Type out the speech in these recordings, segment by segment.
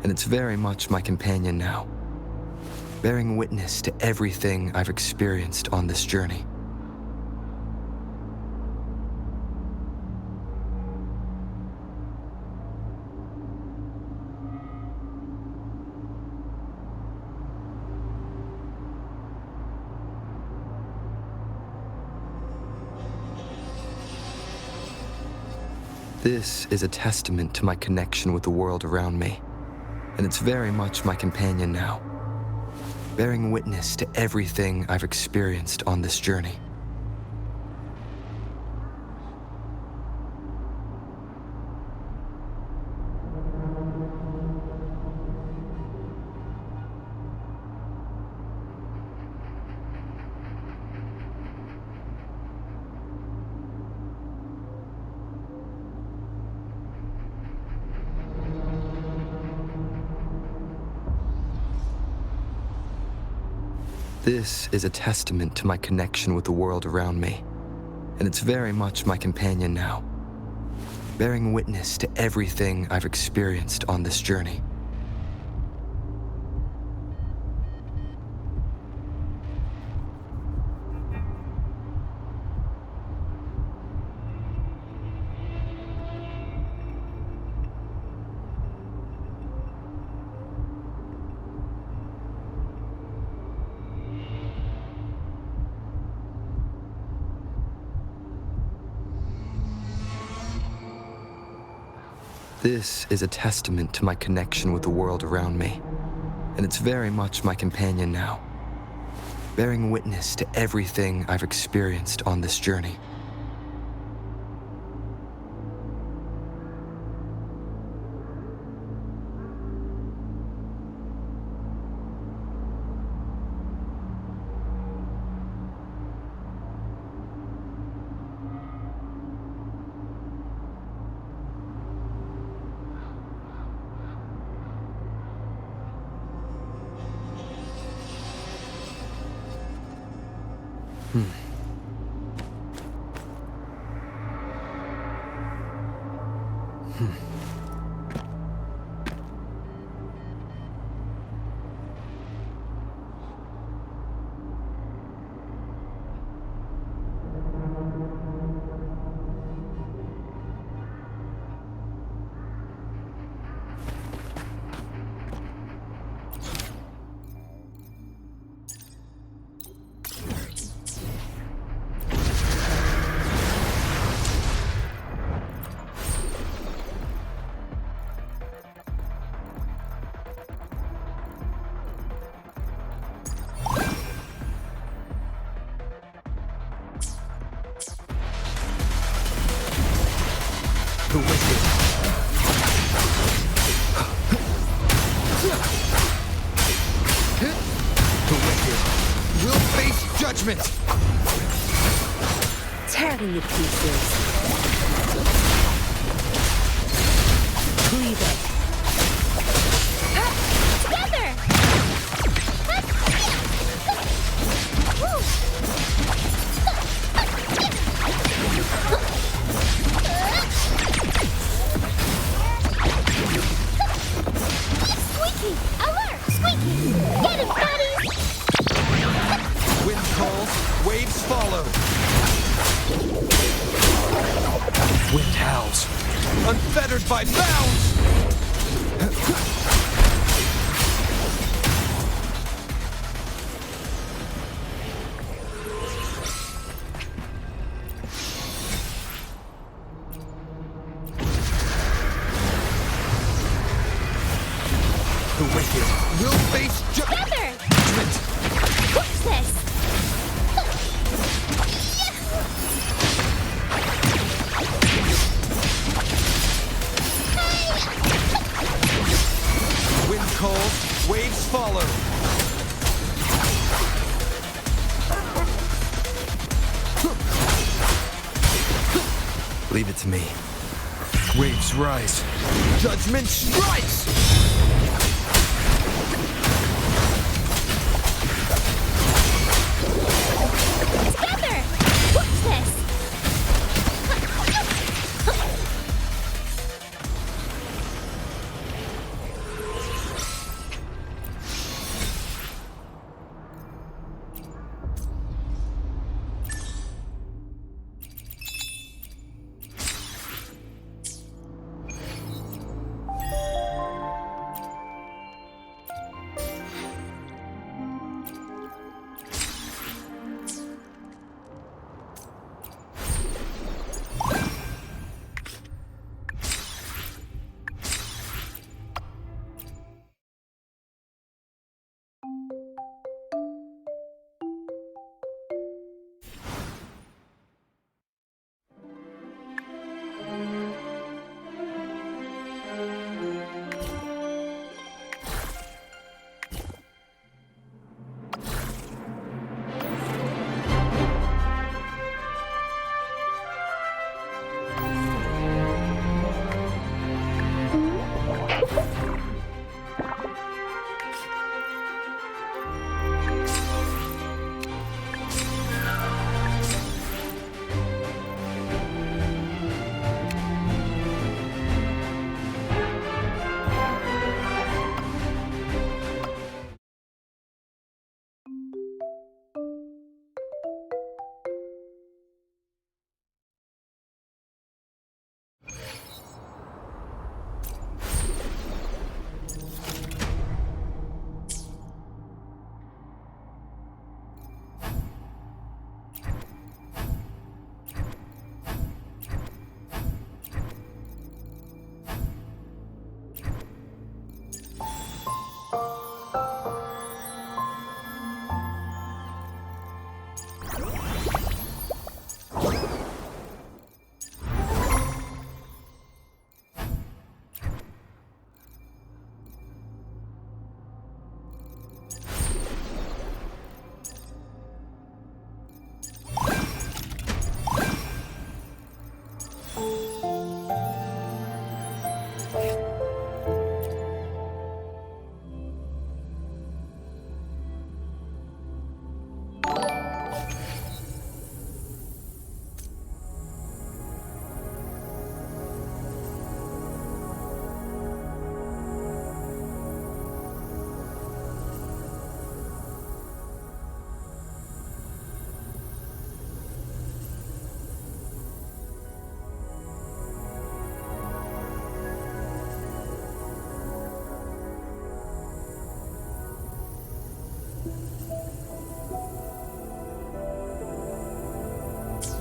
and it's very much my companion now, bearing witness to everything I've experienced on this journey. This is a testament to my connection with the world around me, and it's very much my companion now, bearing witness to everything I've experienced on this journey. This is a testament to my connection with the world around me, and it's very much my companion now, bearing witness to everything I've experienced on this journey. This is a testament to my connection with the world around me, and it's very much my companion now, bearing witness to everything I've experienced on this journey. The wicked. The wicked will face judgment. Tearing to pieces. Breathe it. Together! Squeaky! Alert! Squeaky! Get him, buddy! Wind calls, waves follow. Wind howls, unfettered by bounds. The wicked will face Together! judgment. What's this? Wind calls, waves follow. Leave it to me. Waves rise. Judgment strikes! Together! What's this?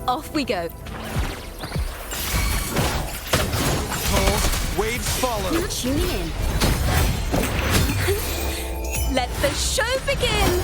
Off we go. Cold, waves follow. Tuning in. Let the show begin!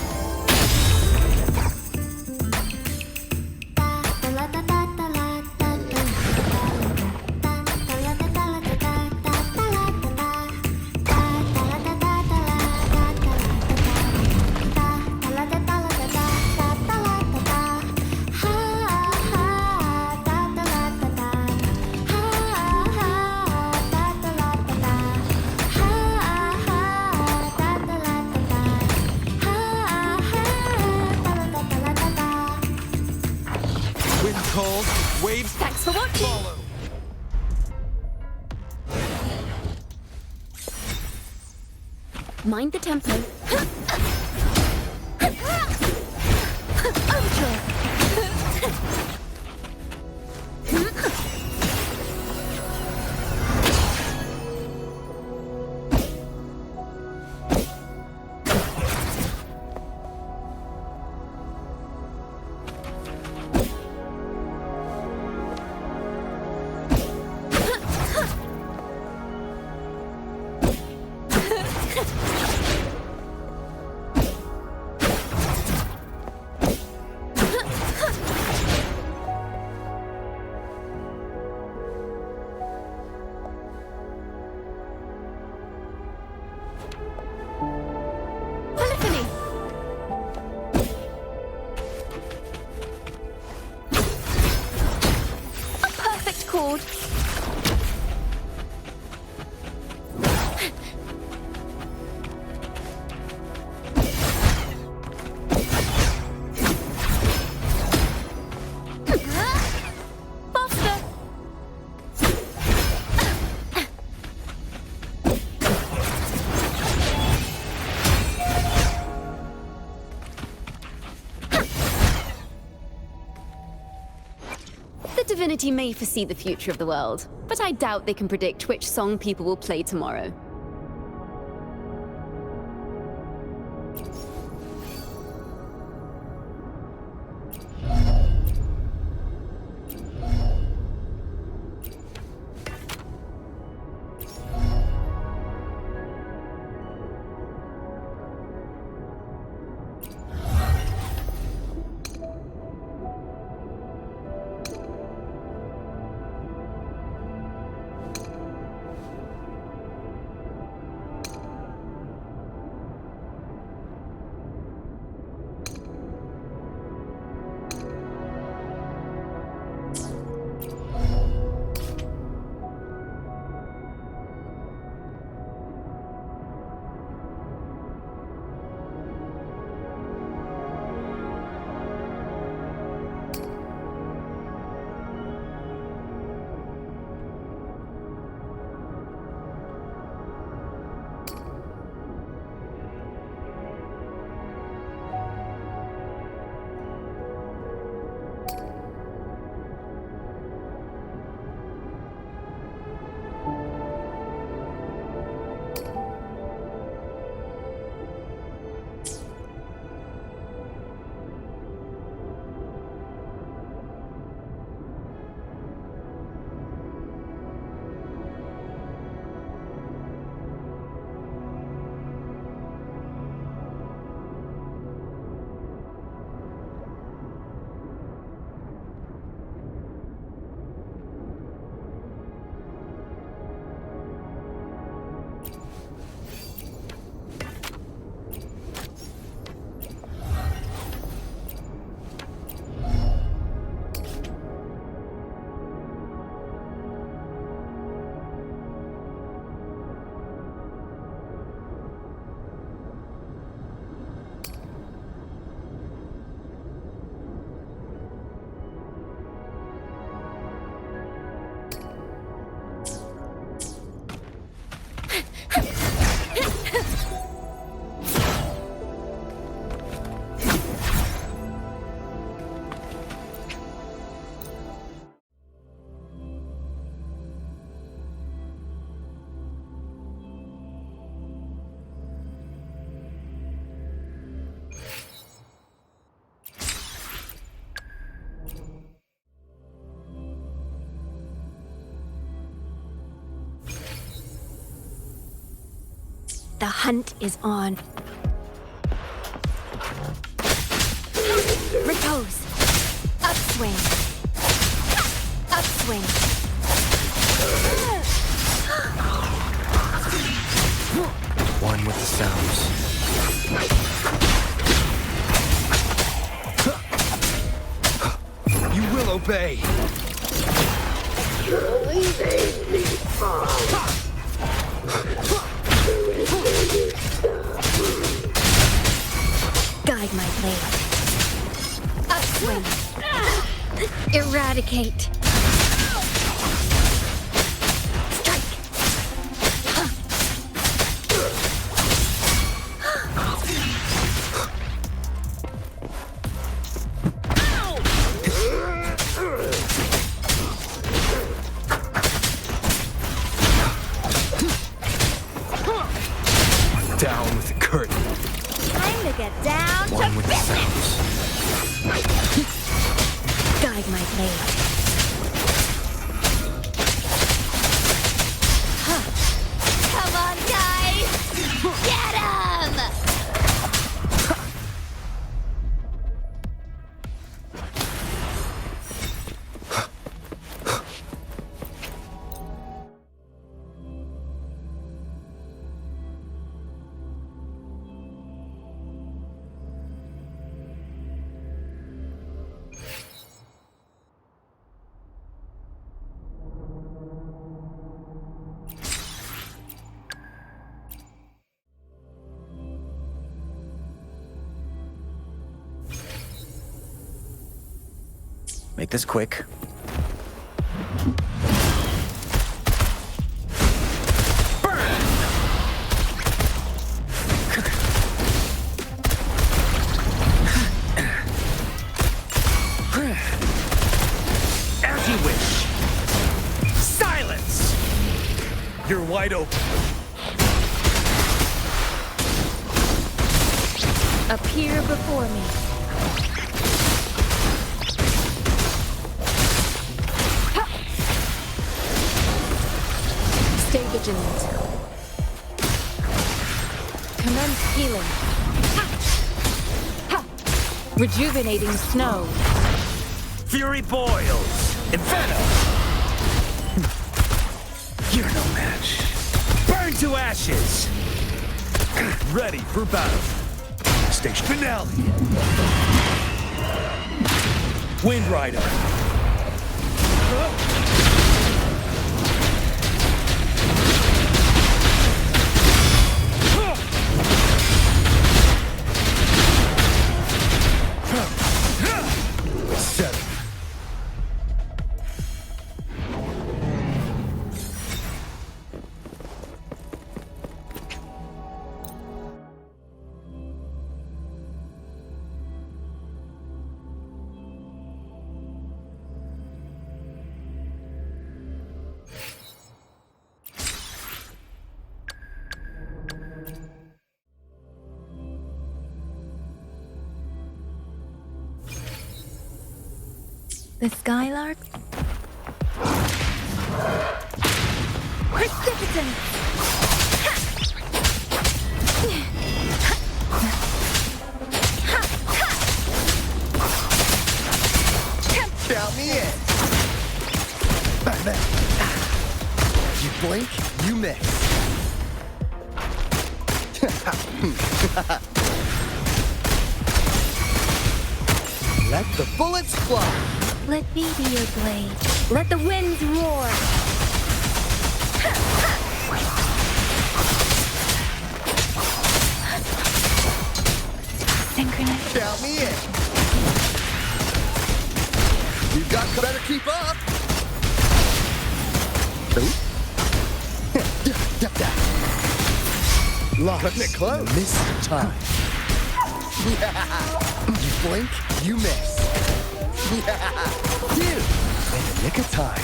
Wind cold, waves Thanks for watching! follow. Mind the tempo. Polyphony! A perfect chord. Faster! The divinity may foresee the future of the world, but I doubt they can predict which song people will play tomorrow. The hunt is on. Repose. Upswing. Upswing. One with the sounds. You will obey. Guide my blade. Upswing. Eradicate. Strike. Down with the curtain. Time to get down One to with the business. sounds. Guide my blade. Come on, guys! Get 'em! Make this quick. As you wish. Silence! You're wide open. Appear before me. Stay vigilant. Commence healing. Ha! Ha! Rejuvenating snow. Fury boils. Inferno! You're no match. Burn to ashes! Ready for battle. Stage finale. Wind Rider. Seven. The Skylark? Precipitant! Count me in. Bang, bang. You blink, you miss. Let the bullets fly. Let me be your blade. Let the winds roar. Synchronous. Count me in. You got better keep up. Locked it close. Miss time. You blink, you miss. You in the nick of time.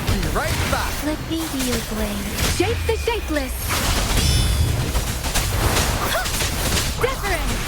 Be right back. Let me be your blade. Shape the shapeless. Deference.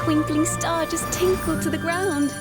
twinkling star just tinkled to the ground.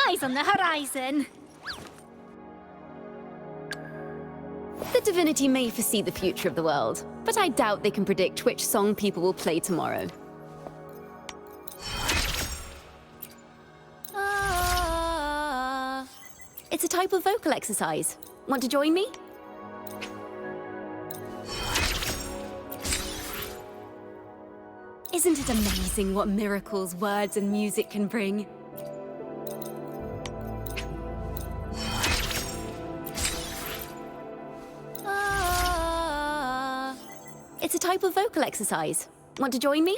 Eyes on the horizon. The divinity may foresee the future of the world, but I doubt they can predict which song people will play tomorrow. It's a type of vocal exercise. Want to join me? Isn't it amazing what miracles words and music can bring? It's a type of vocal exercise. Want to join me?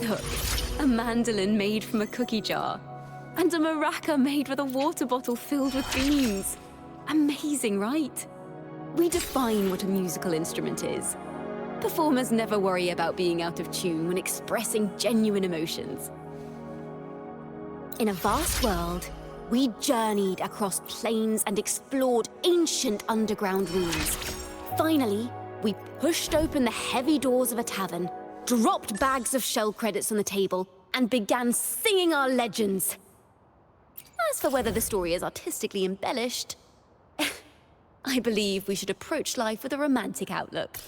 Look, a mandolin made from a cookie jar, and a maraca made with a water bottle filled with beans. Amazing, right? We define what a musical instrument is. Performers never worry about being out of tune when expressing genuine emotions. In a vast world, we journeyed across plains and explored ancient underground ruins. Finally, we pushed open the heavy doors of a tavern, dropped bags of shell credits on the table, and began singing our legends. As for whether the story is artistically embellished, I believe we should approach life with a romantic outlook.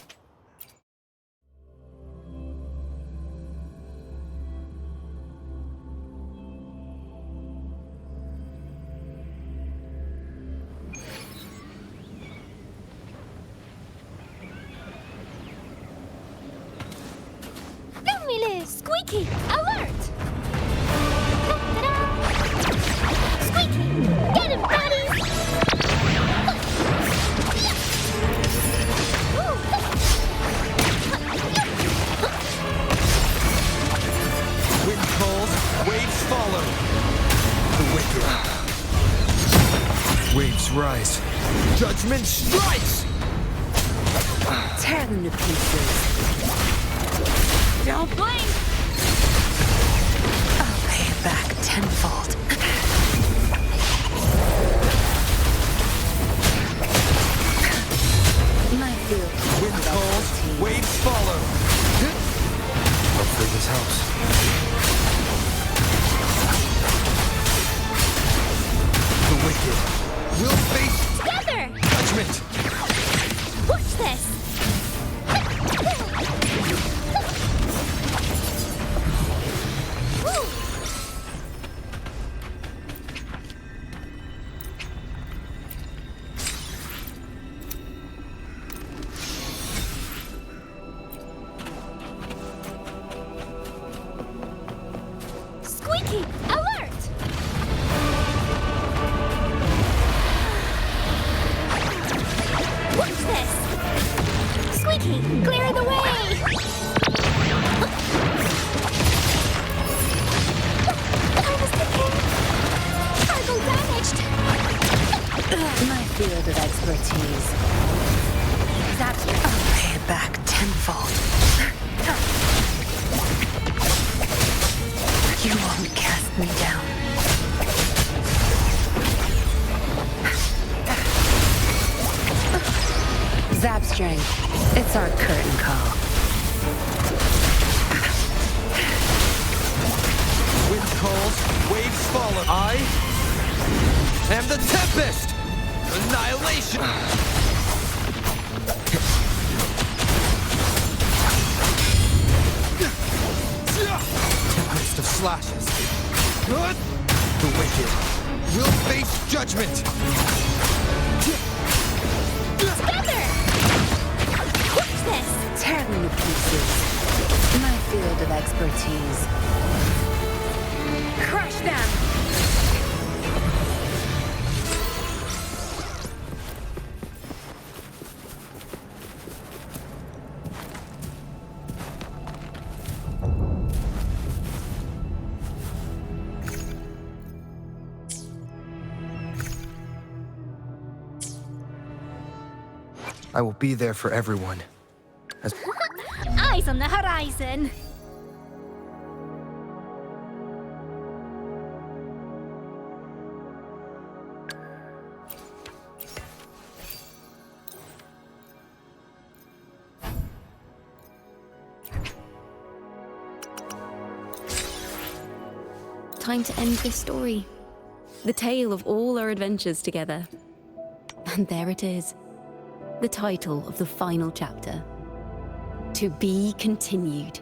Squeaky, alert! Squeaky, get him, buddies! Wind calls, waves follow. The wicked. Waves rise. Judgment strikes! Tear them to pieces. Don't blink! I'll pay it back tenfold. My field. Wind calls, waves follow. Hopefully this helps. The wicked will face Together! judgment! Watch this! Woo! Squeaky, alert! Watch this! Squeaky, clear the way! I was thinking... Cargo damaged! My field of expertise. That's I'll pay it back tenfold. You won't cast me down. Zapstring, it's our curtain call. Wind calls, waves follow. I am the Tempest! Annihilation! Tempest of slashes. Good! The wicked will face judgment! Together! Watch this! Tear them to pieces. My field of expertise. Crush them! I will be there for everyone. Eyes on the horizon! Time to end this story. The tale of all our adventures together. And there it is. The title of the final chapter. To be continued.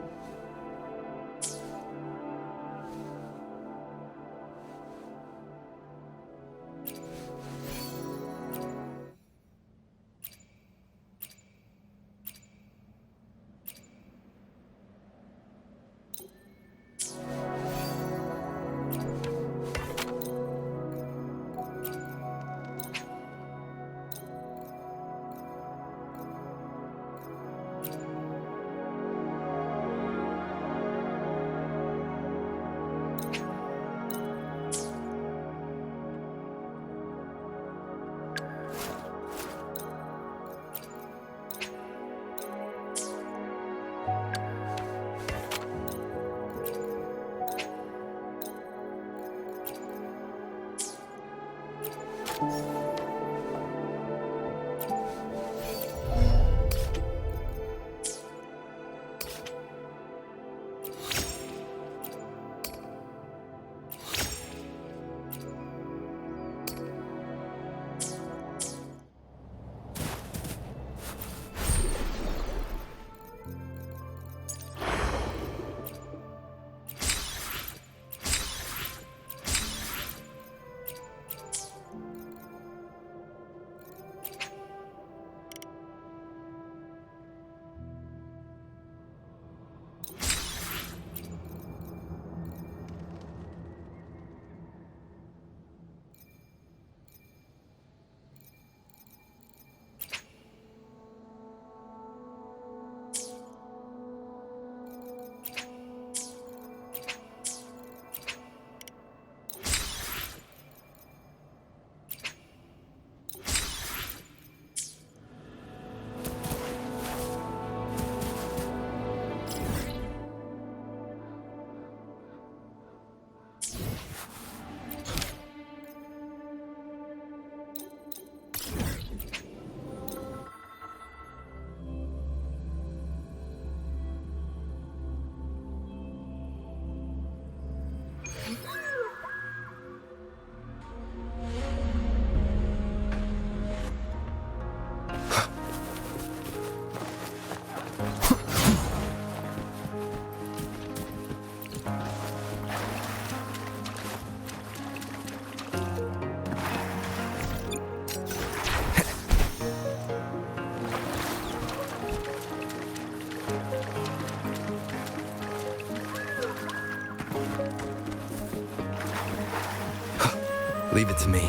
Leave it to me.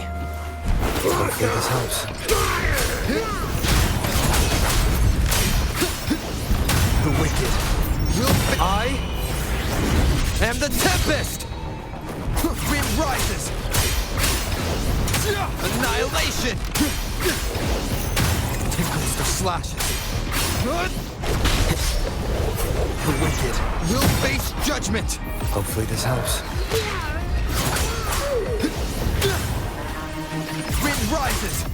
Hopefully this helps. The wicked will... I am the Tempest! Wind rises! Annihilation! Tickles the slashes. The wicked will face judgment! Hopefully this helps. Wind rises!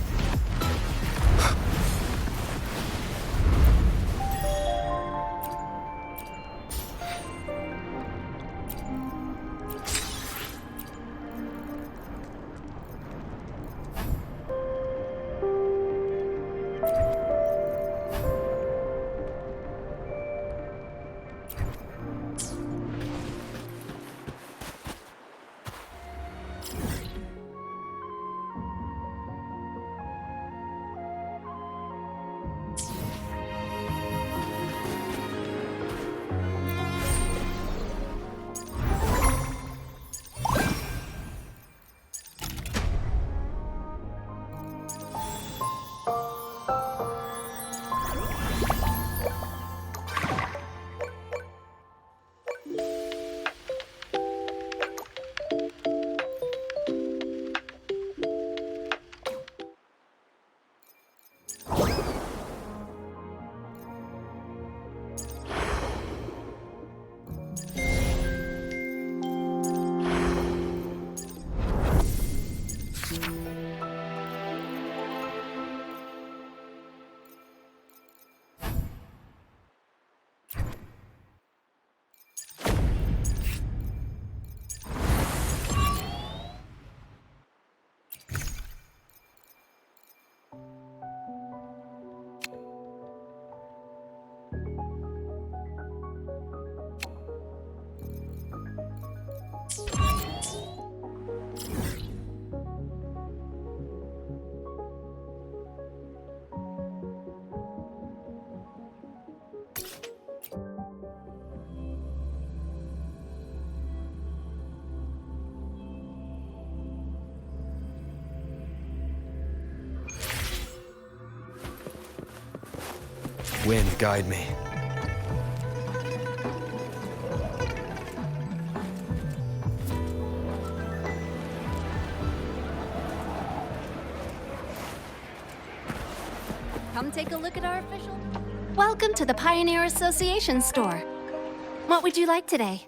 Wind, guide me. Come take a look at our official... Welcome to the Pioneer Association store. What would you like today?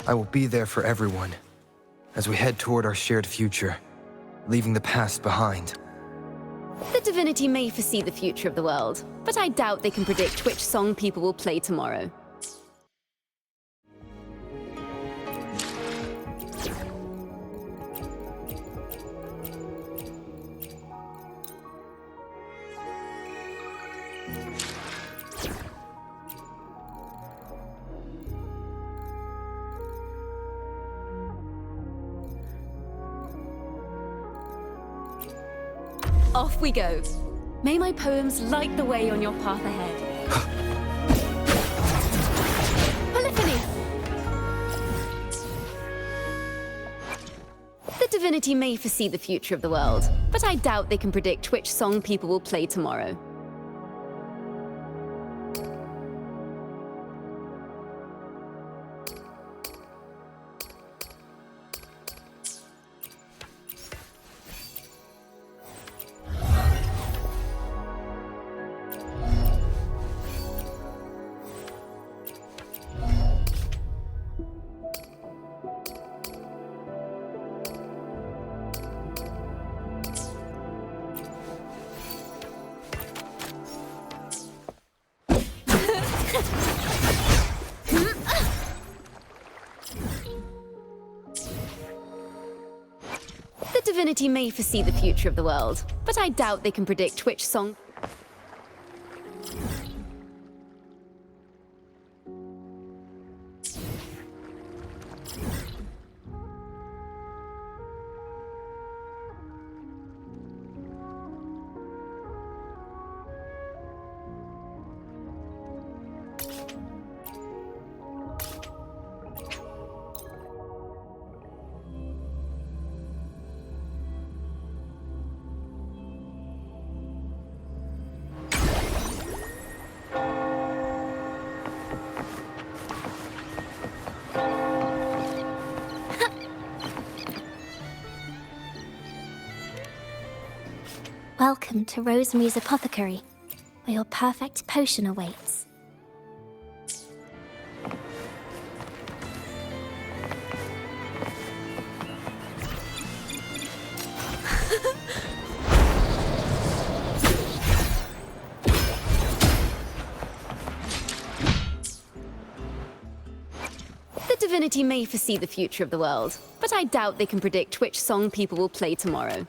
I will be there for everyone as we head toward our shared future, leaving the past behind. The divinity may foresee the future of the world, but I doubt they can predict which song people will play tomorrow. Off we go. May my poems light the way on your path ahead. Polyphony! The divinity may foresee the future of the world, but I doubt they can predict which song people will play tomorrow. The divinity may foresee the future of the world, but I doubt they can predict which song... Welcome to Rosemary's Apothecary, where your perfect potion awaits. The divinity may foresee the future of the world, but I doubt they can predict which song people will play tomorrow.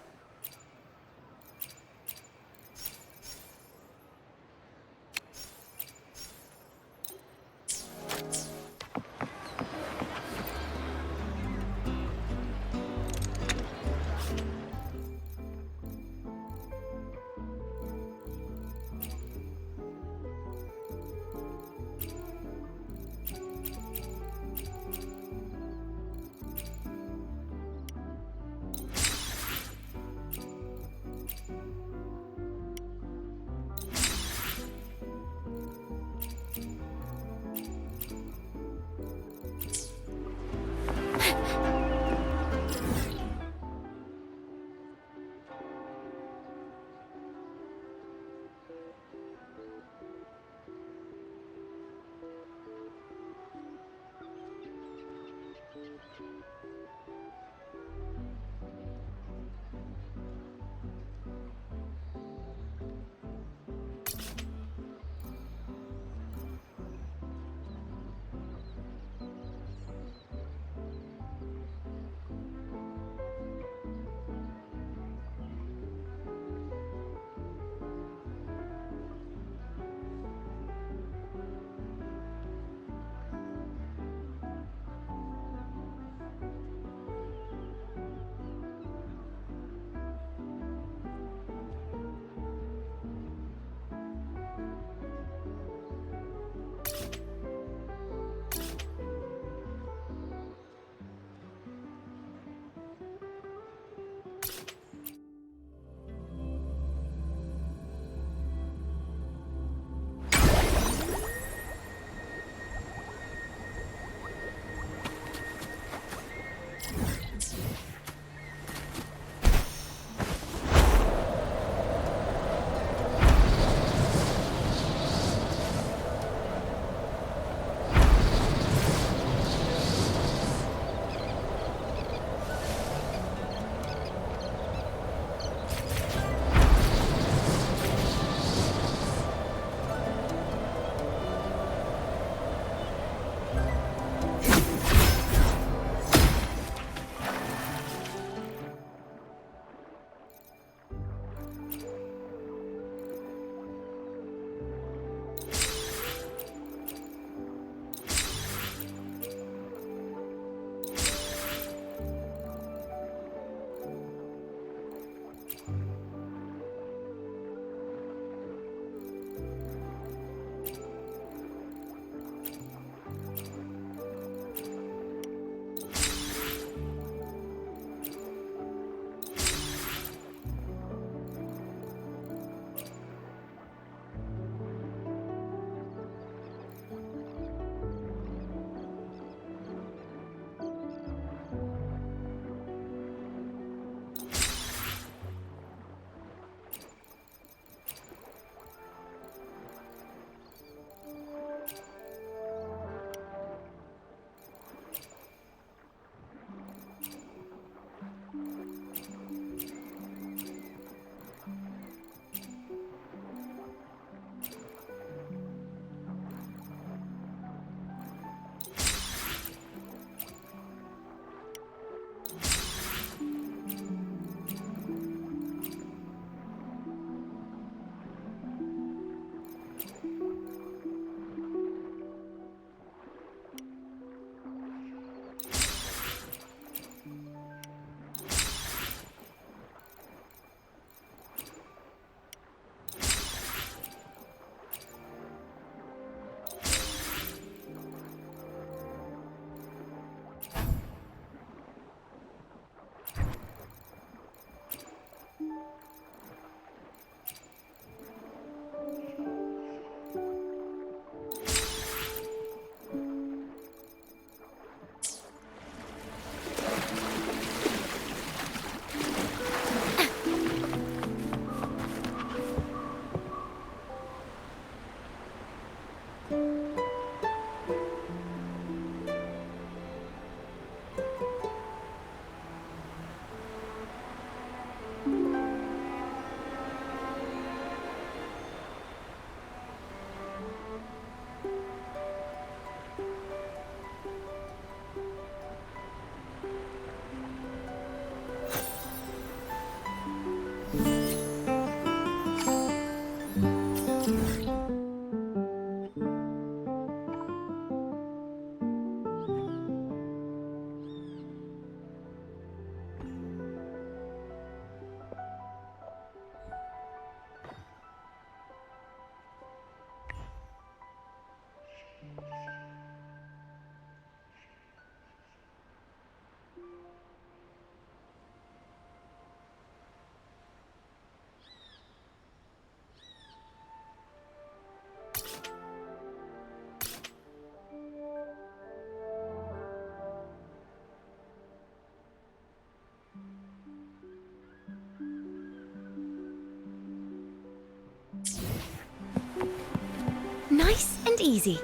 easy.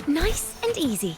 Nice and easy.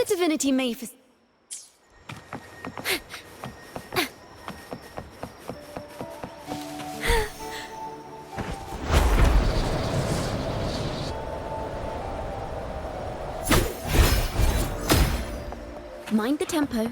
The divinity may for... Mind the tempo.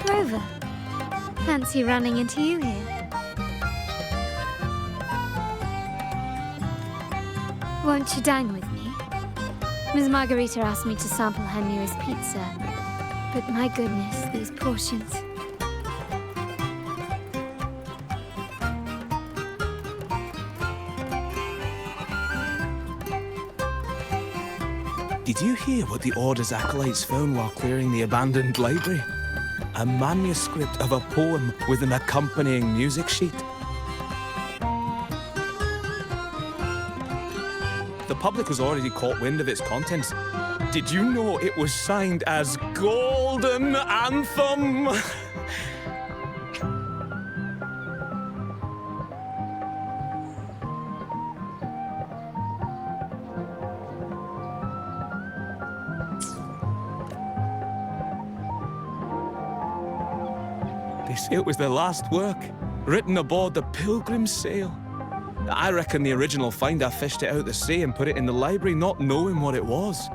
Rover, fancy running into you here. Won't you dine with me? Ms. Margarita asked me to sample her newest pizza, but my goodness, these portions. Did you hear what the Order's acolytes found while clearing the abandoned library? A manuscript of a poem with an accompanying music sheet. The public has already caught wind of its contents. Did you know it was signed as Golden Anthem? They say it was their last work, written aboard the Pilgrim's Sail. I reckon the original finder fished it out the sea and put it in the library, not knowing what it was.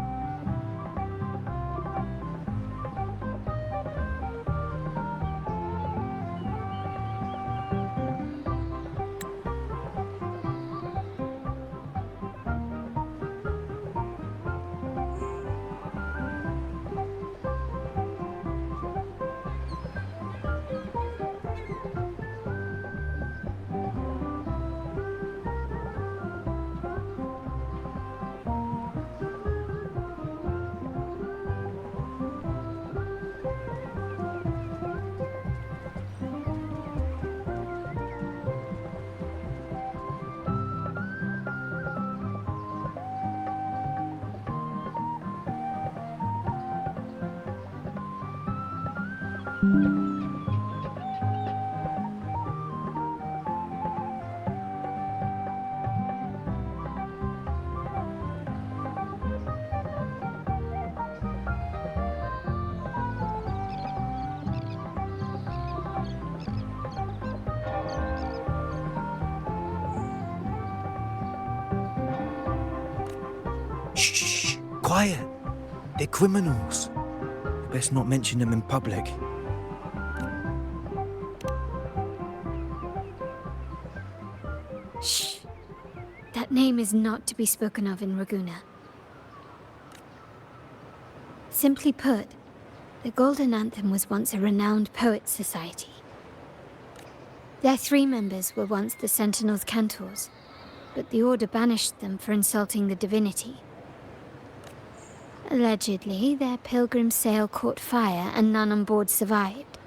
Shh! Quiet! They're criminals. Best not mention them in public. Shh. That name is not to be spoken of in Raguna. Simply put, the Golden Anthem was once a renowned poets' society. Their 3 members were once the Sentinel's cantors, but the Order banished them for insulting the divinity. Allegedly, their pilgrim sail caught fire and none on board survived,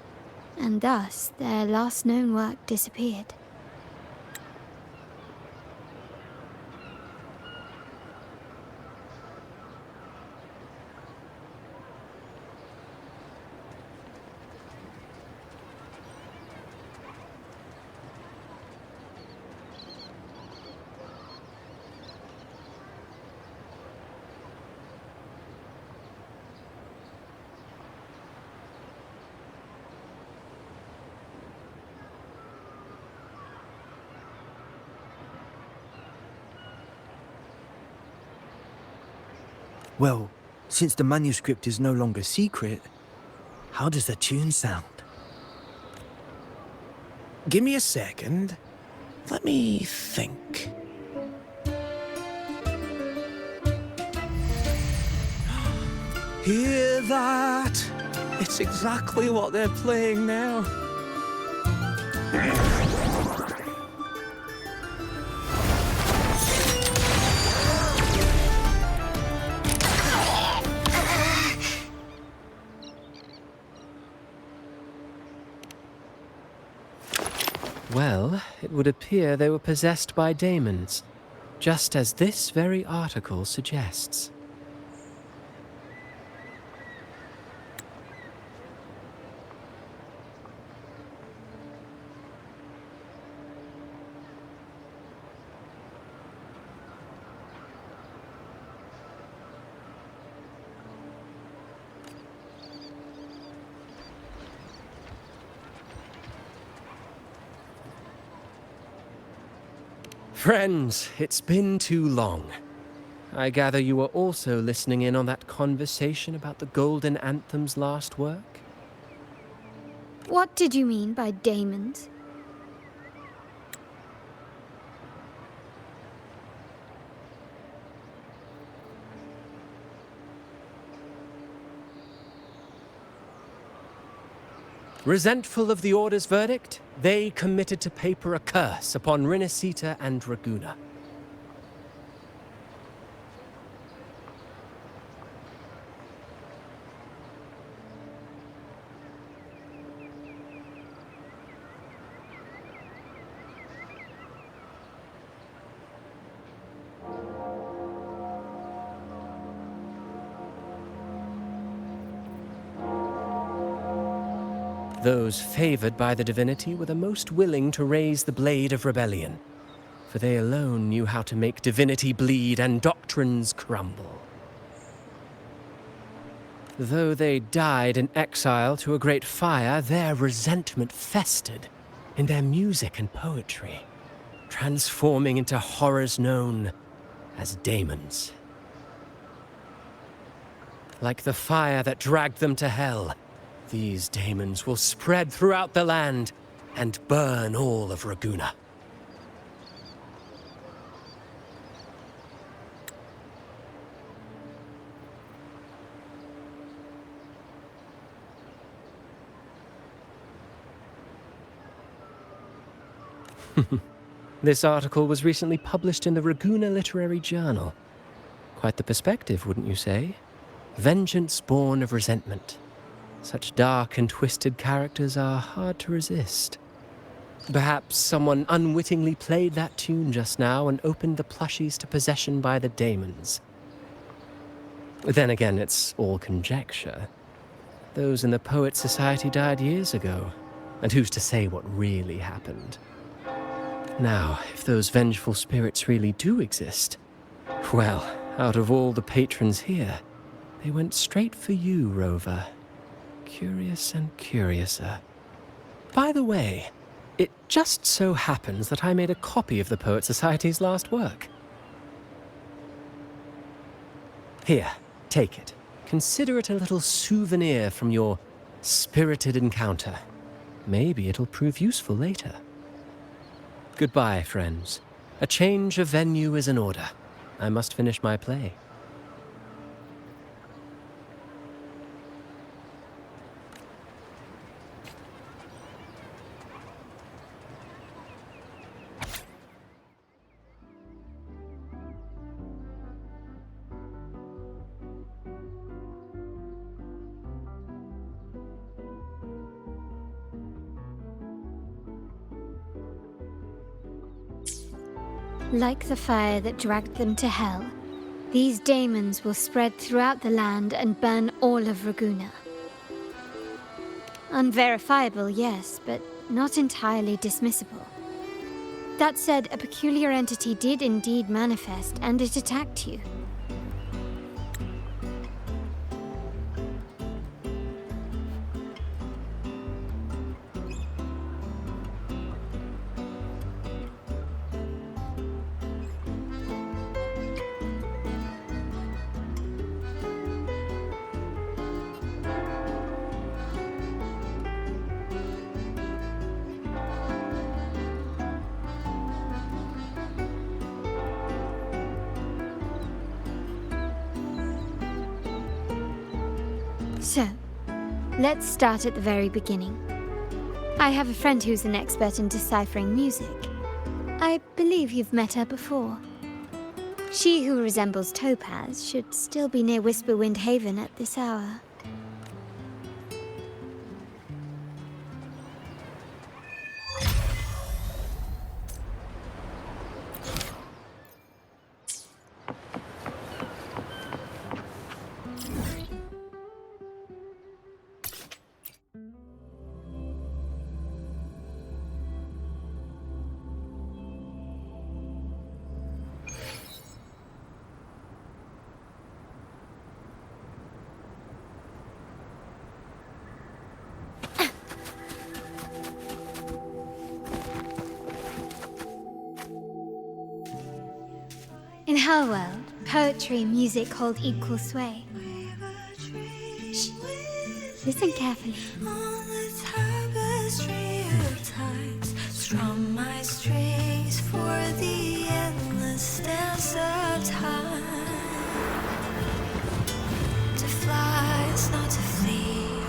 and thus their last known work disappeared. Well, since the manuscript is no longer secret, how does the tune sound? Give me a second. Let me think. Hear that? It's exactly what they're playing now. Well, it would appear they were possessed by daemons, just as this very article suggests. Friends, it's been too long. I gather you were also listening in on that conversation about the Golden Anthem's last work? What did you mean by daemons? Resentful of the Order's verdict, they committed to paper a curse upon Rinascita and Raguna. Those favored by the divinity were the most willing to raise the blade of rebellion, for they alone knew how to make divinity bleed and doctrines crumble. Though they died in exile to a great fire, their resentment festered in their music and poetry, transforming into horrors known as daemons. Like the fire that dragged them to hell, these daemons will spread throughout the land and burn all of Raguna. This article was recently published in the Raguna Literary Journal. Quite the perspective, wouldn't you say? Vengeance born of resentment. Such dark and twisted characters are hard to resist. Perhaps someone unwittingly played that tune just now and opened the plushies to possession by the daemons. Then again, it's all conjecture. Those in the Poet Society died years ago, and who's to say what really happened? Now, if those vengeful spirits really do exist, well, out of all the patrons here, they went straight for you, Rover. Curious and curiouser. By the way, it just so happens that I made a copy of the Poet Society's last work. Here, take it. Consider it a little souvenir from your spirited encounter. Maybe it'll prove useful later. Goodbye, friends. A change of venue is in order. I must finish my play. Like the fire that dragged them to hell, these daemons will spread throughout the land and burn all of Raguna. Unverifiable, yes, but not entirely dismissible. That said, a peculiar entity did indeed manifest, and it attacked you. So, let's start at the very beginning. I have a friend who's an expert in deciphering music. I believe you've met her before. She who resembles Topaz should still be near Whisperwind Haven at this hour. In her world, poetry and music hold equal sway. Shh. Listen carefully. On the tapestry of times, strum my strings for the endless dance of time. To fly is not to flee,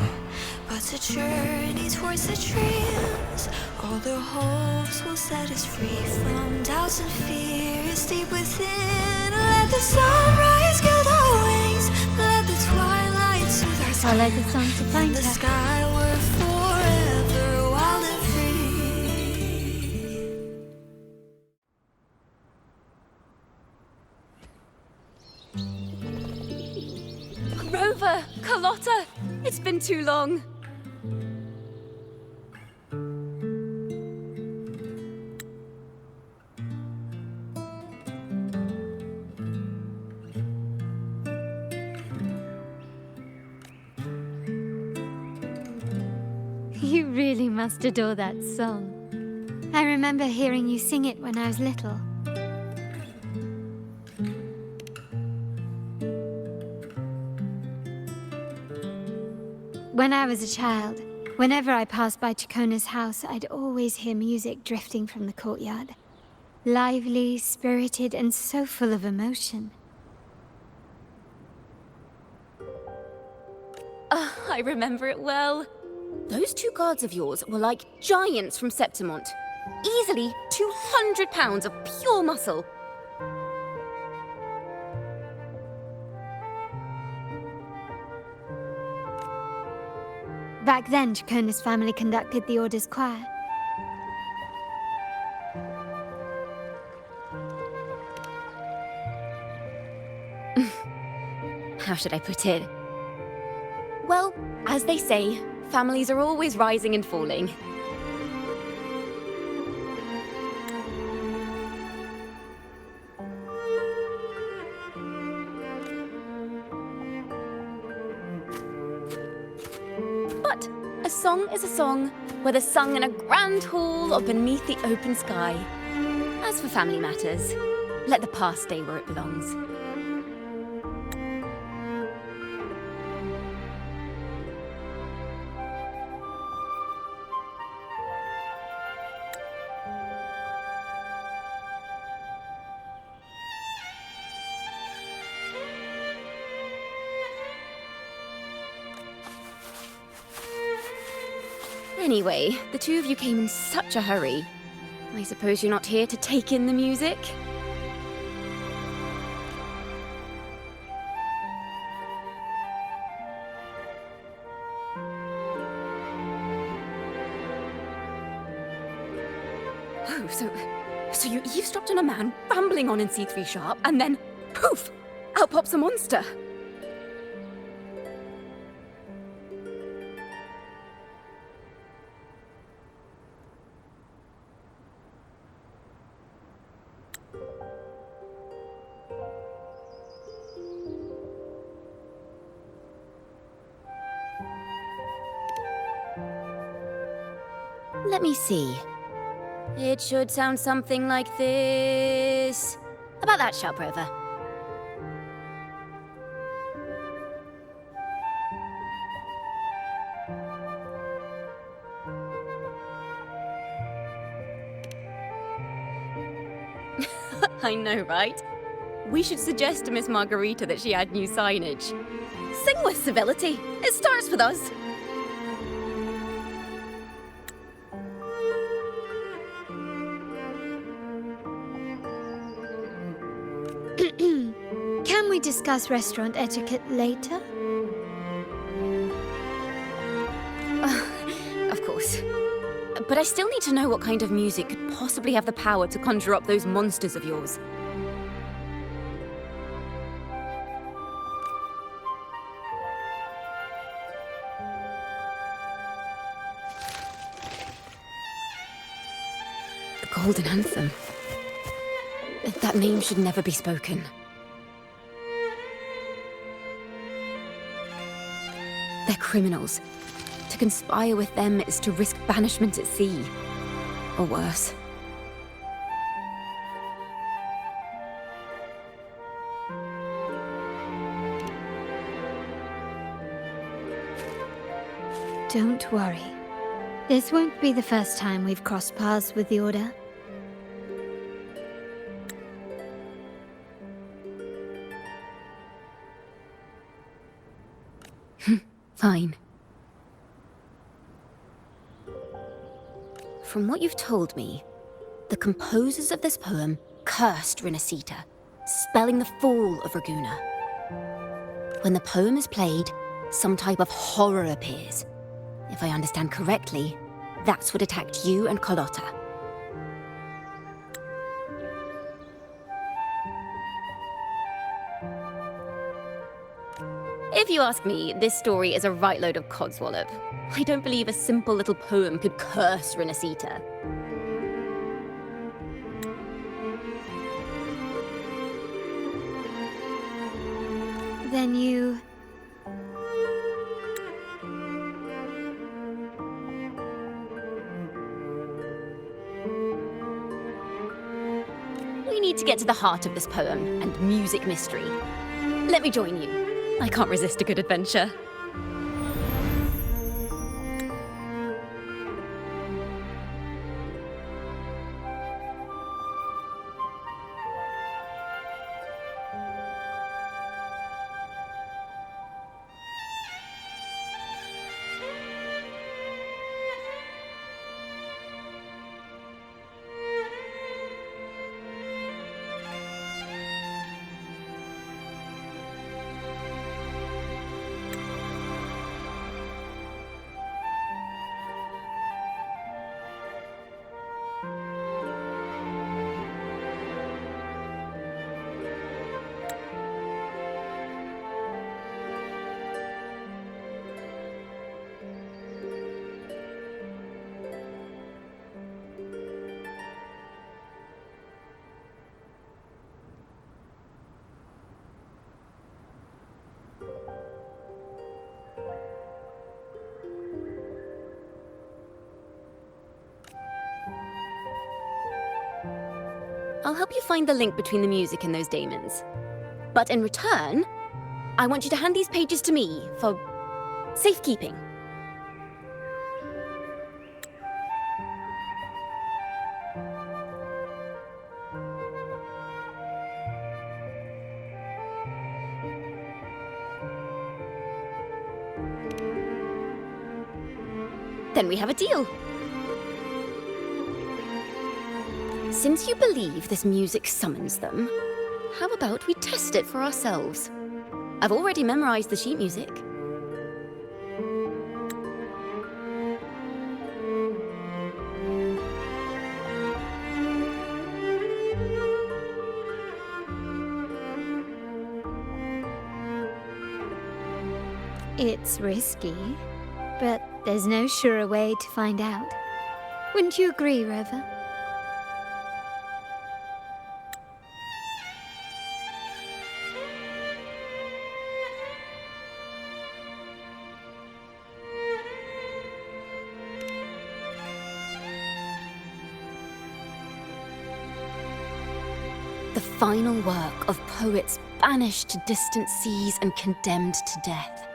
but to journey towards the dreams. All the hopes will set us free from doubts and fears deep within. Let the sunrise gild our wings, let the twilight soothe our Follow the song to find the her. sky were forever wild and free. Rover! Carlotta! It's been too long. You really must adore that song. I remember hearing you sing it when I was little. When I was a child, whenever I passed by Ciaccona's house, I'd always hear music drifting from the courtyard. Lively, spirited, and so full of emotion. I remember it well. Those two guards of yours were like giants from Septimont. Easily 200 pounds of pure muscle. Back then, Ciaccona's family conducted the Order's choir. How should I put it? Well, as they say, families are always rising and falling. But a song is a song, whether sung in a grand hall or beneath the open sky. As for family matters, let the past stay where it belongs. Anyway, the two of you came in such a hurry. I suppose you're not here to take in the music? Oh, so you eavesdropped on a man rambling on in C3 Sharp, and then, poof, out pops a monster. Let me see. It should sound something like this. About that, Sharp Rover. I know, right? We should suggest to Miss Margarita that she add new signage. Sing with civility. It starts with us. Can we discuss restaurant etiquette later? Of course. But I still need to know what kind of music could possibly have the power to conjure up those monsters of yours. The Golden Anthem. That name should never be spoken. They're criminals. To conspire with them is to risk banishment at sea. Or worse. Don't worry. This won't be the first time we've crossed paths with the Order. Fine. From what you've told me, the composers of this poem cursed Rinascita, spelling the fall of Raguna. When the poem is played, some type of horror appears. If I understand correctly, that's what attacked you and Carlotta. If you ask me, this story is a right load of codswallop. I don't believe a simple little poem could curse Rinascita. Then you... We need to get to the heart of this poem and music mystery. Let me join you. I can't resist a good adventure. I'll help you find the link between the music and those daemons. But in return, I want you to hand these pages to me for safekeeping. Then we have a deal. Since you believe this music summons them, how about we test it for ourselves? I've already memorized the sheet music. It's risky, but there's no surer way to find out. Wouldn't you agree, Rover? The final work of poets banished to distant seas and condemned to death.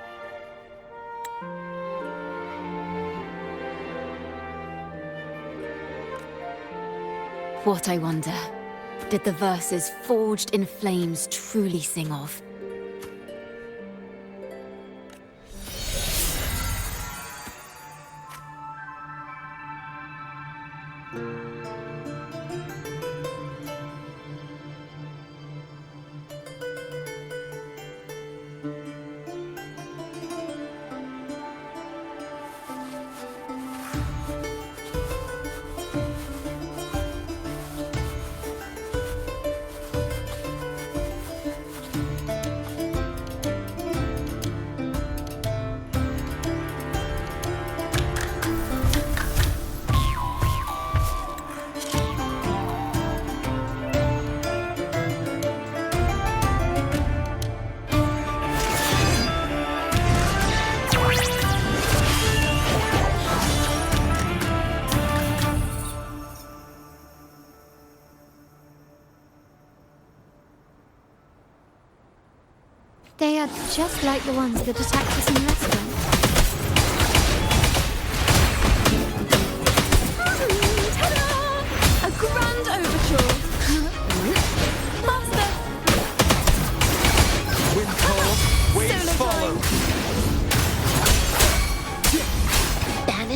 What, I wonder, did the verses forged in flames truly sing of? They are just like the ones that attacked us in the restaurant.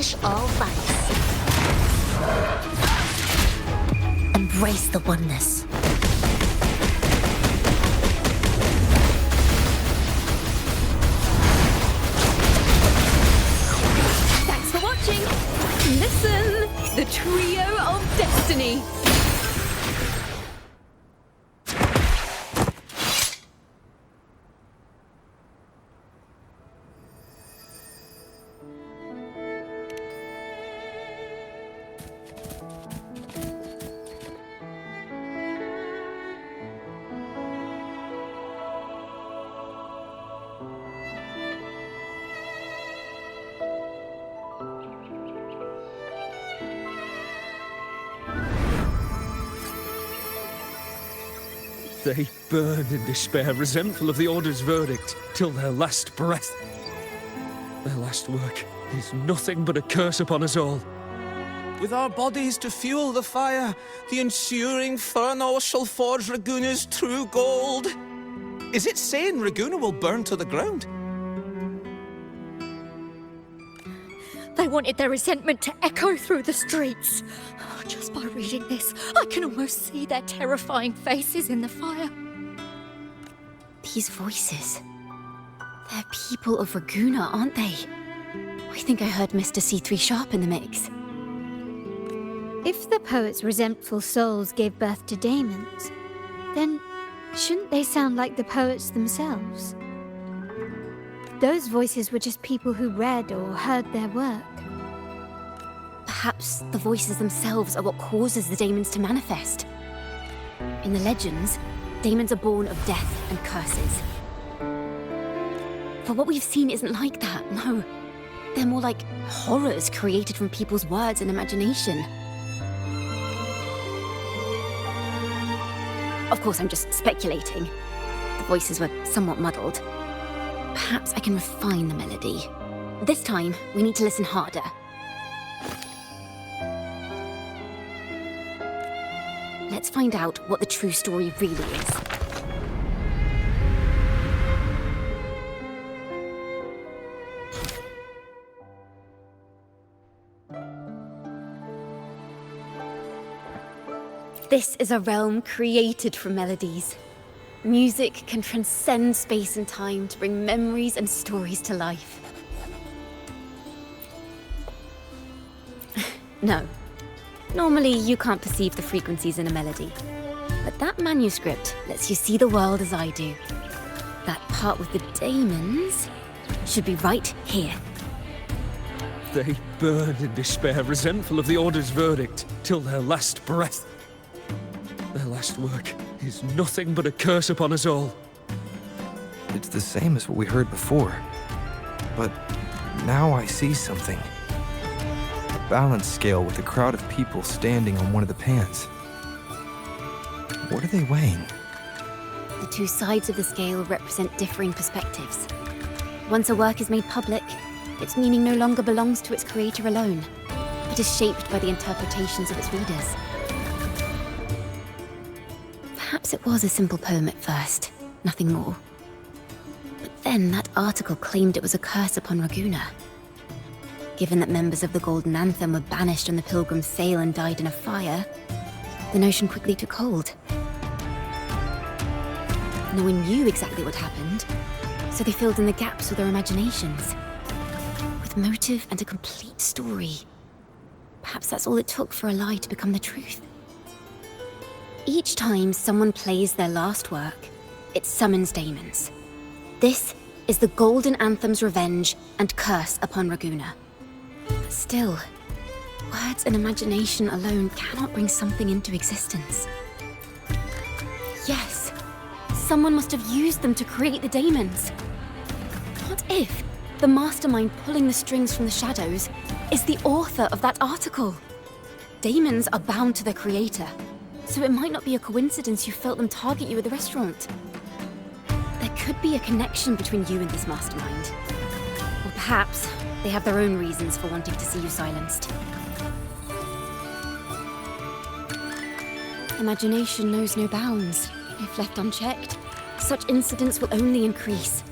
Banish all vice. Embrace the oneness. Thanks for watching. Listen, the trio of destiny. They burn in despair, resentful of the Order's verdict, till their last breath. Their last work is nothing but a curse upon us all. With our bodies to fuel the fire, the ensuing furnace shall forge Raguna's true gold. Is it saying Raguna will burn to the ground? They wanted their resentment to echo through the streets. Just by reading this, I can almost see their terrifying faces in the fire. These voices. They're people of Raguna, aren't they? I think I heard Mr. C3 Sharp in the mix. If the poet's resentful souls gave birth to daemons, then shouldn't they sound like the poets themselves? Those voices were just people who read or heard their work. Perhaps the voices themselves are what causes the daemons to manifest. In the legends, daemons are born of death and curses. But what we've seen isn't like that, no. They're more like horrors created from people's words and imagination. Of course, I'm just speculating. The voices were somewhat muddled. Perhaps I can refine the melody. This time, we need to listen harder. Let's find out what the true story really is. This is a realm created from melodies. Music can transcend space and time to bring memories and stories to life. No. Normally, you can't perceive the frequencies in a melody. But that manuscript lets you see the world as I do. That part with the daemons should be right here. They burn in despair, resentful of the Order's verdict, till their last breath. Their last work is nothing but a curse upon us all. It's the same as what we heard before. But now I see something. A balance scale with a crowd of people standing on one of the pans. What are they weighing? The two sides of the scale represent differing perspectives. Once a work is made public, its meaning no longer belongs to its creator alone, but is shaped by the interpretations of its readers. Perhaps it was a simple poem at first, nothing more. But then that article claimed it was a curse upon Raguna. Given that members of the Golden Anthem were banished on the Pilgrim's sail and died in a fire, the notion quickly took hold. No one knew exactly what happened, so they filled in the gaps with their imaginations. With motive and a complete story. Perhaps that's all it took for a lie to become the truth. Each time someone plays their last work, it summons daemons. This is the Golden Anthem's revenge and curse upon Raguna. But still, words and imagination alone cannot bring something into existence. Yes, someone must have used them to create the daemons. What if the mastermind pulling the strings from the shadows is the author of that article? Daemons are bound to their creator, so it might not be a coincidence you felt them target you at the restaurant. There could be a connection between you and this mastermind. Or perhaps they have their own reasons for wanting to see you silenced. Imagination knows no bounds. If left unchecked, such incidents will only increase.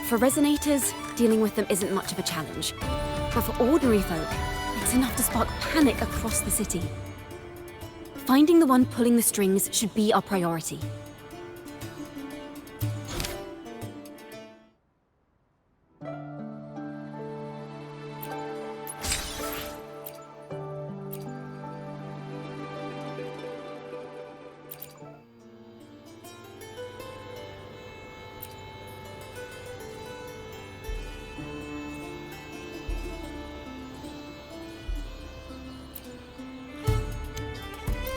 For resonators, dealing with them isn't much of a challenge. But for ordinary folk, it's enough to spark panic across the city. Finding the one pulling the strings should be our priority.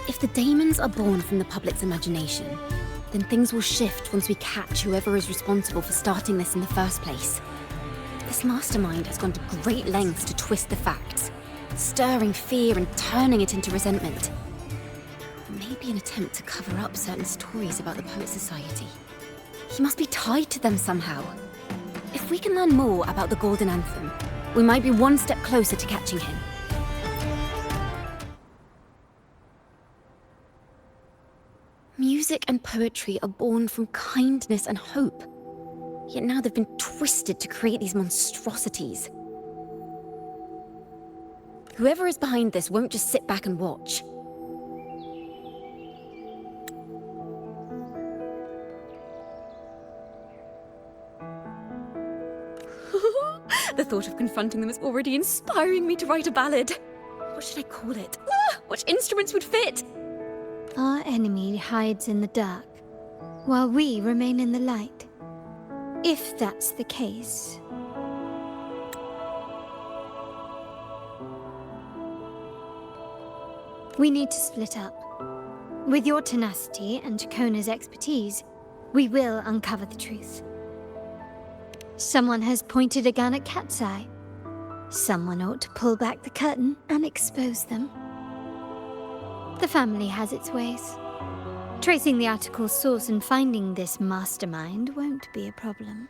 If the daemons are born from the public's imagination, then things will shift once we catch whoever is responsible for starting this in the first place. This mastermind has gone to great lengths to twist the facts, stirring fear and turning it into resentment. Maybe an attempt to cover up certain stories about the Poet Society. He must be tied to them somehow. If we can learn more about the Golden Anthem, we might be one step closer to catching him. Music and poetry are born from kindness and hope. Yet now they've been twisted to create these monstrosities. Whoever is behind this won't just sit back and watch. The thought of confronting them is already inspiring me to write a ballad. What should I call it? Which instruments would fit? Our enemy hides in the dark, while we remain in the light. If that's the case... we need to split up. With your tenacity and Ciaccona's expertise, we will uncover the truth. Someone has pointed a gun at Cat's Eye. Someone ought to pull back the curtain and expose them. The family has its ways. Tracing the article's source and finding this mastermind won't be a problem.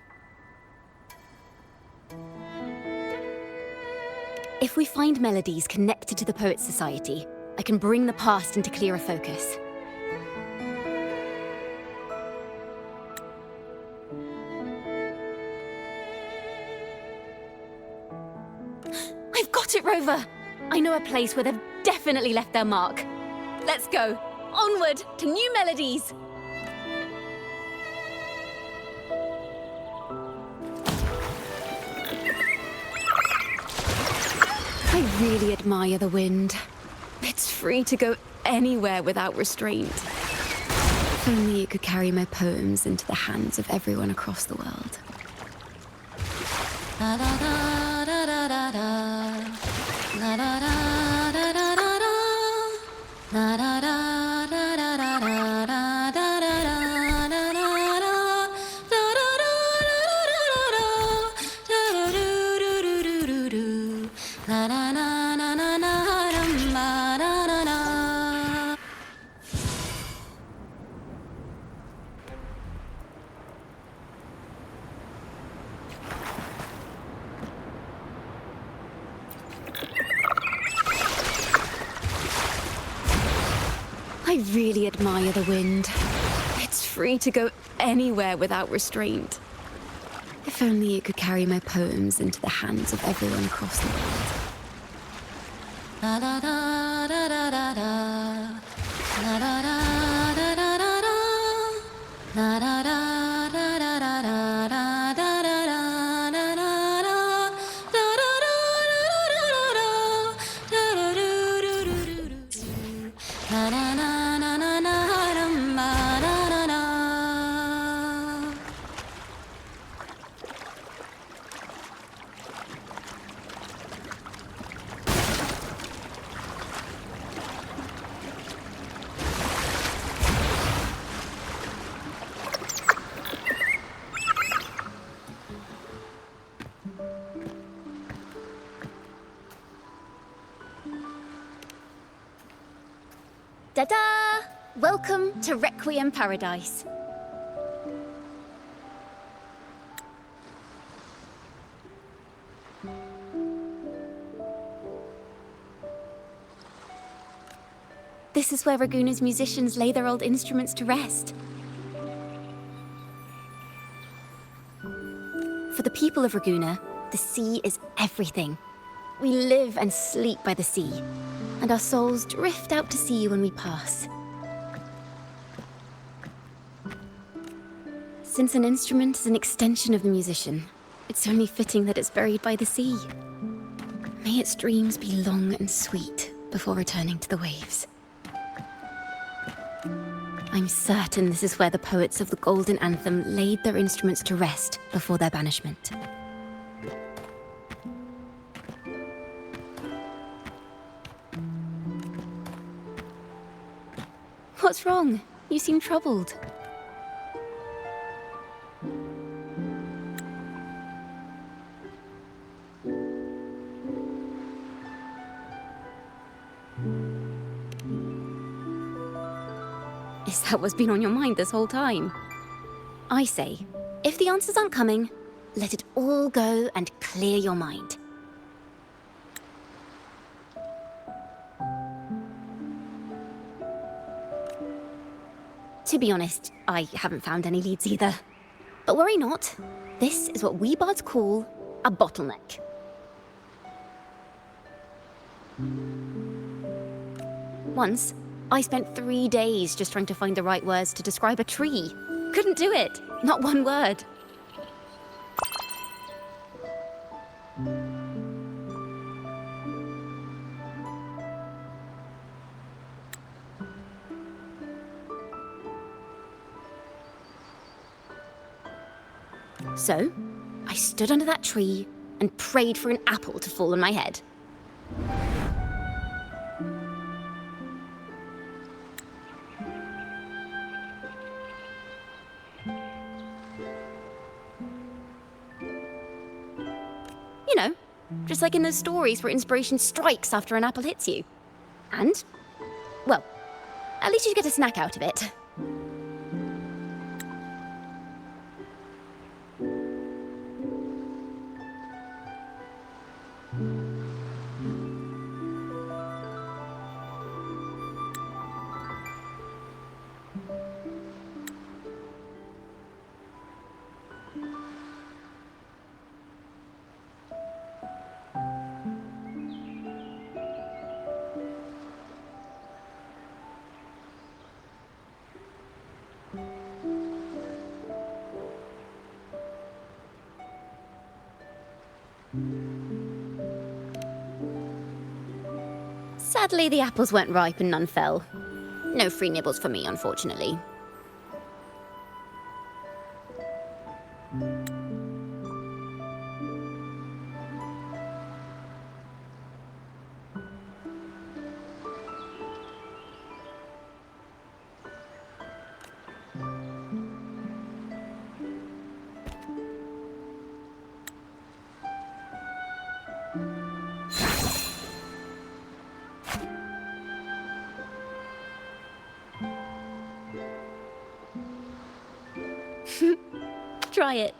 If we find melodies connected to the Poet Society, I can bring the past into clearer focus. I've got it, Rover! I know a place where they've definitely left their mark. Let's go! Onward to new melodies! I really admire the wind. It's free to go anywhere without restraint. If only it could carry my poems into the hands of everyone across the world. La da da da da da da. La da da da da da da. La da da da da da da da da da da da da da. Da da da da da da da. Da da do do do do do do. La na na na na na dum ba da da da. I really admire the wind. It's free to go anywhere without restraint. If only it could carry my poems into the hands of everyone across the world. La da da da da da da. La da da da da da da. La da da da da da da da da da da da da da. Da da da da da da da. Da da do do do do do. La na na na na na dum ba da da da. Da-da! Welcome to Requiem Paradise. This is where Raguna's musicians lay their old instruments to rest. For the people of Raguna, the sea is everything. We live and sleep by the sea, and our souls drift out to sea when we pass. Since an instrument is an extension of the musician, it's only fitting that it's buried by the sea. May its dreams be long and sweet before returning to the waves. I'm certain this is where the poets of the Golden Anthem laid their instruments to rest before their banishment. What's wrong? You seem troubled. Is that what's been on your mind this whole time? I say, if the answers aren't coming, let it all go and clear your mind. To be honest, I haven't found any leads either. But worry not. This is what we bards call a bottleneck. Once, I spent 3 days just trying to find the right words to describe a tree. Couldn't do it. Not one word. So, I stood under that tree and prayed for an apple to fall on my head. You know, just like in those stories where inspiration strikes after an apple hits you. And, well, at least you get a snack out of it. Sadly, the apples weren't ripe and none fell. No free nibbles for me, unfortunately. Try it.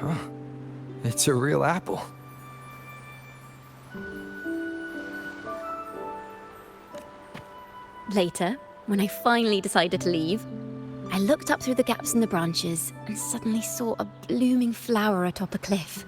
Huh. It's a real apple. Later, when I finally decided to leave, I looked up through the gaps in the branches and suddenly saw a blooming flower atop a cliff.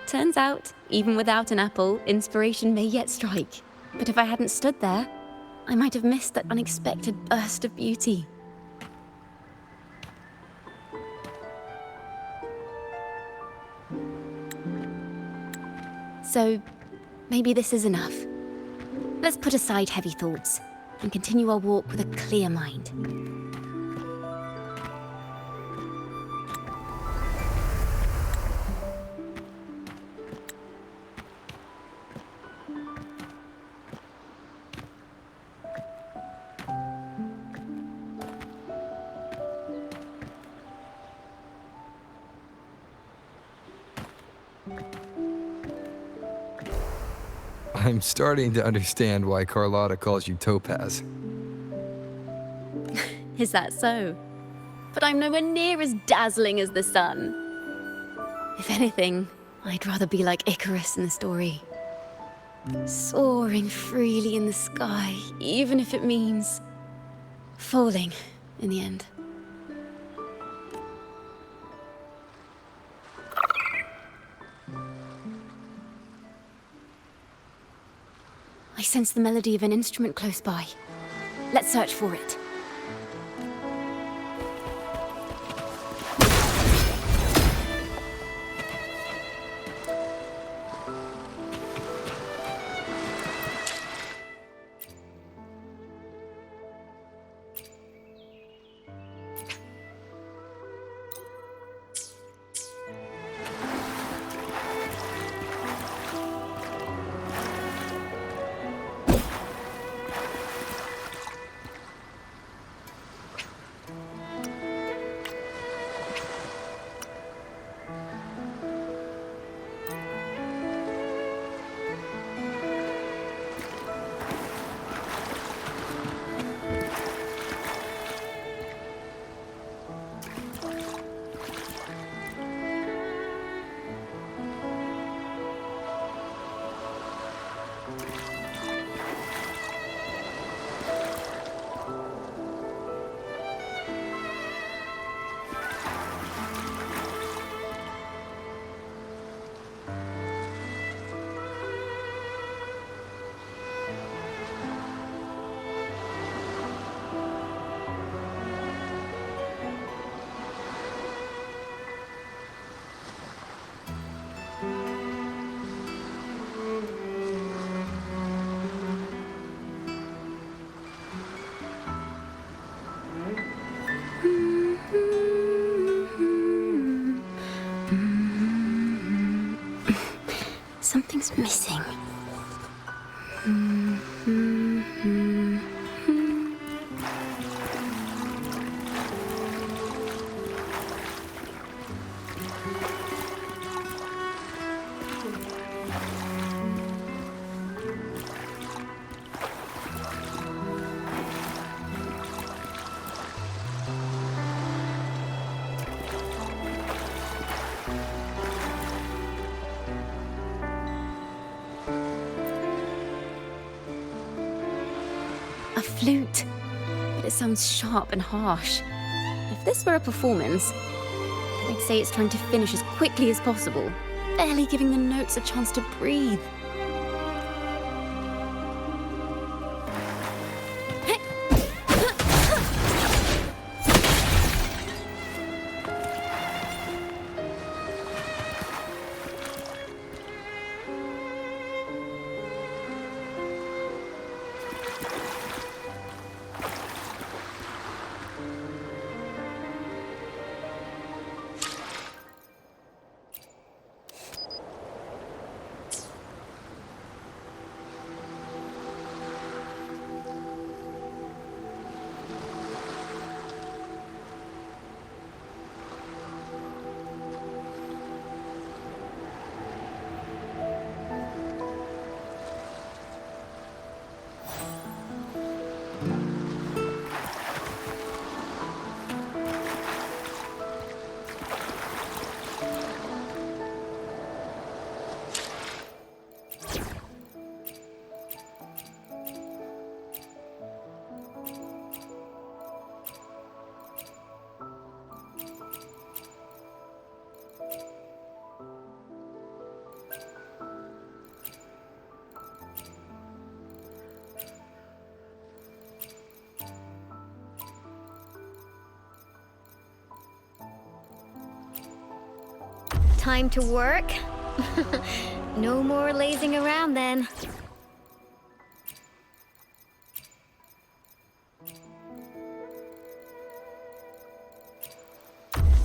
Turns out, even without an apple, inspiration may yet strike. But if I hadn't stood there, I might have missed that unexpected burst of beauty. So, maybe this is enough. Let's put aside heavy thoughts and continue our walk with a clear mind. I'm starting to understand why Carlotta calls you Topaz. Is that so? But I'm nowhere near as dazzling as the sun. If anything, I'd rather be like Icarus in the story. Soaring freely in the sky, even if it means falling in the end. I sense the melody of an instrument close by. Let's search for it. Something's missing. A flute, but it sounds sharp and harsh. If this were a performance, I'd say it's trying to finish as quickly as possible, barely giving the notes a chance to breathe. Time to work? No more lazing around then.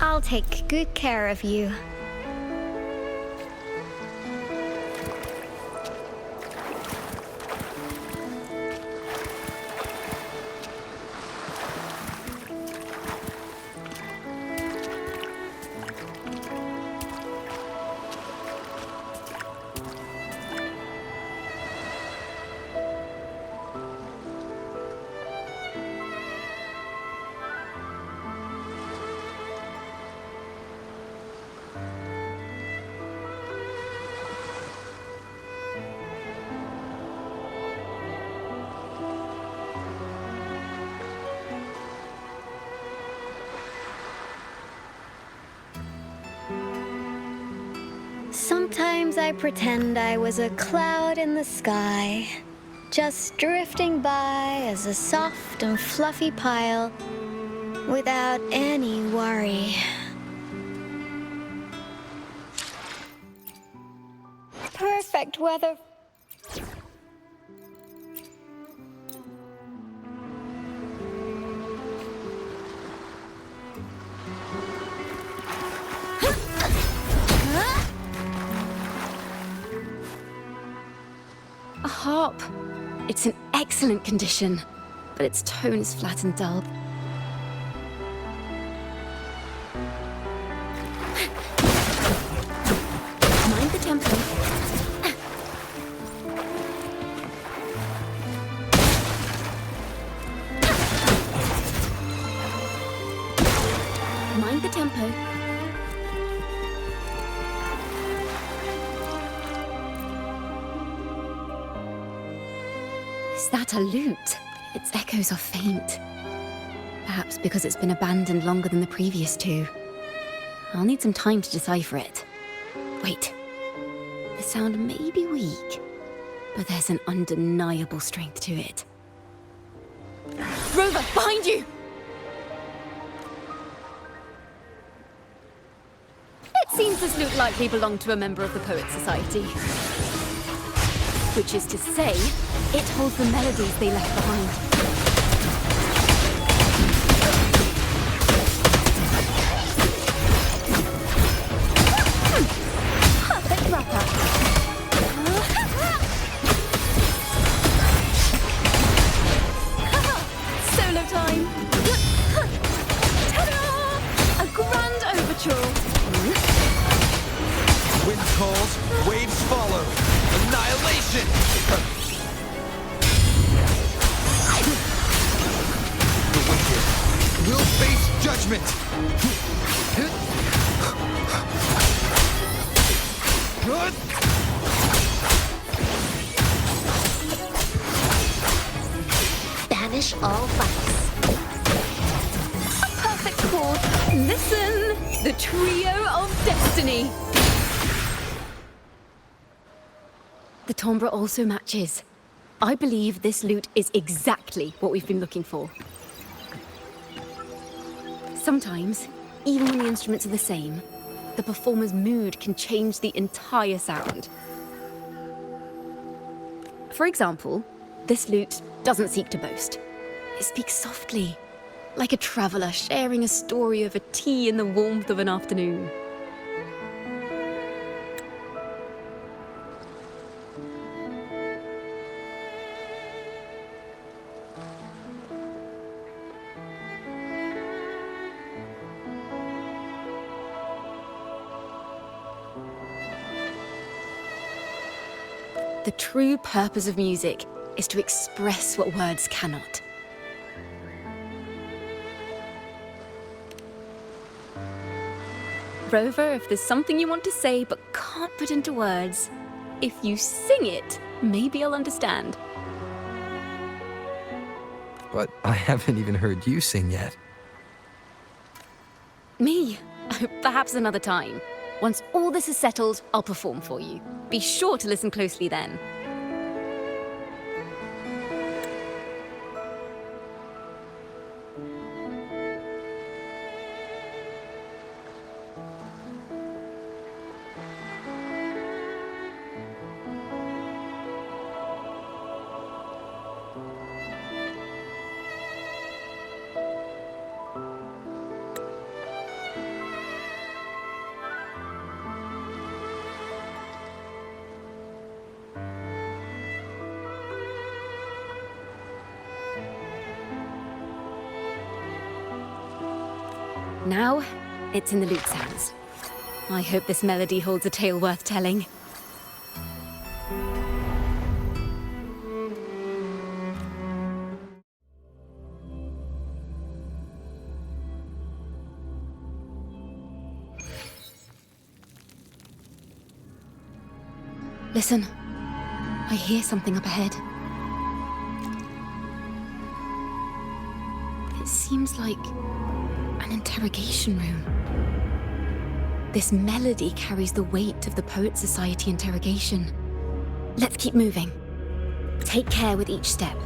I'll take good care of you. Sometimes I pretend I was a cloud in the sky, just drifting by as a soft and fluffy pile without any worry. Perfect weather. A harp. It's in excellent condition, but its tone is flat and dull. Mind the tempo. Mind the tempo. Is that a lute? Its echoes are faint. Perhaps because it's been abandoned longer than the previous two. I'll need some time to decipher it. Wait. The sound may be weak, but there's an undeniable strength to it. Rover, behind you! It seems this lute likely belonged to a member of the Poets Society. Which is to say, it holds the melodies they left behind. Perfect wrap-up. Solo time. Ta-da! A grand overture. Wind calls, waves follow. Annihilation! The wicked will face judgment! Banish all fights. A perfect chord. Listen! The trio of destiny. The timbre also matches. I believe this lute is exactly what we've been looking for. Sometimes, even when the instruments are the same, the performer's mood can change the entire sound. For example, this lute doesn't seek to boast. It speaks softly, like a traveller sharing a story over tea in the warmth of an afternoon. The true purpose of music is to express what words cannot. Rover, if there's something you want to say but can't put into words, if you sing it, maybe I'll understand. But I haven't even heard you sing yet. Me? Perhaps another time. Once all this is settled, I'll perform for you. Be sure to listen closely then. Now, it's in the lute's hands. I hope this melody holds a tale worth telling. Listen, I hear something up ahead. It seems like an interrogation room. This melody carries the weight of the Poet Society interrogation. Let's keep moving. Take care with each step.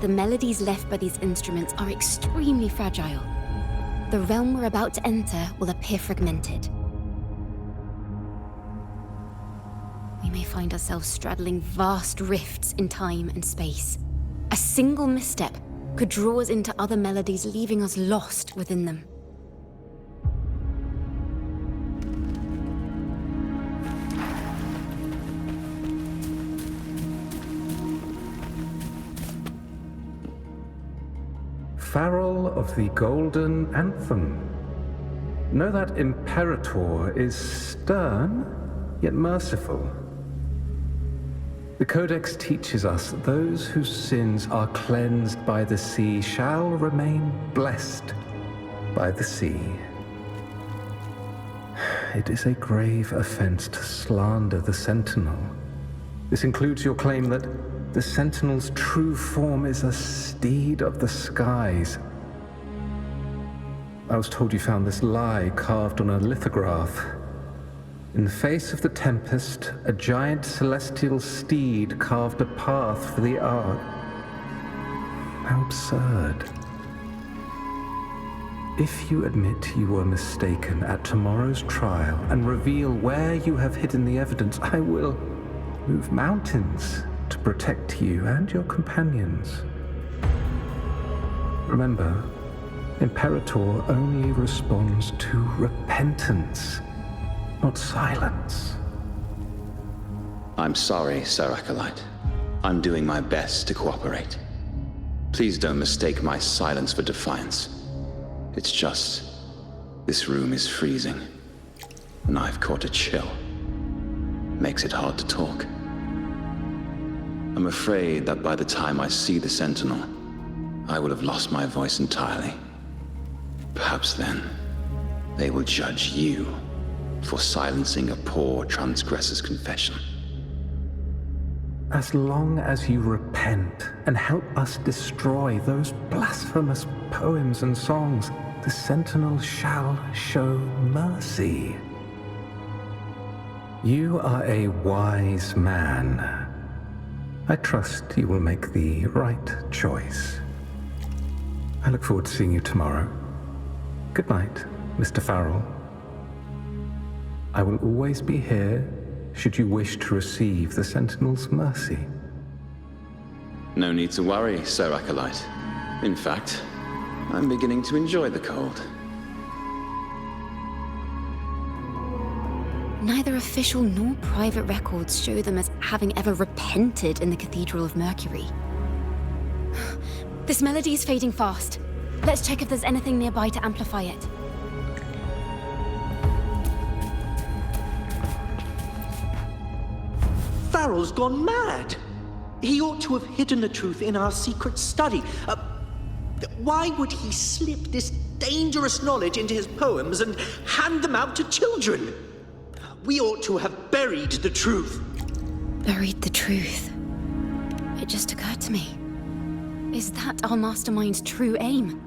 The melodies left by these instruments are extremely fragile. The realm we're about to enter will appear fragmented. We may find ourselves straddling vast rifts in time and space. A single misstep could draw us into other melodies, leaving us lost within them. Farrell of the Golden Anthem. Know that Imperator is stern, yet merciful. The Codex teaches us that those whose sins are cleansed by the sea shall remain blessed by the sea. It is a grave offense to slander the Sentinel. This includes your claim that the Sentinel's true form is a steed of the skies. I was told you found this lie carved on a lithograph. In the face of the tempest, a giant celestial steed carved a path for the Ark. How absurd. If you admit you were mistaken at tomorrow's trial and reveal where you have hidden the evidence, I will move mountains to protect you and your companions. Remember, Imperator only responds to repentance, not silence. I'm sorry, Sir Acolyte. I'm doing my best to cooperate. Please don't mistake my silence for defiance. It's just, this room is freezing, and I've caught a chill. Makes it hard to talk. I'm afraid that by the time I see the Sentinel, I will have lost my voice entirely. Perhaps then, they will judge you for silencing a poor transgressor's confession. As long as you repent and help us destroy those blasphemous poems and songs, the Sentinel shall show mercy. You are a wise man. I trust you will make the right choice. I look forward to seeing you tomorrow. Good night, Mr. Farrell. I will always be here should you wish to receive the Sentinel's mercy. No need to worry, Sir Acolyte. In fact, I'm beginning to enjoy the cold. Neither official nor private records show them as having ever repented in the Cathedral of Mercury. This melody is fading fast. Let's check if there's anything nearby to amplify it. Farrell's gone mad. He ought to have hidden the truth in our secret study. Why would he slip this dangerous knowledge into his poems and hand them out to children? We ought to have buried the truth. Buried the truth? It just occurred to me. Is that our mastermind's true aim?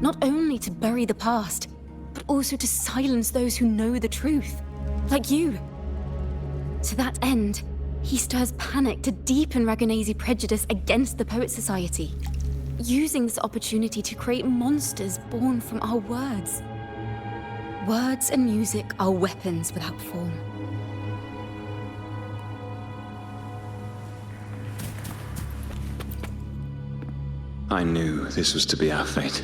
Not only to bury the past, but also to silence those who know the truth, like you. To that end, he stirs panic to deepen Ragonese prejudice against the Poet Society, using this opportunity to create monsters born from our words. Words and music are weapons without form. I knew this was to be our fate.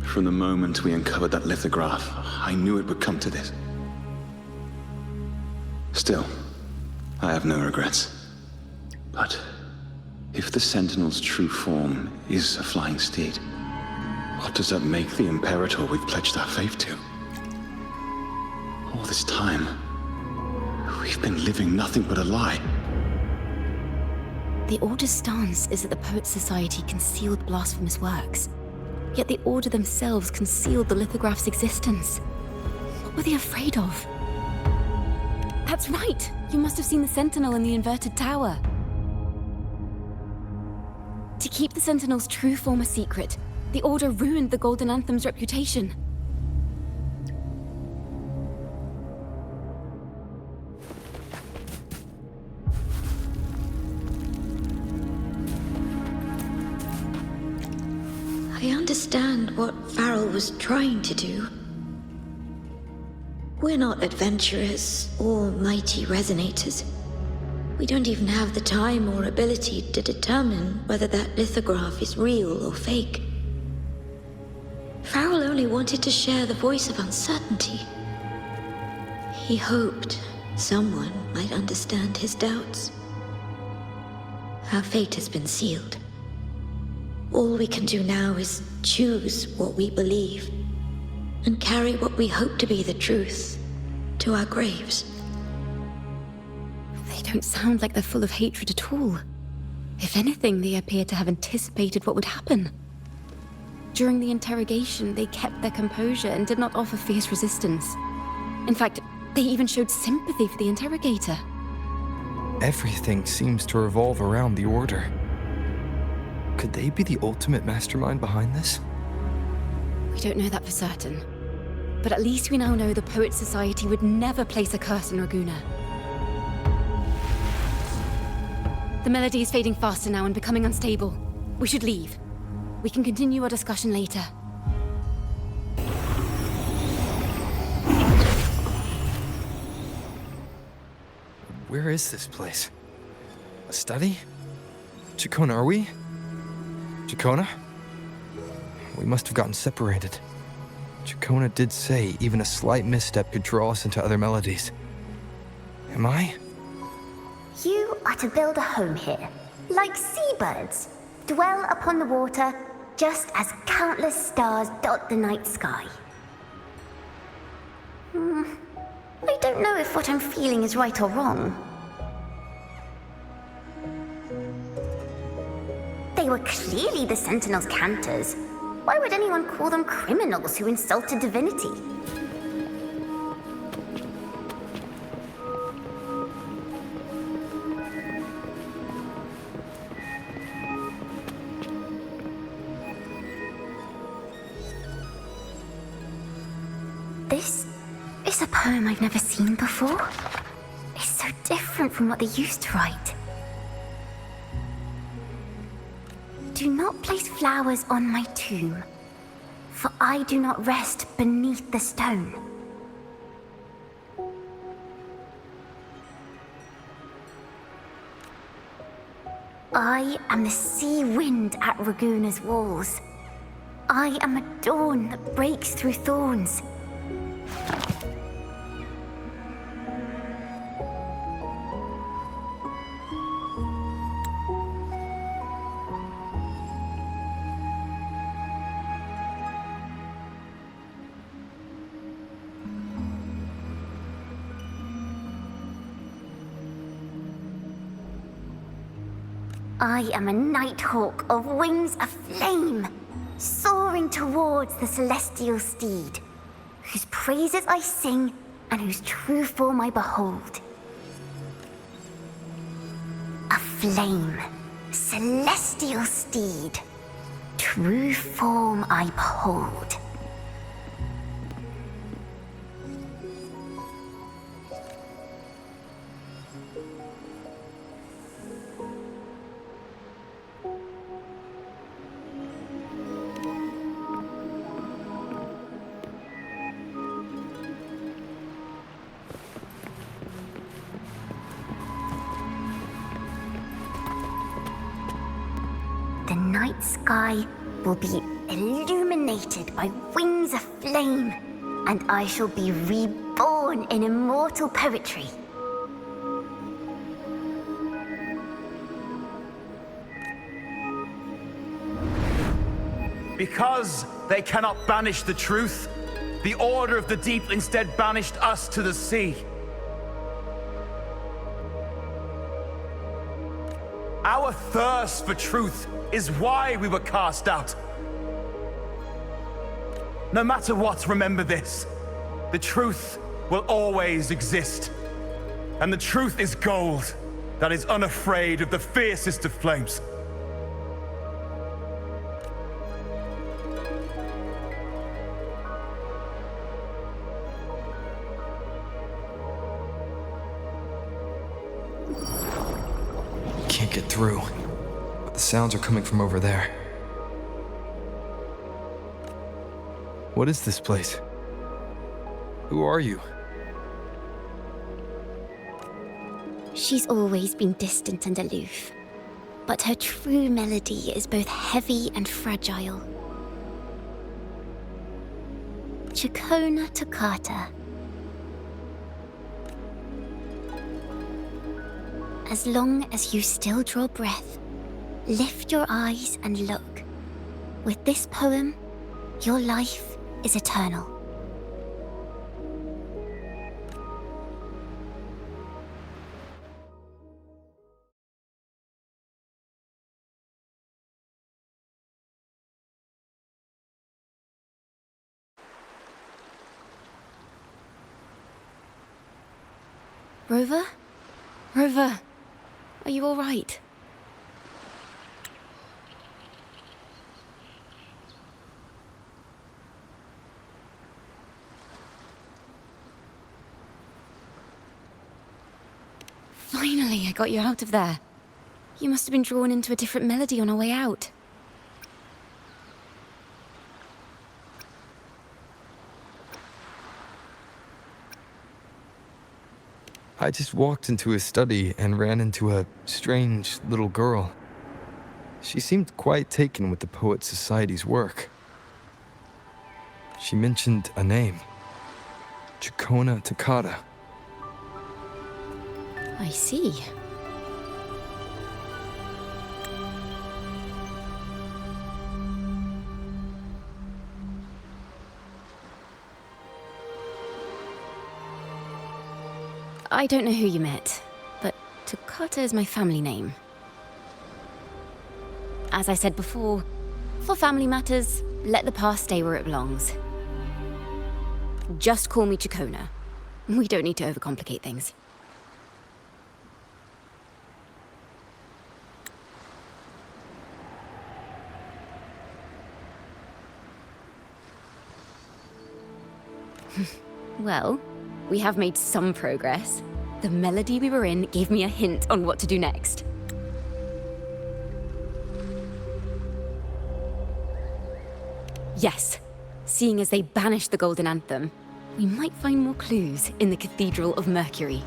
From the moment we uncovered that lithograph, I knew it would come to this. Still, I have no regrets. But if the Sentinel's true form is a flying steed, What does that make the Imperator we've pledged our faith to? All this time, we've been living nothing but a lie. The Order's stance is that the Poets Society concealed blasphemous works. Yet the Order themselves concealed the lithograph's existence. What were they afraid of? That's right! You must have seen the Sentinel in the inverted tower. To keep the Sentinel's true form a secret, the Order ruined the Golden Anthem's reputation. I understand what Farrell was trying to do. We're not adventurers or mighty resonators. We don't even have the time or ability to determine whether that lithograph is real or fake. Farrell only wanted to share the voice of uncertainty. He hoped someone might understand his doubts. Our fate has been sealed. All we can do now is choose what we believe and carry what we hope to be the truth to our graves. They don't sound like they're full of hatred at all. If anything, they appear to have anticipated what would happen. During the interrogation, they kept their composure and did not offer fierce resistance. In fact, they even showed sympathy for the interrogator. Everything seems to revolve around the Order. Could they be the ultimate mastermind behind this? We don't know that for certain. But at least we now know the Poets Society would never place a curse on Raguna. The melody is fading faster now and becoming unstable. We should leave. We can continue our discussion later. Where is this place? A study? Ciaccona, are we? Ciaccona? We must have gotten separated. Ciaccona did say even a slight misstep could draw us into other melodies. Am I? You are to build a home here, like seabirds. Dwell upon the water, just as countless stars dot the night sky. I don't know if what I'm feeling is right or wrong. They were clearly the Sentinel's cantors. Why would anyone call them criminals who insulted divinity? This is a poem I've never seen before. It's so different from what they used to write. Do not place flowers on my tomb, for I do not rest beneath the stone. I am the sea wind at Raguna's walls. I am a dawn that breaks through thorns. I am a nighthawk of wings aflame, soaring towards the celestial steed, whose praises I sing and whose true form I behold. A flame, celestial steed, true form I behold. The night sky will be illuminated by wings of flame, and I shall be reborn in immortal poetry. Because they cannot banish the truth, the Order of the Deep instead banished us to the sea. Our thirst for truth is why we were cast out. No matter what, remember this. The truth will always exist. And the truth is gold that is unafraid of the fiercest of flames. Can't get through, but the sounds are coming from over there. What is this place? Who are you? She's always been distant and aloof, but her true melody is both heavy and fragile. Ciaccona Toccata. As long as you still draw breath, lift your eyes and look. With this poem, your life is eternal. Rover? Rover, are you all right? Finally, I got you out of there. You must have been drawn into a different melody on our way out. I just walked into his study and ran into a strange little girl. She seemed quite taken with the Poet Society's work. She mentioned a name. Ciaccona Toccata. I see. I don't know who you met, but Toccata is my family name. As I said before, for family matters, let the past stay where it belongs. Just call me Ciaccona. We don't need to overcomplicate things. Well, we have made some progress. The melody we were in gave me a hint on what to do next. Yes, seeing as they banished the Golden Anthem, we might find more clues in the Cathedral of Mercury.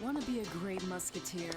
Want to be a great musketeer?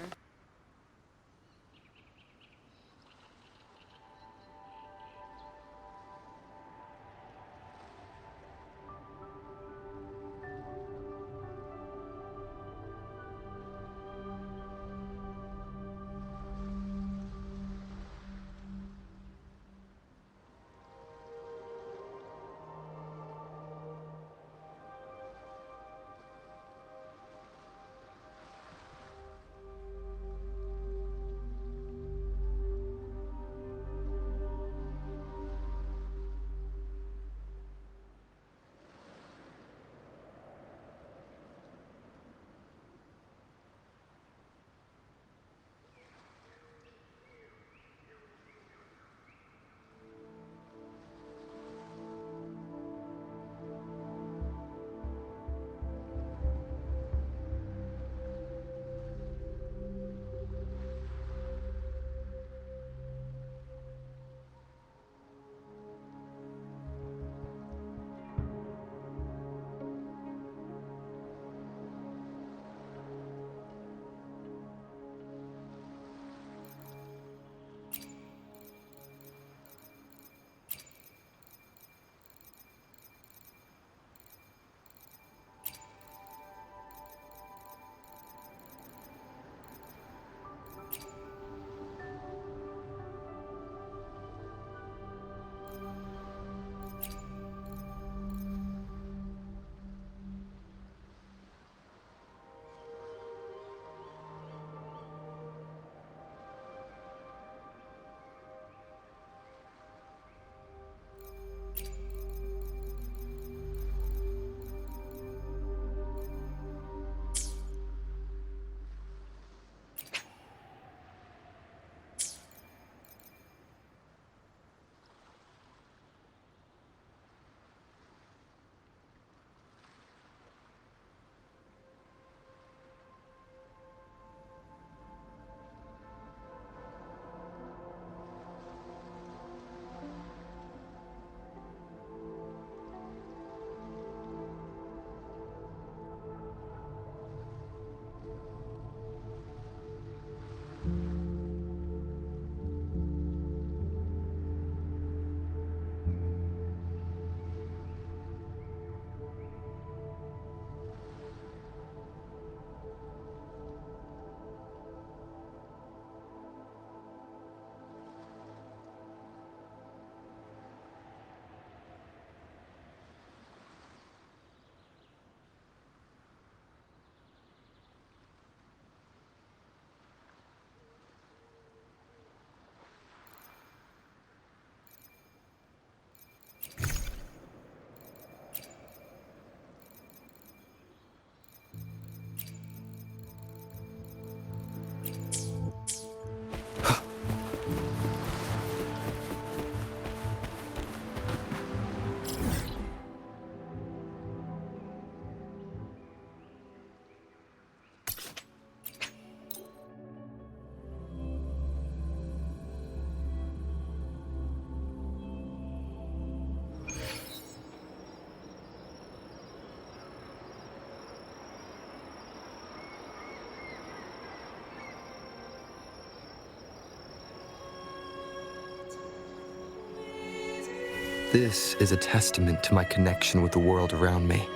This is a testament to my connection with the world around me,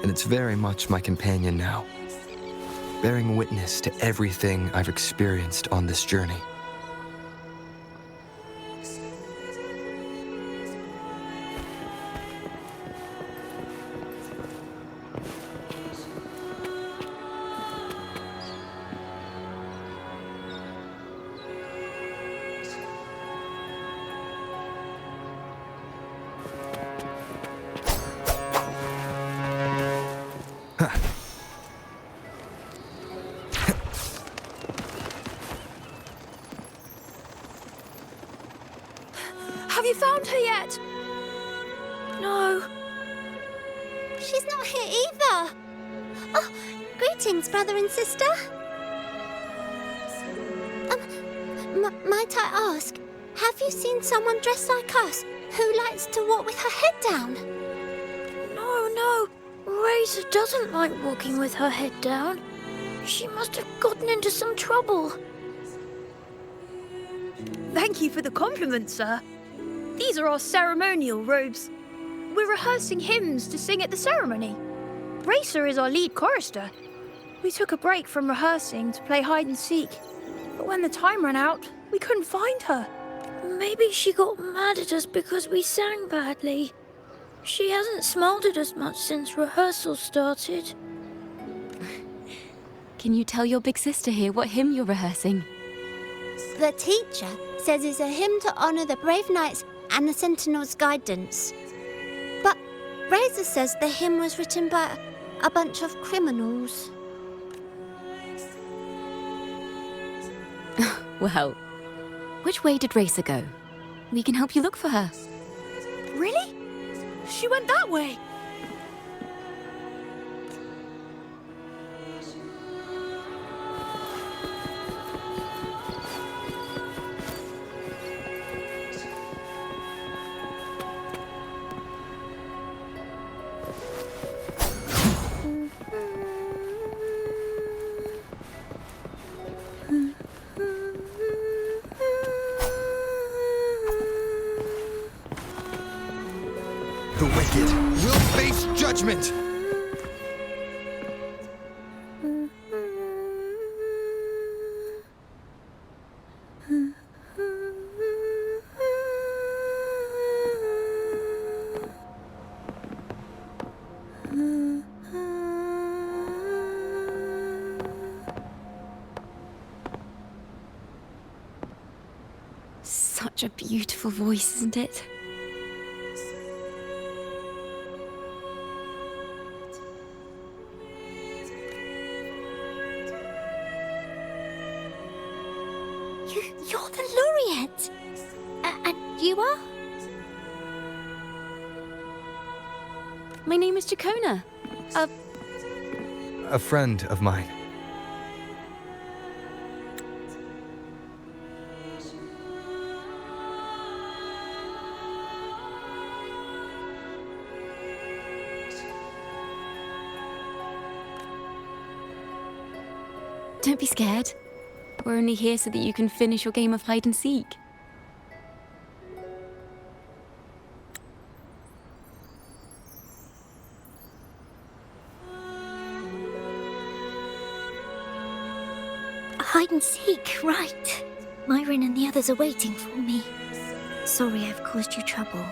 and it's very much my companion now, bearing witness to everything I've experienced on this journey. Have you found her yet? No. She's not here either. Oh, greetings, brother and sister. Might I ask, have you seen someone dressed like us who likes to walk with her head down? No. Razor doesn't like walking with her head down. She must have gotten into some trouble. Thank you for the compliment, sir. These are our ceremonial robes. We're rehearsing hymns to sing at the ceremony. Racer is our lead chorister. We took a break from rehearsing to play hide and seek. But when the time ran out, we couldn't find her. Maybe she got mad at us because we sang badly. She hasn't smiled at us much since rehearsal started. Can you tell your big sister here what hymn you're rehearsing? The teacher says it's a hymn to honor the brave knights and the Sentinel's guidance. But Razor says the hymn was written by a bunch of criminals. Well, which way did Racer go? We can help you look for her. Really? She went that way. The wicked will face judgment! Such a beautiful voice, isn't it? You're the laureate! And you are? My name is Ciaccona. A friend of mine. Don't be scared. We're only here so that you can finish your game of hide and seek. Hide and seek, right. Myron and the others are waiting for me. Sorry I've caused you trouble.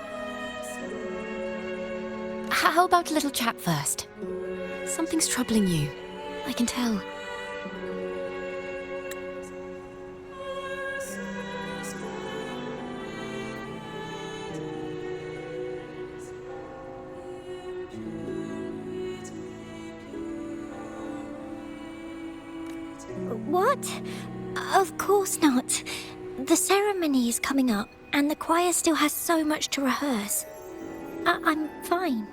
How about a little chat first? Something's troubling you. I can tell. What? Of course not. The ceremony is coming up, and the choir still has so much to rehearse. I'm fine.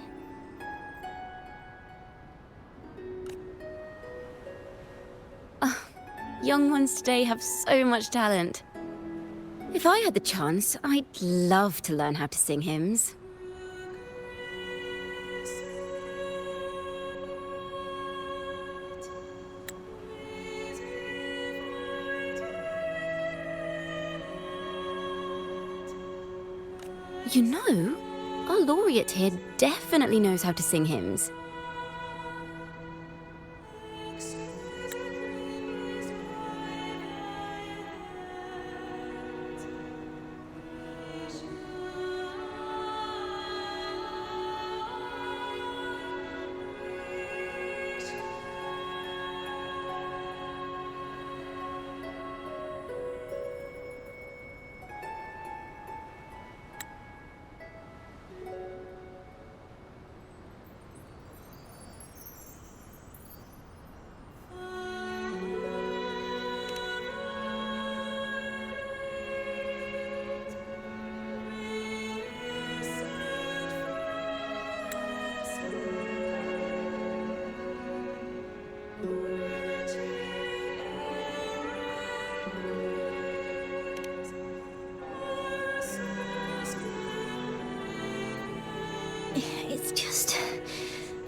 Young ones today have so much talent. If I had the chance, I'd love to learn how to sing hymns. You know, our laureate here definitely knows how to sing hymns.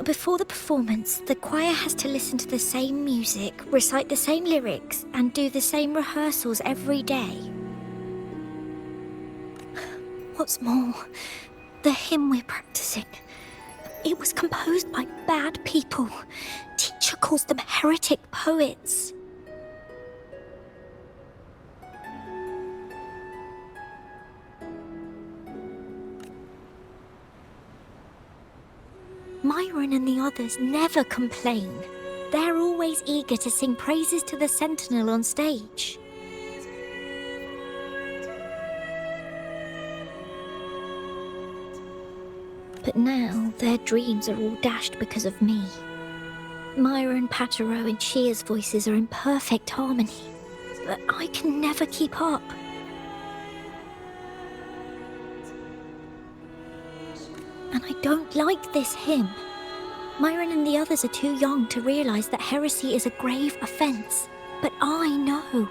Before the performance, the choir has to listen to the same music, recite the same lyrics, and do the same rehearsals every day. What's more, the hymn we're practicing, it was composed by bad people. Teacher calls them heretic poets. Myron and the others never complain. They're always eager to sing praises to the Sentinel on stage. But now their dreams are all dashed because of me. Myron, Patero, and Shear's voices are in perfect harmony, but I can never keep up. And I don't like this hymn. Myron and the others are too young to realize that heresy is a grave offense, but I know.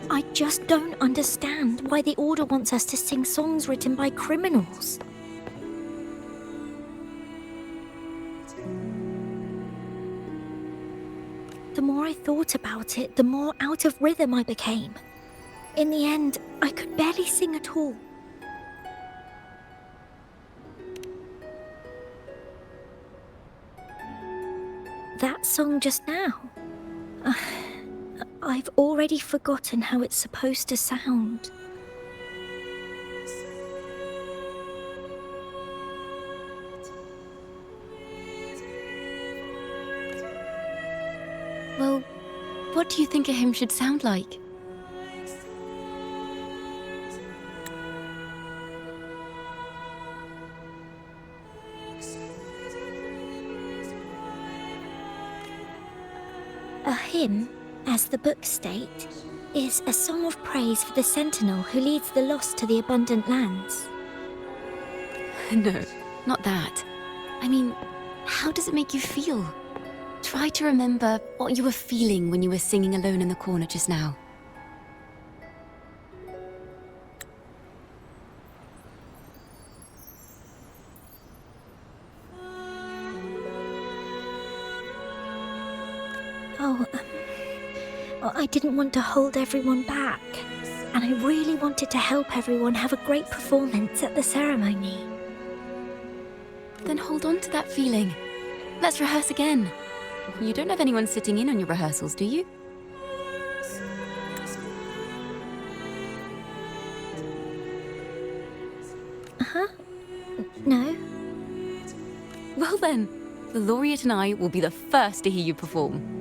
I just don't understand why the Order wants us to sing songs written by criminals. The more I thought about it, the more out of rhythm I became. In the end, I could barely sing at all. That song just now. I've already forgotten how it's supposed to sound. Well, what do you think a hymn should sound like? A hymn, as the books state, is a song of praise for the Sentinel who leads the lost to the abundant lands. No, not that. I mean, how does it make you feel? Try to remember what you were feeling when you were singing alone in the corner just now. I didn't want to hold everyone back, and I really wanted to help everyone have a great performance at the ceremony. Then hold on to that feeling. Let's rehearse again. You don't have anyone sitting in on your rehearsals, do you? No. Well then, the laureate and I will be the first to hear you perform.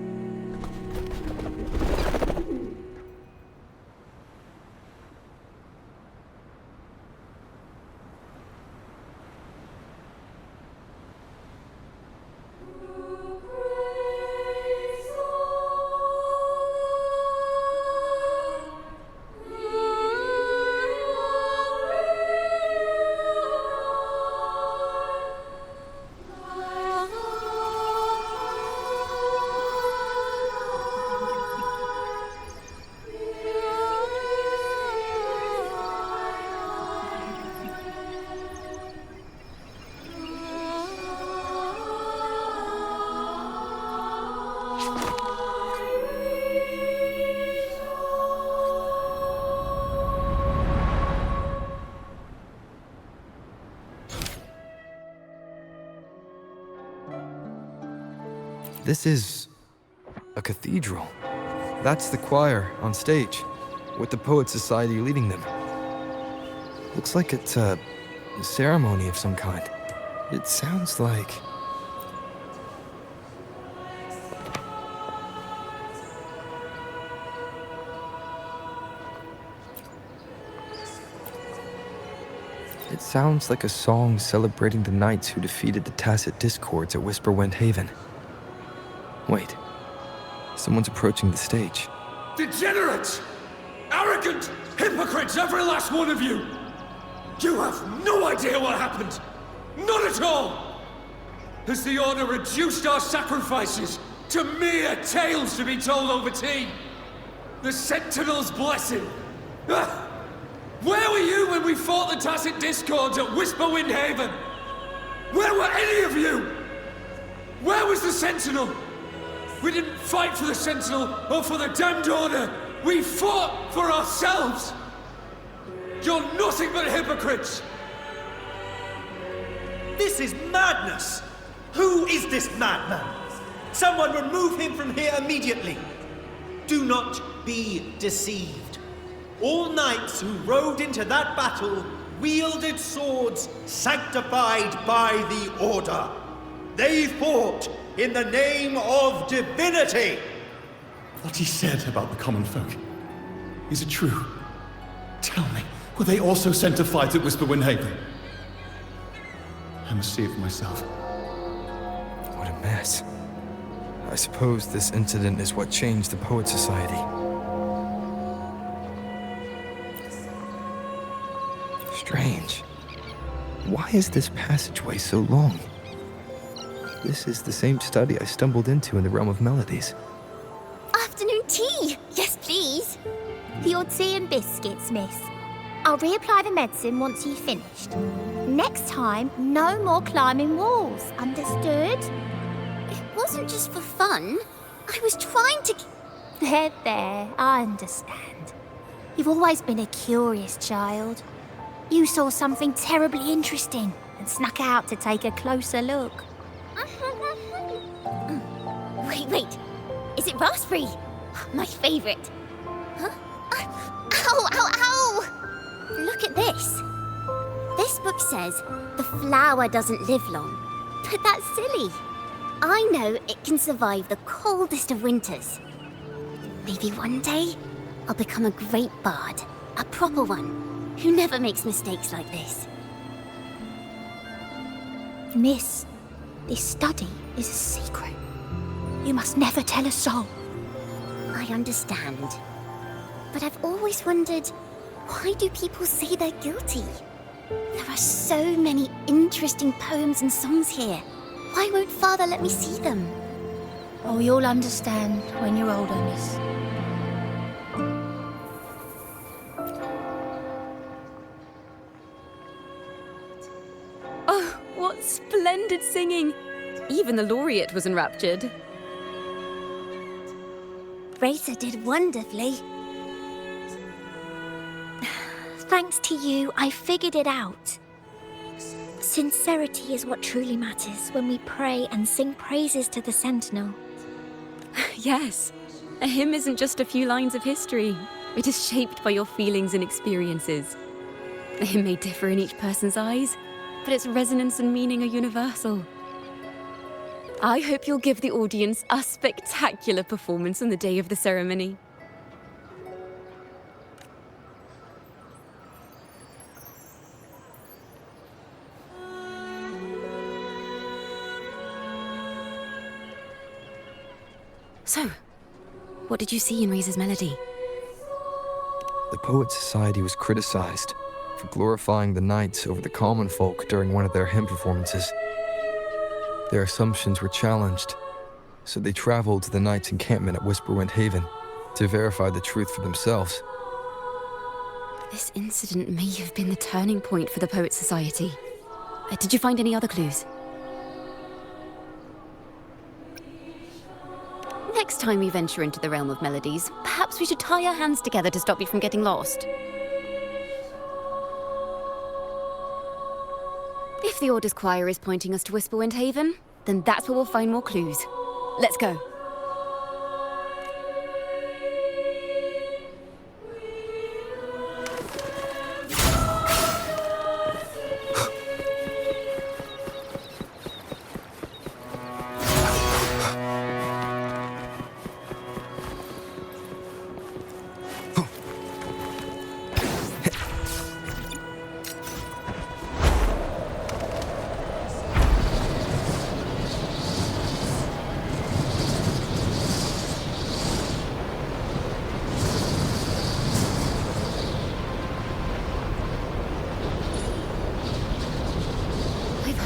This is a cathedral. That's the choir on stage, with the Poet Society leading them. Looks like it's a ceremony of some kind. It sounds like... It sounds like a song celebrating the knights who defeated the Tacit Discords at Whisperwind Haven. Wait. Someone's approaching the stage. Degenerates! Arrogant hypocrites, every last one of you! You have no idea what happened! None at all! Has the Order reduced our sacrifices to mere tales to be told over tea? The Sentinel's blessing! Ah! Where were you when we fought the Tacit Discords at Whisperwind Haven? Where were any of you? Where was the Sentinel? We didn't fight for the Sentinel or for the damned Order. We fought for ourselves. You're nothing but hypocrites. This is madness! Who is this madman? Someone remove him from here immediately. Do not be deceived. All knights who rode into that battle wielded swords sanctified by the Order. They fought in the name of divinity. What he said about the common folk, is it true? Tell me, were they also sent to fight at Whisperwind Haven? I must see it for myself. What a mess. I suppose this incident is what changed the Poet Society. Strange. Why is this passageway so long? This is the same study I stumbled into in the Realm of Melodies. Afternoon tea! Yes, please. Your tea and biscuits, miss. I'll reapply the medicine once you've finished. Next time, no more climbing walls. Understood? It wasn't just for fun. I was trying to... There, I understand. You've always been a curious child. You saw something terribly interesting and snuck out to take a closer look. Wait. Is it raspberry? My favorite. Huh? Ow! Look at this. This book says the flower doesn't live long. But that's silly. I know it can survive the coldest of winters. Maybe one day I'll become a great bard. A proper one, who never makes mistakes like this. Miss, this study is a secret. You must never tell a soul. I understand. But I've always wondered, why do people say they're guilty? There are so many interesting poems and songs here. Why won't Father let me see them? Oh, you'll understand when you're older, miss. Oh, what splendid singing! Even the laureate was enraptured. Racer did wonderfully. Thanks to you, I figured it out. Sincerity is what truly matters when we pray and sing praises to the Sentinel. Yes, a hymn isn't just a few lines of history. It is shaped by your feelings and experiences. A hymn may differ in each person's eyes, but its resonance and meaning are universal. I hope you'll give the audience a spectacular performance on the day of the ceremony. So, what did you see in Razor's melody? The Poet Society was criticized for glorifying the knights over the common folk during one of their hymn performances. Their assumptions were challenged, so they traveled to the knights' encampment at Whisperwind Haven to verify the truth for themselves. This incident may have been the turning point for the Poet Society. Did you find any other clues? Next time we venture into the Realm of Melodies, perhaps we should tie our hands together to stop you from getting lost. If the Order's choir is pointing us to Whisperwind Haven, then that's where we'll find more clues. Let's go.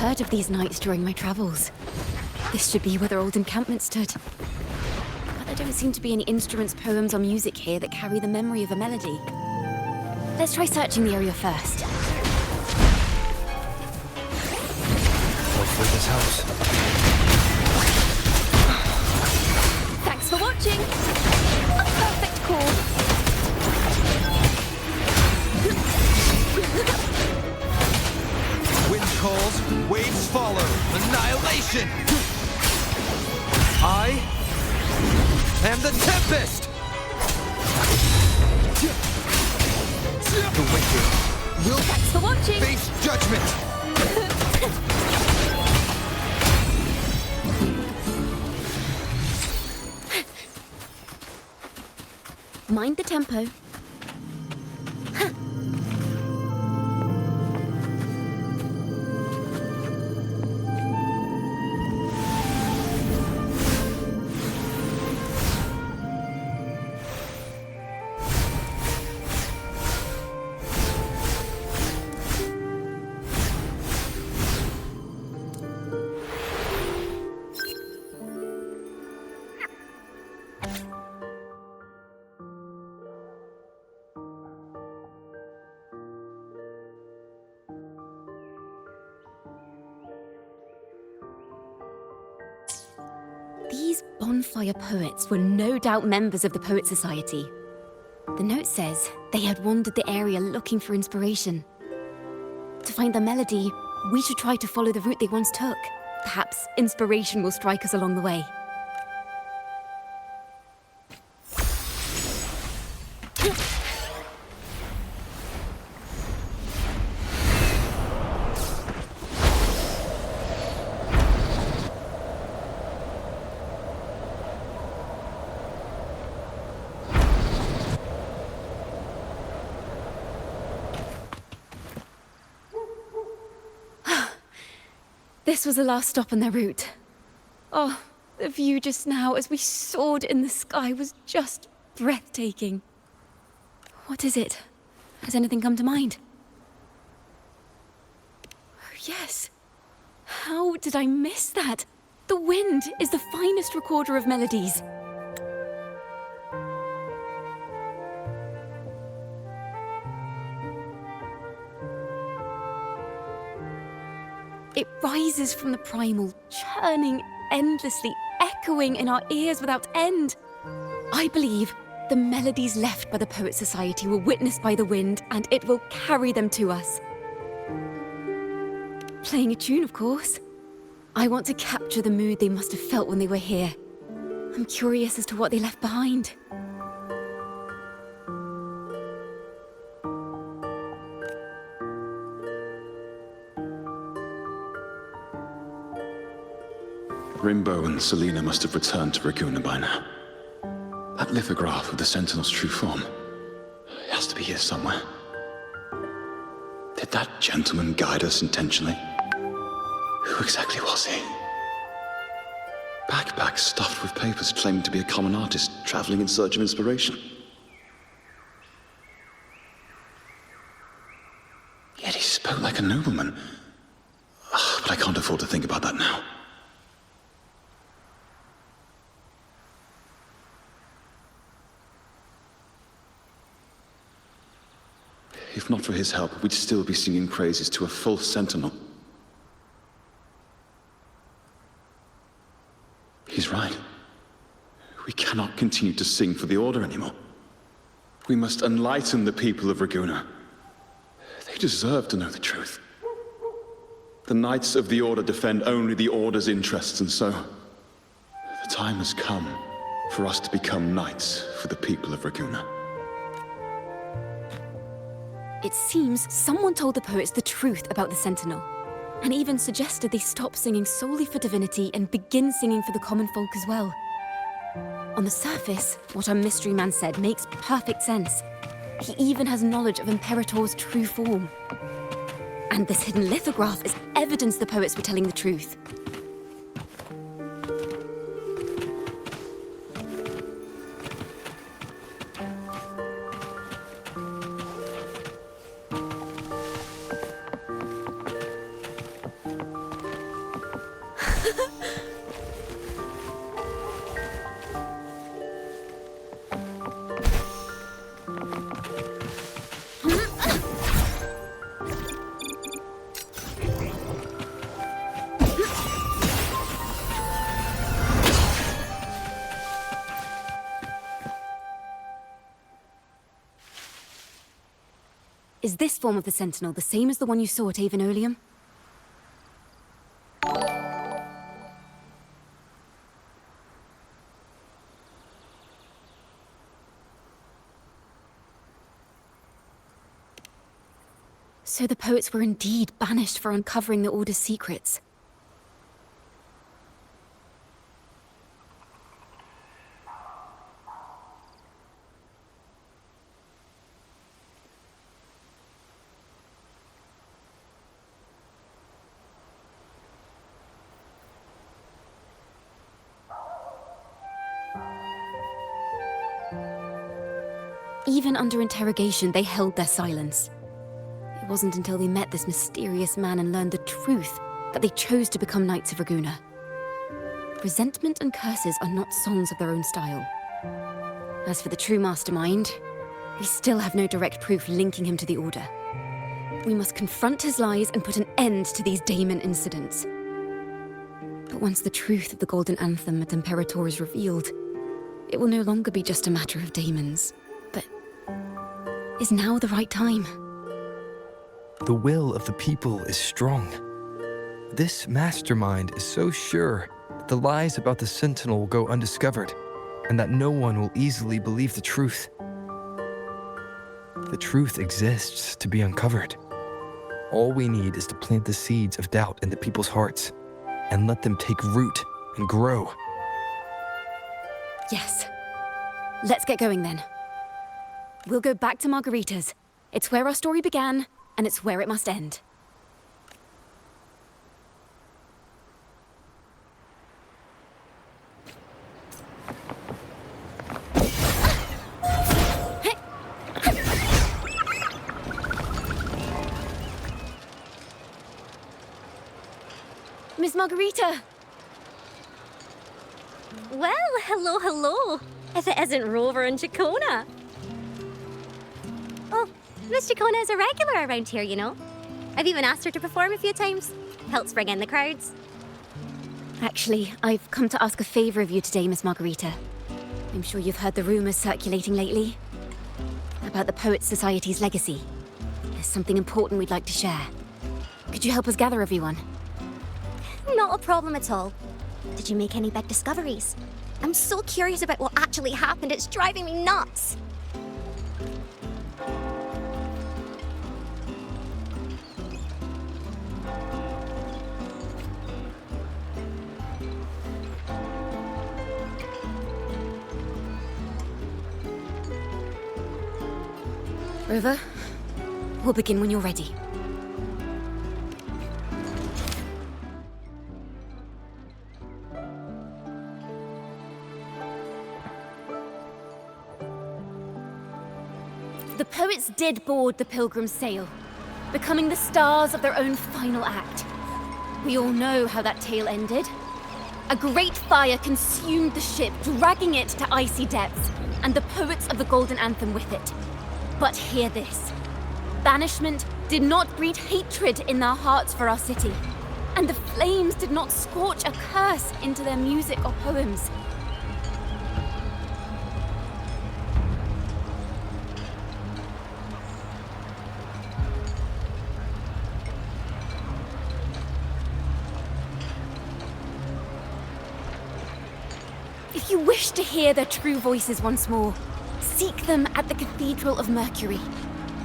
heard of these nights during my travels. This should be where their old encampment stood. But there don't seem to be any instruments, poems, or music here that carry the memory of a melody. Let's try searching the area first. Hopefully this helps. Thanks for watching! A perfect call! Wind calls, waves follow. Annihilation! I am the Tempest! The wicked will Thanks for watching! face judgment! Mind the tempo. These bonfire poets were no doubt members of the Poet Society. The note says they had wandered the area looking for inspiration. To find their melody, we should try to follow the route they once took. Perhaps inspiration will strike us along the way. This was the last stop on their route. Oh, the view just now as we soared in the sky was just breathtaking. What is it? Has anything come to mind? Oh, yes. How did I miss that? The wind is the finest recorder of melodies. It rises from the primal, churning endlessly, echoing in our ears without end. I believe the melodies left by the Poet Society were witnessed by the wind, and it will carry them to us. Playing a tune, of course. I want to capture the mood they must have felt when they were here. I'm curious as to what they left behind. Rimbo and Selena must have returned to Raguna by now. That lithograph of the Sentinel's true form. It has to be here somewhere. Did that gentleman guide us intentionally? Who exactly was he? Backpack stuffed with papers claiming to be a common artist traveling in search of inspiration. Yet he spoke like a nobleman. But I can't afford to think about that now. If not for his help, we'd still be singing praises to a false sentinel. He's right. We cannot continue to sing for the Order anymore. We must enlighten the people of Raguna. They deserve to know the truth. The Knights of the Order defend only the Order's interests, and so the time has come for us to become knights for the people of Raguna. It seems someone told the poets the truth about the Sentinel, and even suggested they stop singing solely for divinity and begin singing for the common folk as well. On the surface, what our mystery man said makes perfect sense. He even has knowledge of Imperator's true form. And this hidden lithograph is evidence the poets were telling the truth. Is this form of the Sentinel the same as the one you saw at Avenolium? So the poets were indeed banished for uncovering the Order's secrets. Even under interrogation, they held their silence. It wasn't until they met this mysterious man and learned the truth that they chose to become Knights of Ragunna. Resentment and curses are not songs of their own style. As for the true mastermind, we still have no direct proof linking him to the Order. We must confront his lies and put an end to these daemon incidents. But once the truth of the Golden Anthem at Imperator is revealed, it will no longer be just a matter of daemons. But is now the right time? The will of the people is strong. This mastermind is so sure that the lies about the Sentinel will go undiscovered, and that no one will easily believe the truth. The truth exists to be uncovered. All we need is to plant the seeds of doubt in the people's hearts, and let them take root and grow. Yes. Let's get going then. We'll go back to Margarita's. It's where our story began, and it's where it must end. Miss Margarita! Well, hello, hello. If it isn't Rover and Ciaccona. Oh, Miss Ciaccona is a regular around here, you know. I've even asked her to perform a few times. Helps bring in the crowds. Actually, I've come to ask a favor of you today, Miss Margarita. I'm sure you've heard the rumors circulating lately about the Poets Society's legacy. There's something important we'd like to share. Could you help us gather everyone? Not a problem at all. Did you make any big discoveries? I'm so curious about what actually happened. It's driving me nuts. Rover, we'll begin when you're ready. The poets did board the Pilgrim's sail, becoming the stars of their own final act. We all know how that tale ended. A great fire consumed the ship, dragging it to icy depths, and the poets of the Golden Anthem with it. But hear this. Banishment did not breed hatred in their hearts for our city, and the flames did not scorch a curse into their music or poems. If you wish to hear their true voices once more, seek them at the Cathedral of Mercury.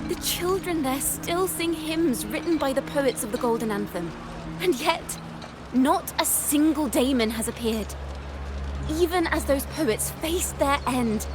The children there still sing hymns written by the poets of the Golden Anthem. And yet, not a single daemon has appeared. Even as those poets faced their end.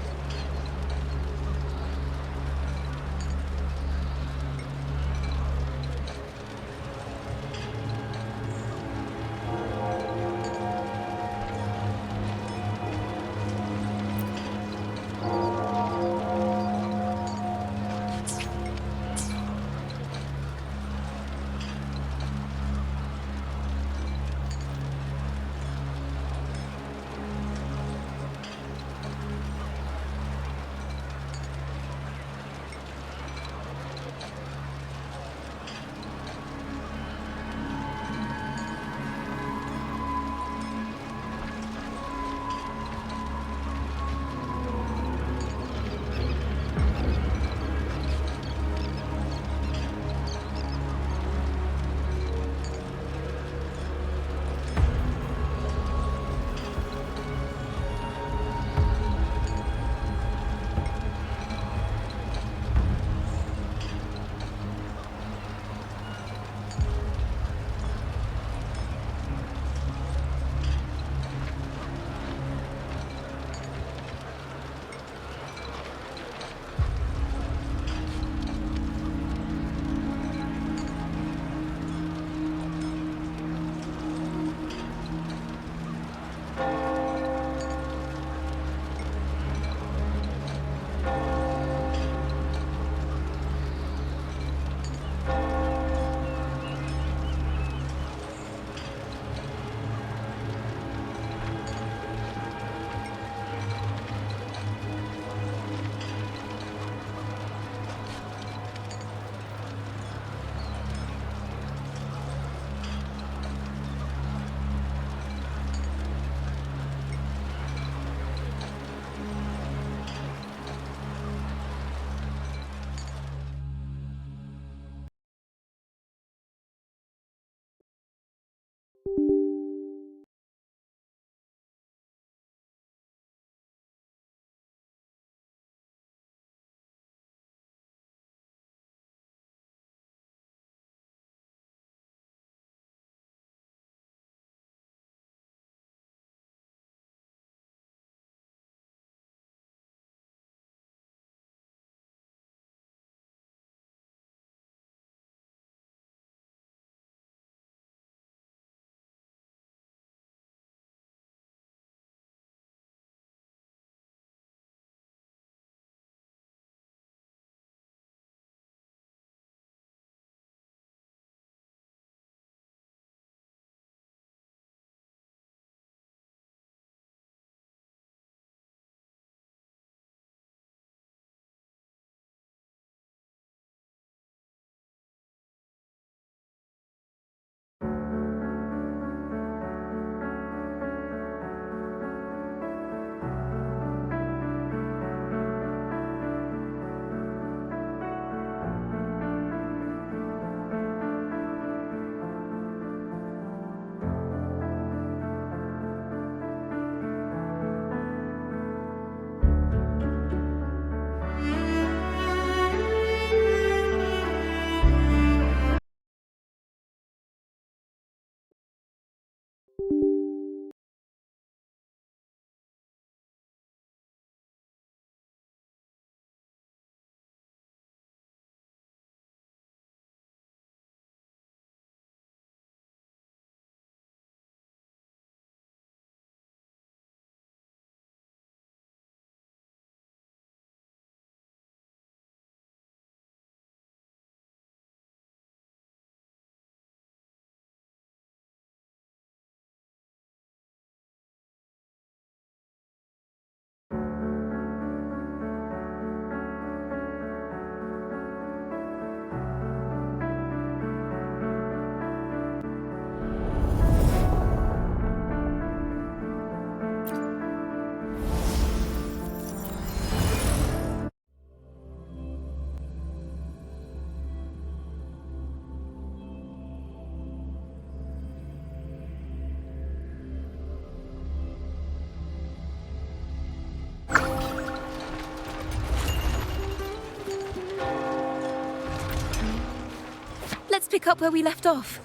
Let's pick up where we left off.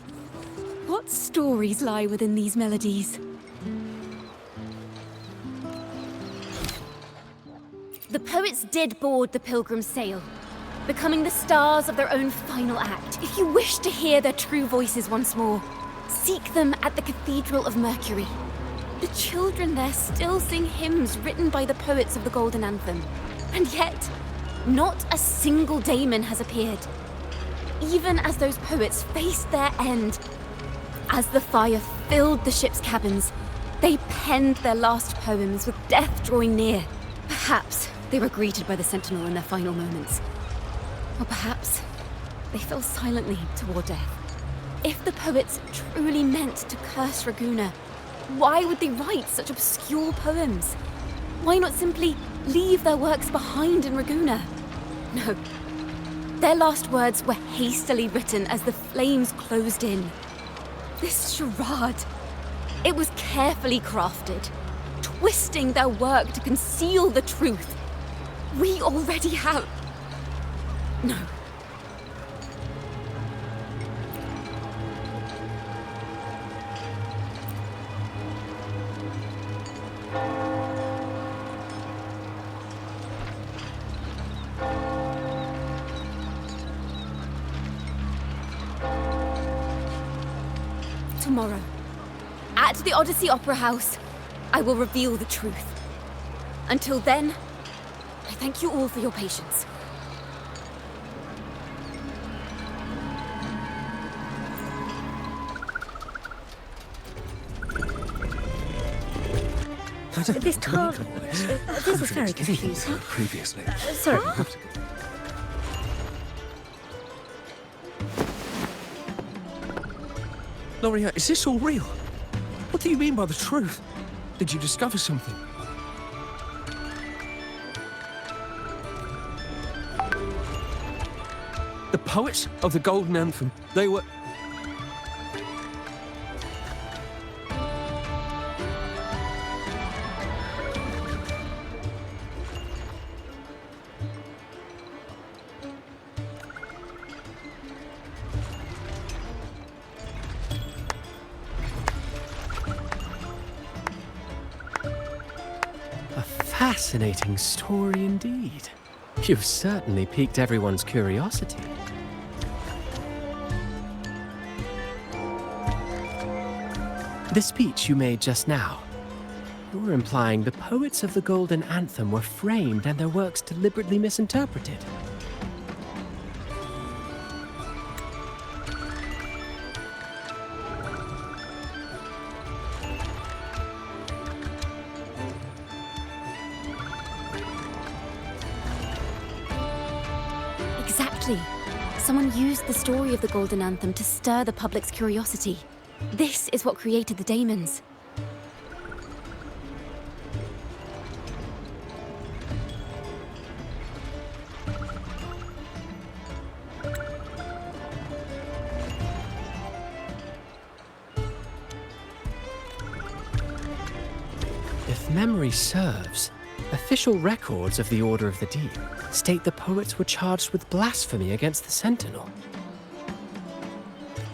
What stories lie within these melodies? The poets did board the Pilgrim's sail, becoming the stars of their own final act. If you wish to hear their true voices once more, seek them at the Cathedral of Mercury. The children there still sing hymns written by the poets of the Golden Anthem. And yet, not a single daemon has appeared. Even as those poets faced their end, as the fire filled the ship's cabins, they penned their last poems with death drawing near. Perhaps they were greeted by the Sentinel in their final moments. Or perhaps they fell silently toward death. If the poets truly meant to curse Raguna, why would they write such obscure poems? Why not simply leave their works behind in Raguna? No. Their last words were hastily written as the flames closed in. This charade, it was carefully crafted, twisting their work to conceal the truth. We already have... No. Tomorrow, at the Odyssey Opera House, I will reveal the truth. Until then, I thank you all for your patience. This can't... This is very confusing. Previously. Sorry. Loria, is this all real? What do you mean by the truth? Did you discover something? The poets of the Golden Anthem, they were... Fascinating story indeed. You've certainly piqued everyone's curiosity. The speech you made just now, you're implying the poets of the Golden Anthem were framed and their works deliberately misinterpreted. Exactly. Someone used the story of the Golden Anthem to stir the public's curiosity. This is what created the daemons. If memory serves, official records of the Order of the Deep state the poets were charged with blasphemy against the Sentinel.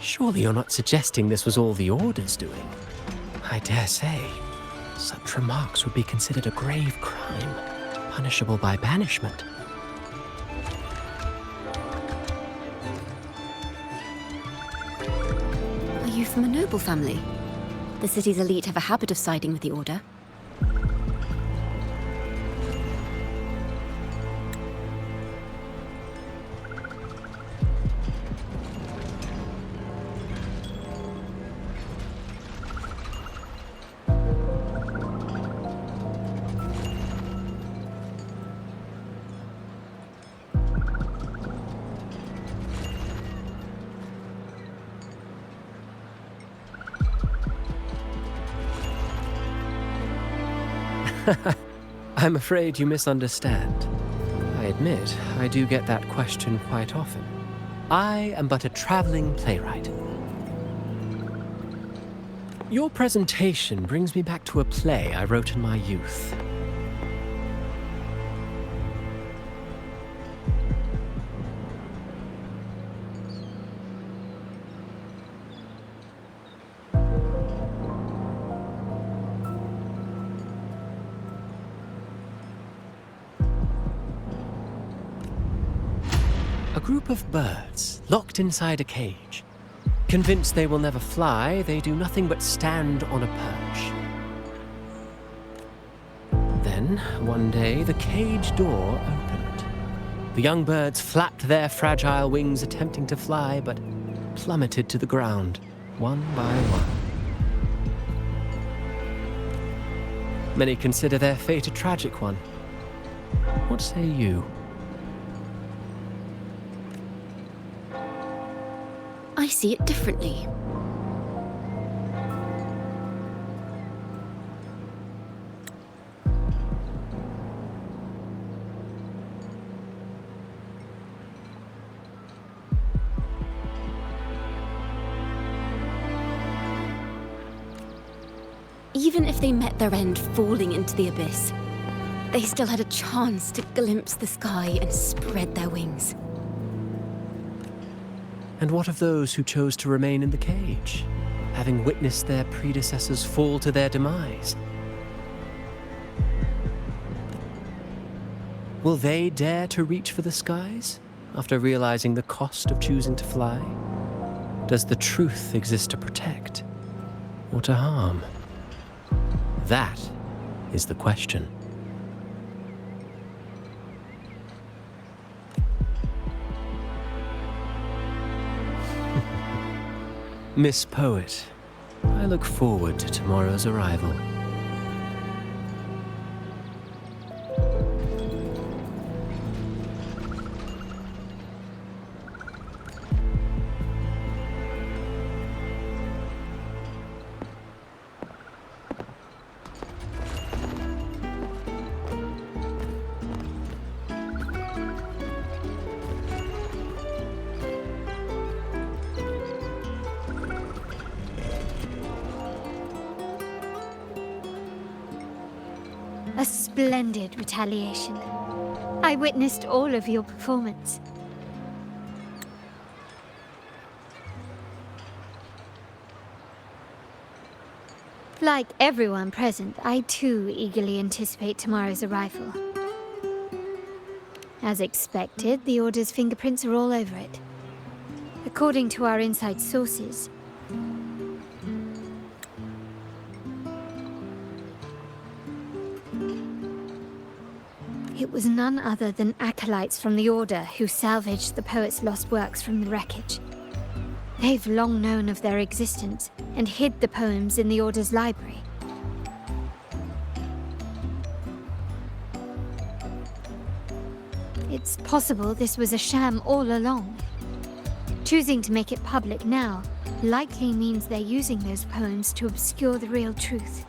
Surely you're not suggesting this was all the Order's doing? I dare say, such remarks would be considered a grave crime, punishable by banishment. Are you from a noble family? The city's elite have a habit of siding with the Order. I'm afraid you misunderstand. I admit, I do get that question quite often. I am but a traveling playwright. Your presentation brings me back to a play I wrote in my youth. A group of birds, locked inside a cage. Convinced they will never fly, they do nothing but stand on a perch. Then, one day, the cage door opened. The young birds flapped their fragile wings, attempting to fly, but plummeted to the ground, one by one. Many consider their fate a tragic one. What say you? I see it differently. Even if they met their end falling into the abyss, they still had a chance to glimpse the sky and spread their wings. And what of those who chose to remain in the cage, having witnessed their predecessors fall to their demise? Will they dare to reach for the skies after realizing the cost of choosing to fly? Does the truth exist to protect or to harm? That is the question. Miss Poet, I look forward to tomorrow's arrival. A splendid retaliation. I witnessed all of your performance. Like everyone present, I too eagerly anticipate tomorrow's arrival. As expected, the Order's fingerprints are all over it. According to our inside sources, it was none other than acolytes from the Order who salvaged the poet's lost works from the wreckage. They've long known of their existence and hid the poems in the Order's library. It's possible this was a sham all along. Choosing to make it public now likely means they're using those poems to obscure the real truth.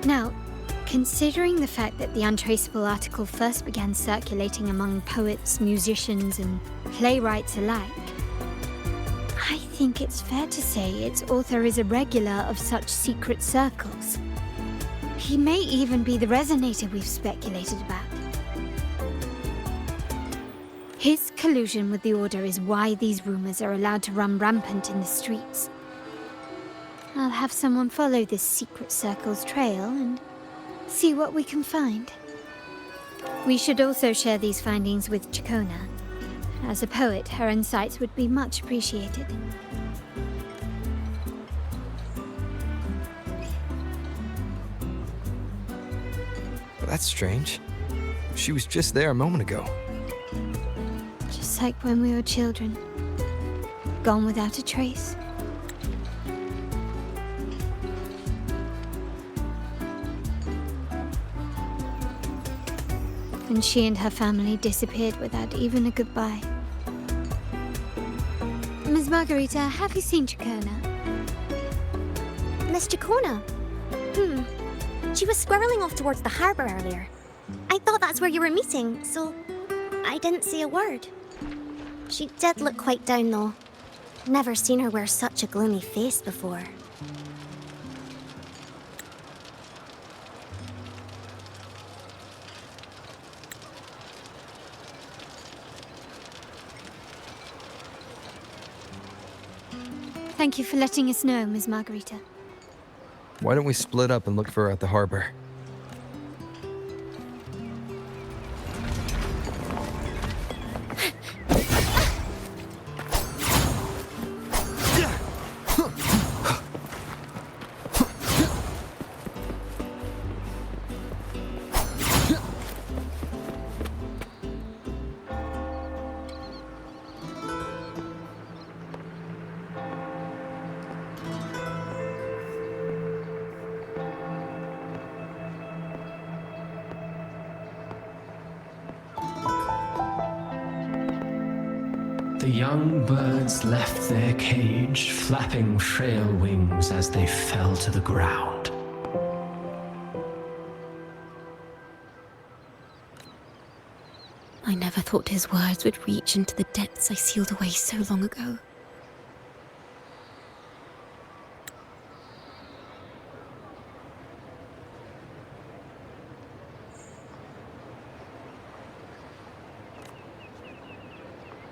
Now, considering the fact that the untraceable article first began circulating among poets, musicians, and playwrights alike, I think it's fair to say its author is a regular of such secret circles. He may even be the resonator we've speculated about. His collusion with the Order is why these rumors are allowed to run rampant in the streets. I'll have someone follow this secret circle's trail and see what we can find. We should also share these findings with Ciaccona. As a poet, her insights would be much appreciated. That's strange. She was just there a moment ago. Just like when we were children. Gone without a trace. And she and her family disappeared without even a goodbye. Ms. Margarita, have you seen Ciaccona? Miss Ciaccona? She was squirreling off towards the harbour earlier. I thought that's where you were meeting, so I didn't say a word. She did look quite down, though. Never seen her wear such a gloomy face before. Thank you for letting us know, Ms. Margarita. Why don't we split up and look for her at the harbor? The young birds left their cage, flapping frail wings as they fell to the ground. I never thought his words would reach into the depths I sealed away so long ago.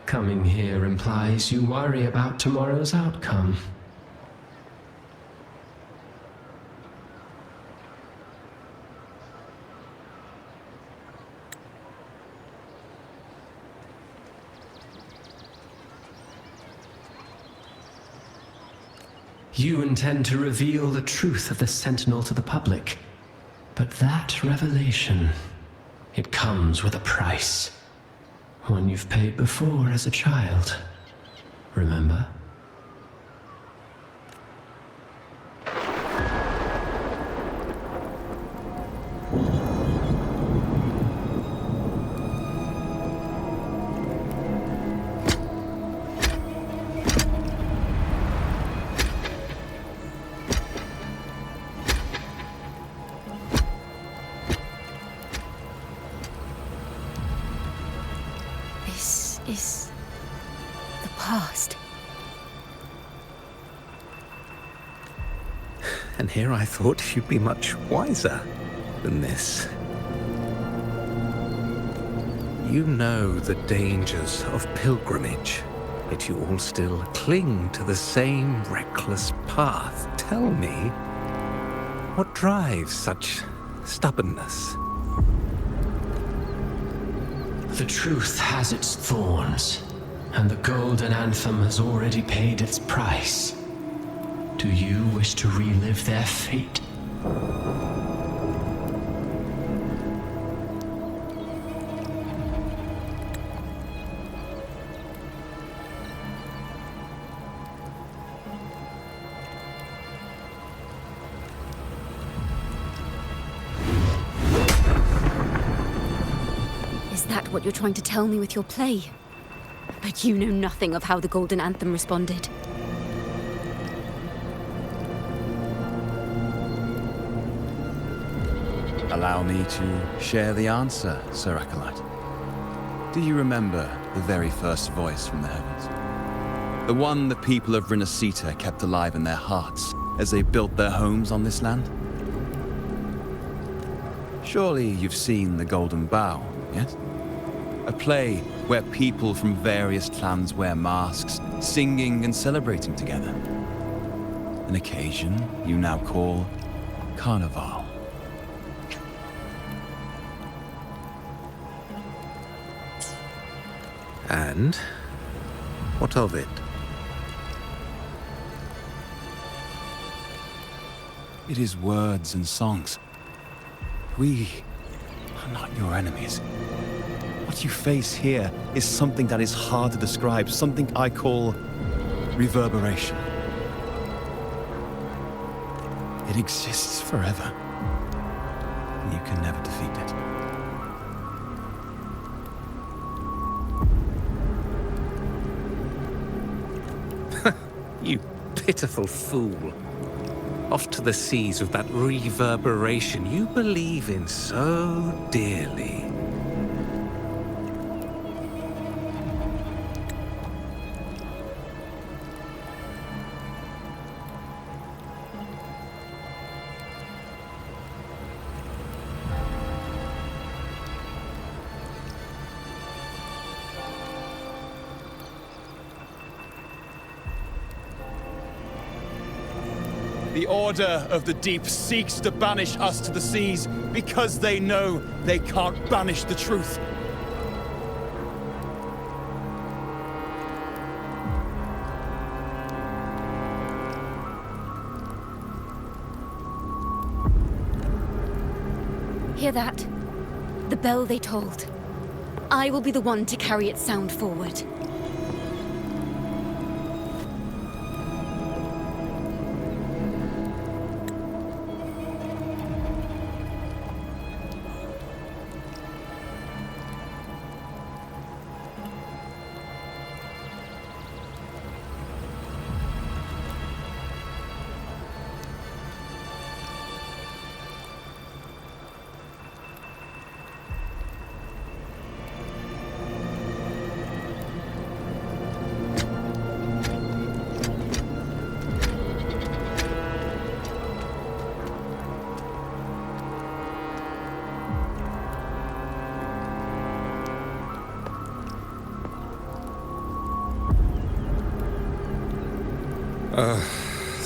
Coming here implies you worry about tomorrow's outcome. You intend to reveal the truth of the Sentinel to the public, but that revelation, it comes with a price. One you've paid before as a child. Remember? Is the past. And here I thought you'd be much wiser. than this. You know the dangers of pilgrimage, yet you all still cling to the same reckless path. Tell me, what drives such stubbornness? The truth has its thorns, and the golden anthem has already paid its price. Do you wish to relive their fate? Is that what you're trying to tell me with your play? But you know nothing of how the Golden Anthem responded. Allow me to share the answer, Sir Acolyte. Do you remember the very first voice from the heavens? The one the people of Rinascita kept alive in their hearts as they built their homes on this land? Surely you've seen The Golden Bough, yes? A play where people from various clans wear masks, singing and celebrating together. An occasion you now call Carnival. And what of it? It is words and songs. We are not your enemies. What you face here is something that is hard to describe, something I call reverberation. It exists forever, and you can never defeat it. You pitiful fool. Off to the seas with that reverberation you believe in so dearly. The Order of the Deep seeks to banish us to the seas because they know they can't banish the truth. Hear that? The bell they tolled. I will be the one to carry its sound forward.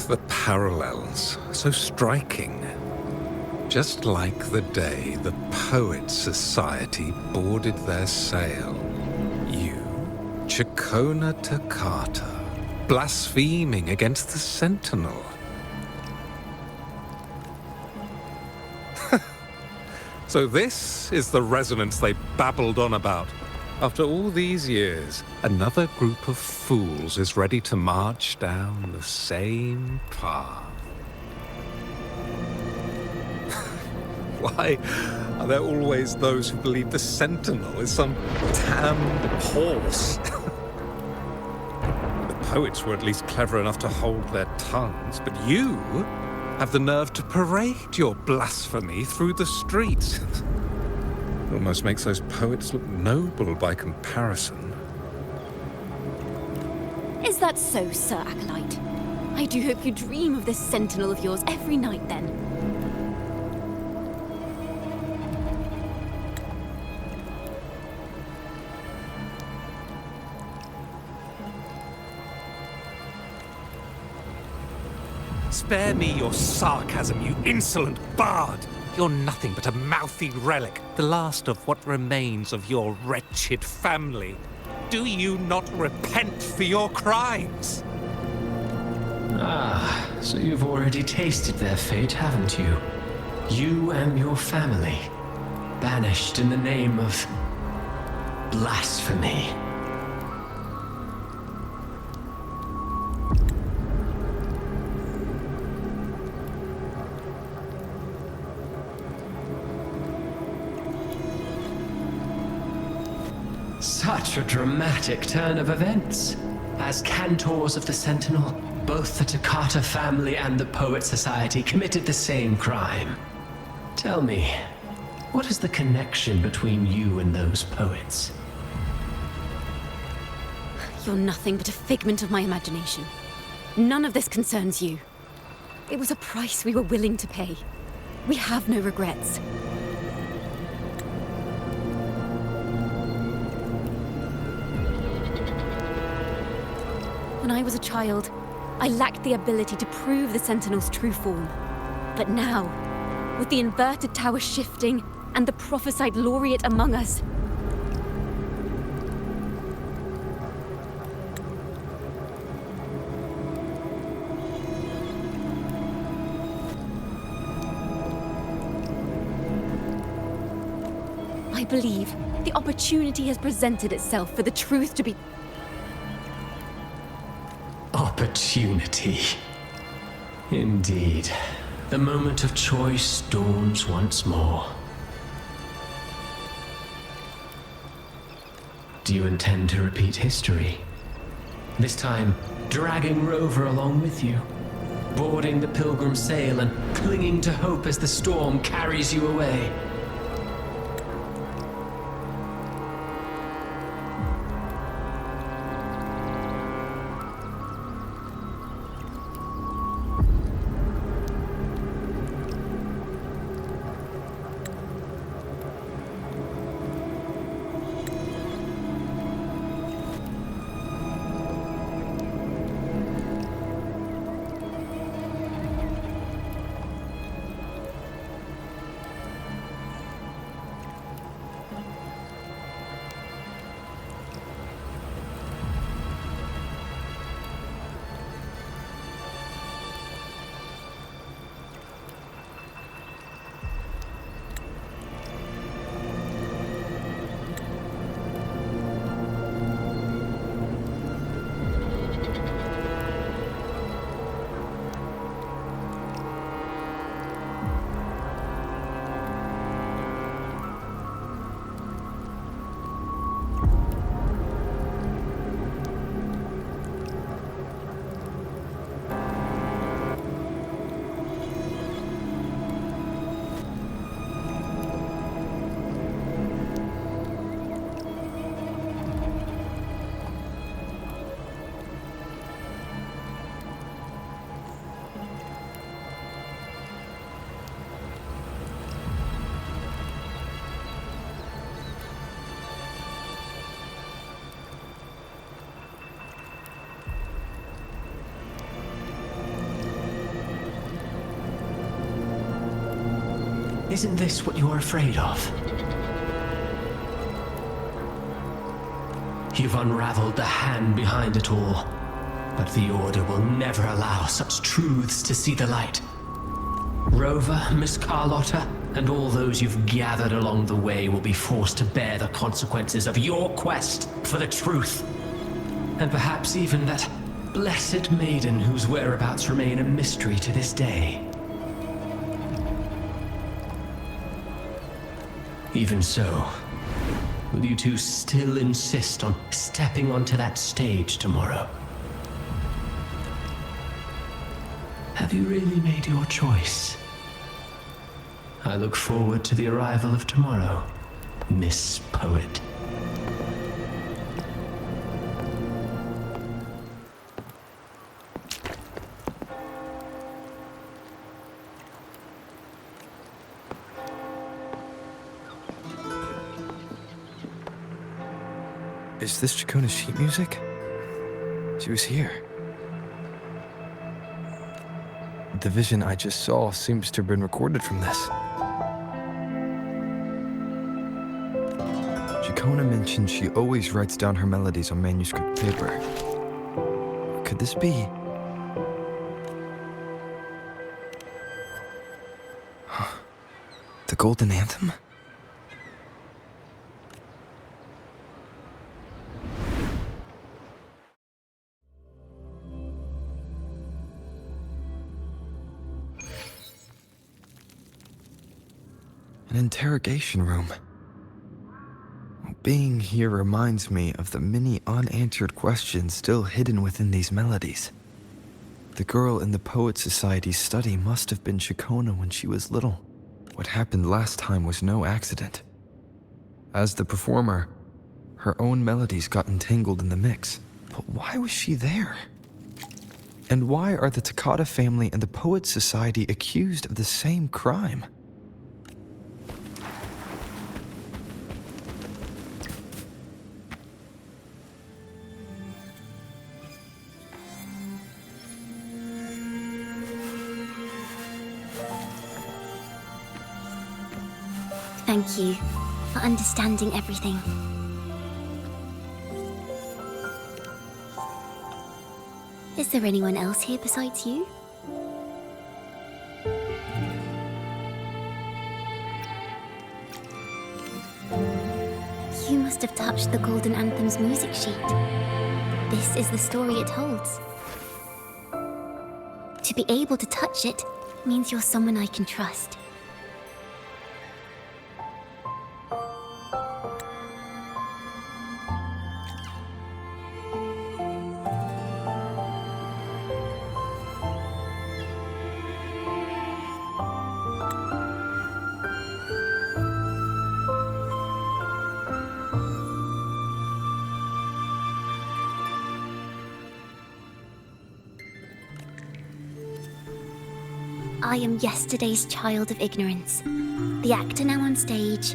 The parallels, so striking. Just like the day the Poets Society boarded their sail. You, Ciaccona Toccata, blaspheming against the Sentinel. So this is the resonance they babbled on about. After all these years, another group of fools is ready to march down the same path. Why are there always those who believe the Sentinel is some damned horse? The poets were at least clever enough to hold their tongues, but you have the nerve to parade your blasphemy through the streets. Almost makes those poets look noble by comparison. Is that so, Sir Acolyte? I do hope you dream of this sentinel of yours every night, then. Spare me your sarcasm, you insolent bard! You're nothing but a mouthy relic, the last of what remains of your wretched family. Do you not repent for your crimes? Ah, so you've already tasted their fate, haven't you? You and your family, banished in the name of blasphemy. Such a dramatic turn of events. As cantors of the Sentinel, both the Ciaccona family and the Poet Society committed the same crime. Tell me, what is the connection between you and those poets? You're nothing but a figment of my imagination. None of this concerns you. It was a price we were willing to pay. We have no regrets. When I was a child, I lacked the ability to prove the Sentinel's true form. But now, with the inverted tower shifting and the prophesied laureate among us, I believe the opportunity has presented itself for the truth to be... Opportunity. Indeed. The moment of choice dawns once more. Do you intend to repeat history? This time, dragging Rover along with you, boarding the pilgrim sail and clinging to hope as the storm carries you away. Isn't this what you're afraid of? You've unraveled the hand behind it all, but the Order will never allow such truths to see the light. Rover, Miss Carlotta, and all those you've gathered along the way will be forced to bear the consequences of your quest for the truth. And perhaps even that blessed maiden whose whereabouts remain a mystery to this day. Even so, will you two still insist on stepping onto that stage tomorrow? Have you really made your choice? I look forward to the arrival of tomorrow, Miss Poet. Is this Ciaccona's sheet music? She was here. the vision I just saw seems to have been recorded from this. Ciaccona mentioned she always writes down her melodies on manuscript paper. Could this be? The Golden Anthem? An interrogation room. Being here reminds me of the many unanswered questions still hidden within these melodies. The girl in the Poet Society's study must have been Ciaccona when she was little. What happened last time was no accident. As the performer, her own melodies got entangled in the mix. But why was she there? And why are the Ciaccona family and the Poet Society accused of the same crime? Thank you for understanding everything. Is there anyone else here besides you? You must have touched the Golden Anthem's music sheet. This is the story it holds. To be able to touch it means you're someone I can trust. I am yesterday's child of ignorance, the actor now on stage,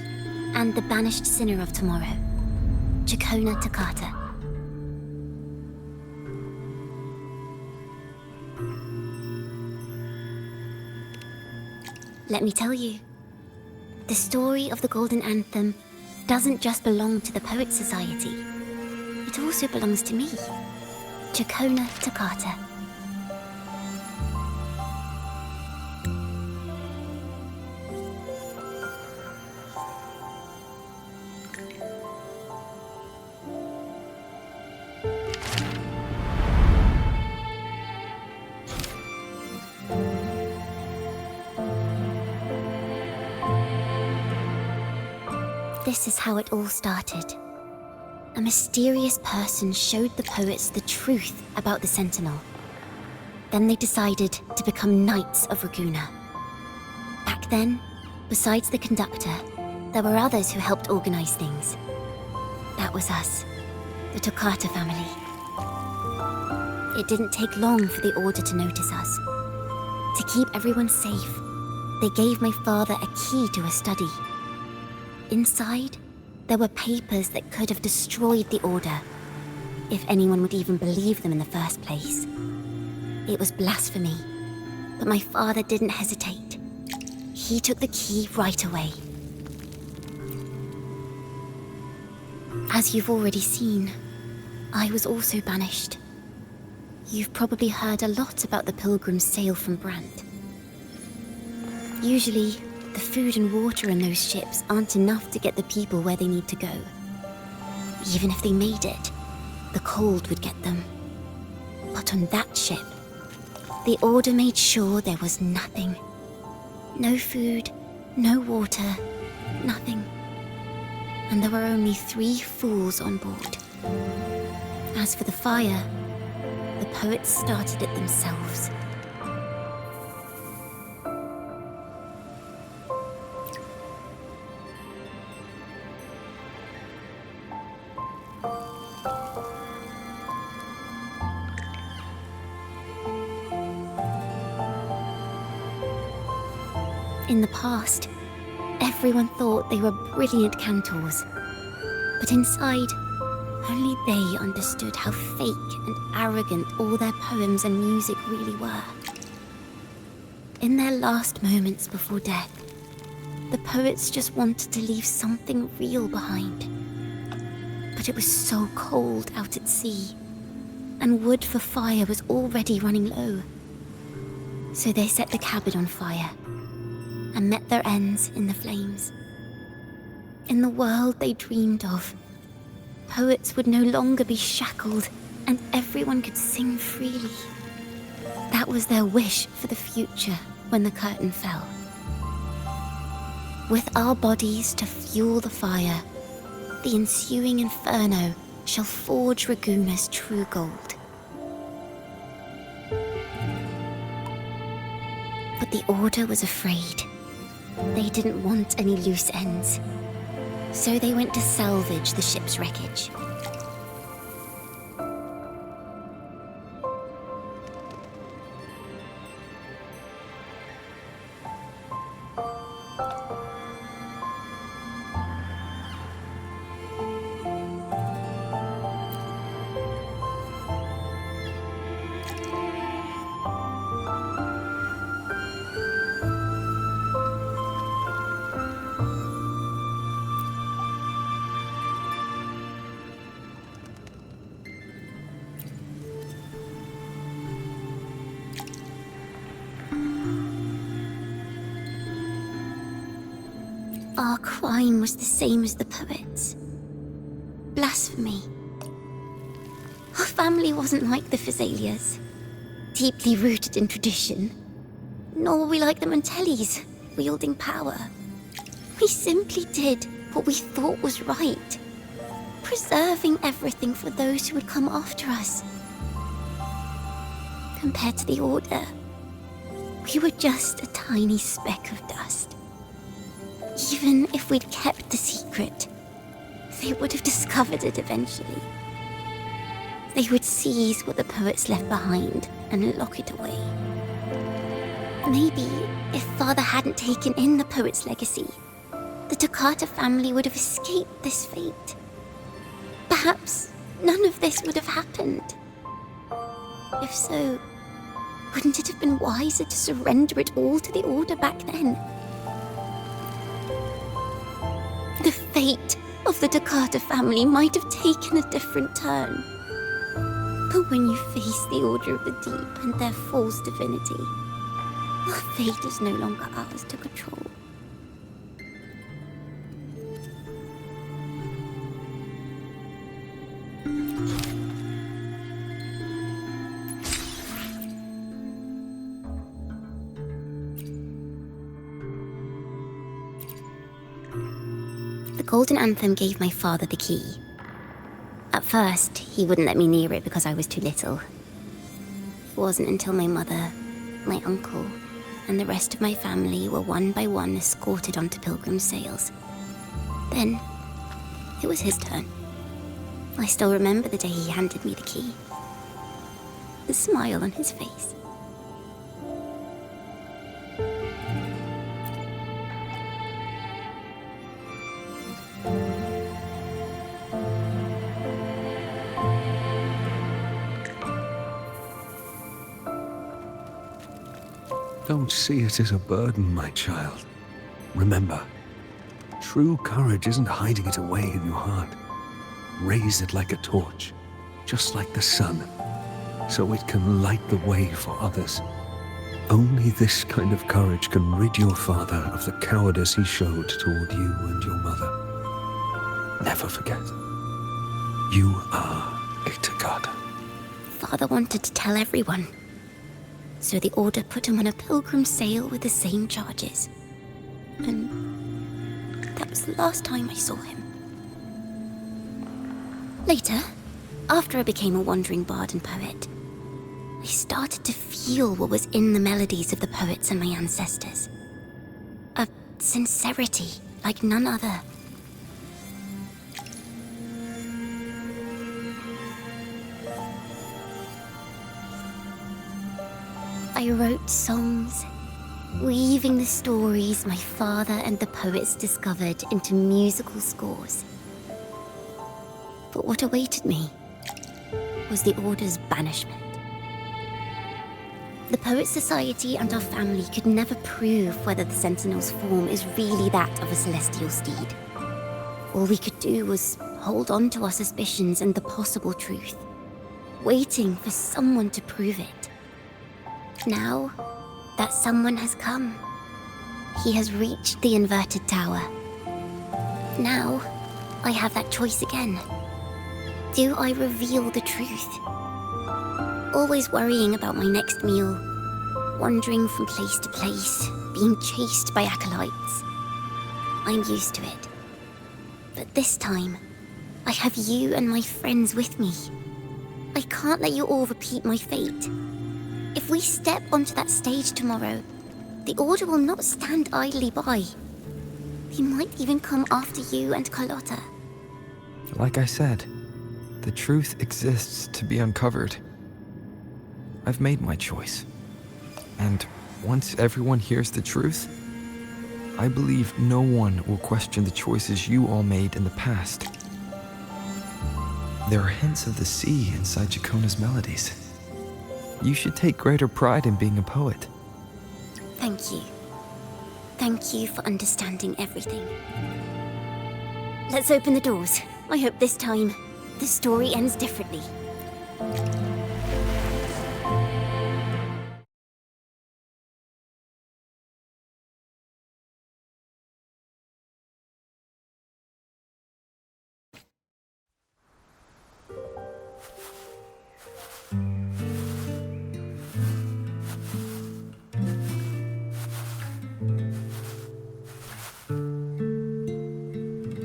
and the banished sinner of tomorrow, Ciaccona Toccata. Let me tell you, the story of the Golden Anthem doesn't just belong to the Poet Society. It also belongs to me, Ciaccona Toccata. This is how it all started. A mysterious person showed the poets the truth about the Sentinel. Then they decided to become Knights of Raguena. Back then, besides the conductor, there were others who helped organize things. That was us, the Toccata family. It didn't take long for the Order to notice us. To keep everyone safe, they gave my father a key to a study. Inside, there were papers that could have destroyed the Order, if anyone would even believe them in the first place. It was blasphemy, but my father didn't hesitate. He took the key right away. As you've already seen, I was also banished. You've probably heard a lot about the pilgrims' sail from Brant. Usually, the food and water in those ships aren't enough to get the people where they need to go. Even if they made it, the cold would get them. But on that ship, the Order made sure there was nothing. No food, no water, nothing. And there were only 3 fools on board. As for the fire, the poets started it themselves. In the past, everyone thought they were brilliant cantors. But inside, only they understood how fake and arrogant all their poems and music really were. In their last moments before death, the poets just wanted to leave something real behind. But it was so cold out at sea, and wood for fire was already running low. So they set the cabin on fire, and met their ends in the flames. In the world they dreamed of, poets would no longer be shackled, and everyone could sing freely. That was their wish for the future when the curtain fell. With our bodies to fuel the fire, the ensuing inferno shall forge Raguna's true gold. But the Order was afraid. They didn't want any loose ends. So they went to salvage the ship's wreckage. Our crime was the same as the poets. Blasphemy. Our family wasn't like the Physalias, deeply rooted in tradition. Nor were we like the Montellis, wielding power. We simply did what we thought was right, preserving everything for those who would come after us. Compared to the Order, we were just a tiny speck of dust. Even if we'd kept the secret, they would have discovered it eventually. They would seize what the poets left behind and lock it away. Maybe if Father hadn't taken in the poet's legacy, the Ciaccona family would have escaped this fate. Perhaps none of this would have happened. If so, wouldn't it have been wiser to surrender it all to the Order back then? The fate of the Ciaccona family might have taken a different turn. But when you face the Order of the Deep and their false divinity, our fate is no longer ours to control. The Golden Anthem gave my father the key. At first, he wouldn't let me near it because I was too little. It wasn't until my mother, my uncle, and the rest of my family were one by one escorted onto pilgrim sails. Then, it was his turn. I still remember the day he handed me the key. The smile on his face. Don't see it as a burden, my child. Remember, true courage isn't hiding it away in your heart. Raise it like a torch, just like the sun, so it can light the way for others. Only this kind of courage can rid your father of the cowardice he showed toward you and your mother. Never forget, you are a Ciaccona. Father wanted to tell everyone. So the Order put him on a pilgrim sail with the same charges. And that was the last time I saw him. Later, after I became a wandering bard and poet, I started to feel what was in the melodies of the poets and my ancestors. A sincerity like none other. I wrote songs, weaving the stories my father and the poets discovered into musical scores. But what awaited me was the Order's banishment. The Poet Society and our family could never prove whether the Sentinel's form is really that of a celestial steed. All we could do was hold on to our suspicions and the possible truth, waiting for someone to prove it. Now, that someone has come. He has reached the inverted tower. Now, I have that choice again. Do I reveal the truth? Always worrying about my next meal, wandering from place to place, being chased by acolytes. I'm used to it. But this time, I have you and my friends with me. I can't let you all repeat my fate. If we step onto that stage tomorrow, the Order will not stand idly by. They might even come after you and Carlotta. Like I said, the truth exists to be uncovered. I've made my choice. And once everyone hears the truth, I believe no one will question the choices you all made in the past. There are hints of the sea inside Ciaccona's melodies. You should take greater pride in being a poet. Thank you. Thank you for understanding everything. Let's open the doors. I hope this time, the story ends differently.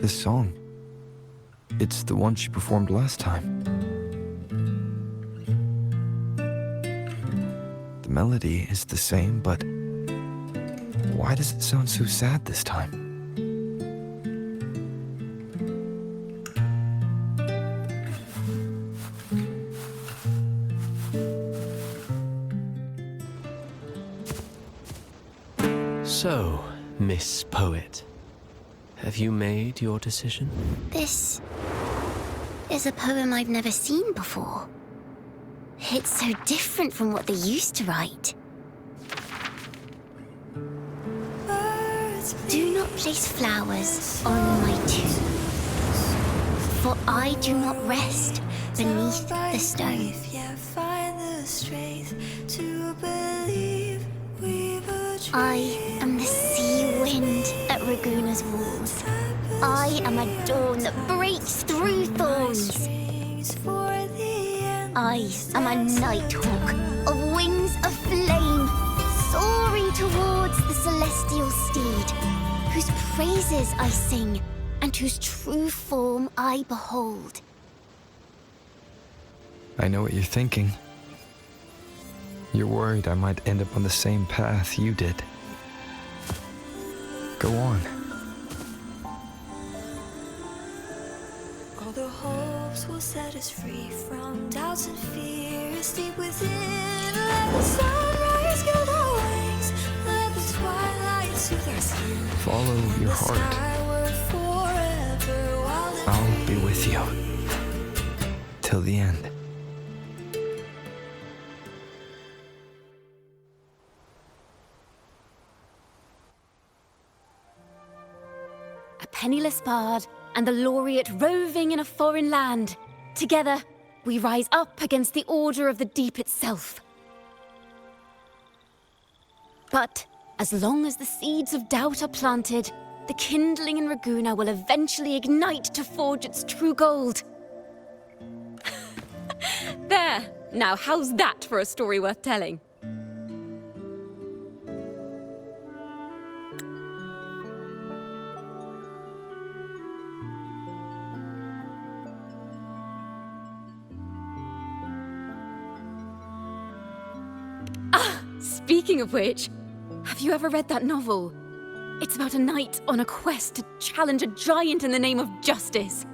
This song, it's the one she performed last time. The melody is the same, but why does it sound so sad this time? So, Miss Poet, have you made your decision? This is a poem I've never seen before. It's so different from what they used to write. Do not place flowers on my tomb, for I do not rest beneath the stone. I am the sea wind at Raguna's walls. I am a dawn that breaks through thorns. I am a nighthawk of wings of flame, soaring towards the celestial steed, whose praises I sing and whose true form I behold. I know what you're thinking. You're worried I might end up on the same path you did. Go on. All the hopes will set us free from doubts and fears deep within. Let the sunrise gild our wings. Let the twilight soothe our skin. Follow your heart. I'll be with you. Till the end. A penniless bard and the laureate roving in a foreign land. Together, we rise up against the Order of the Deep itself. But as long as the seeds of doubt are planted, the kindling in Raguna will eventually ignite to forge its true gold. There! Now, how's that for a story worth telling? Speaking of which, have you ever read that novel? It's about a knight on a quest to challenge a giant in the name of justice.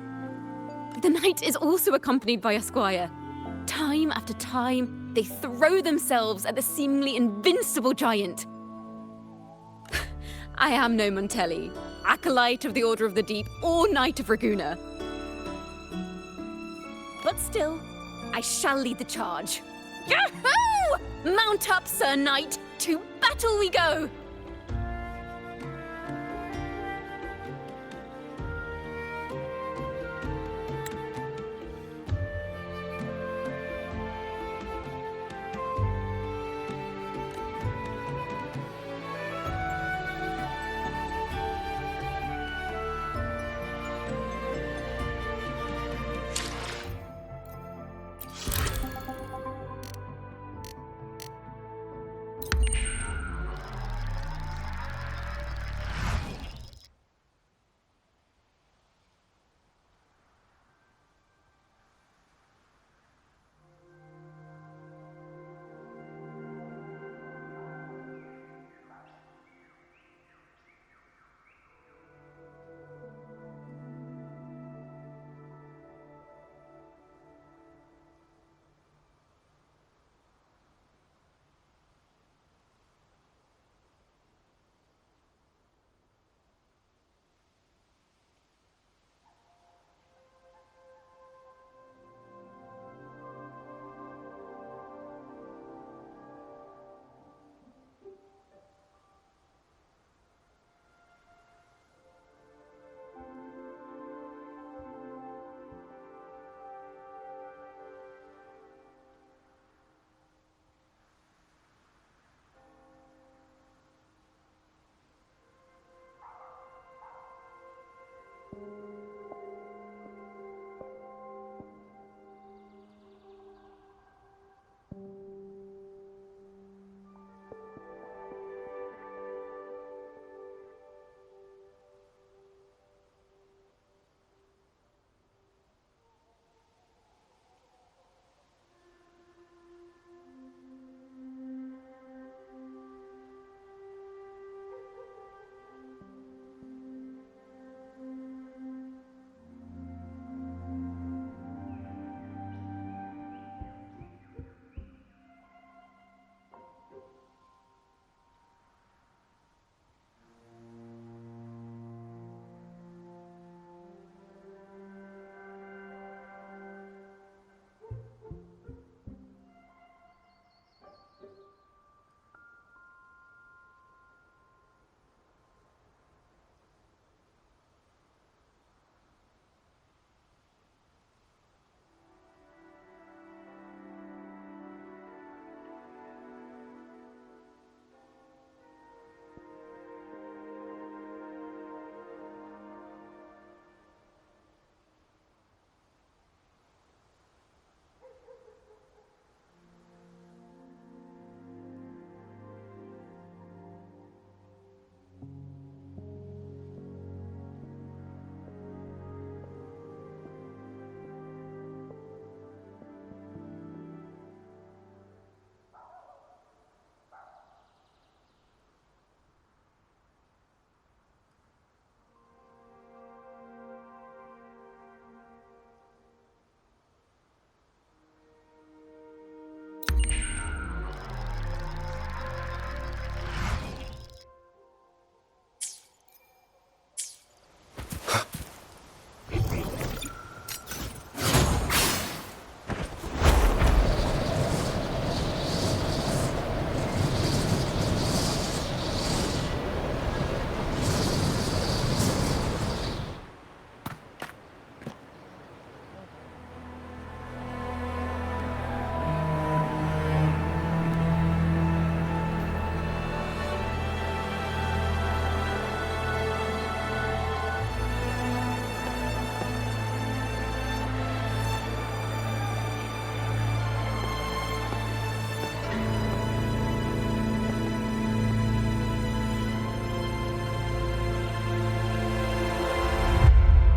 The knight is also accompanied by a squire. Time after time, they throw themselves at the seemingly invincible giant. I am no Montelli, acolyte of the Order of the Deep or Knight of Raguna. But still, I shall lead the charge. Yahoo! Mount up, Sir Knight! To battle we go!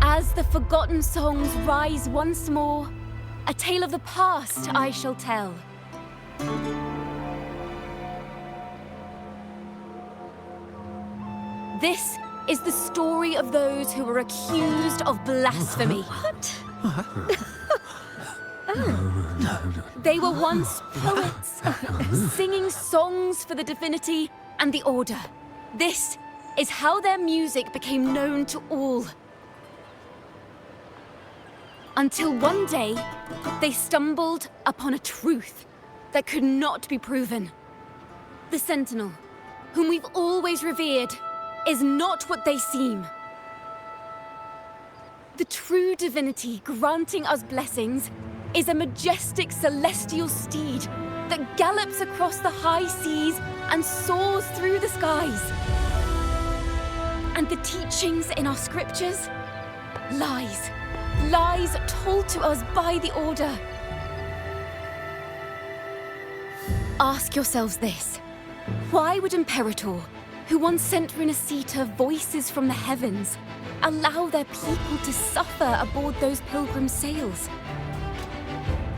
As the forgotten songs rise once more, a tale of the past I shall tell. This is the story of those who were accused of blasphemy. They were once poets, singing songs for the divinity and the order. This is how their music became known to all. Until one day, they stumbled upon a truth. that could not be proven. The Sentinel, whom we've always revered, is not what they seem. The true divinity granting us blessings is a majestic celestial steed that gallops across the high seas and soars through the skies. And the teachings in our scriptures? Lies. Lies told to us by the Order. Ask yourselves this. Why would Imperator, who once sent Renacita voices from the heavens, allow their people to suffer aboard those pilgrim sails?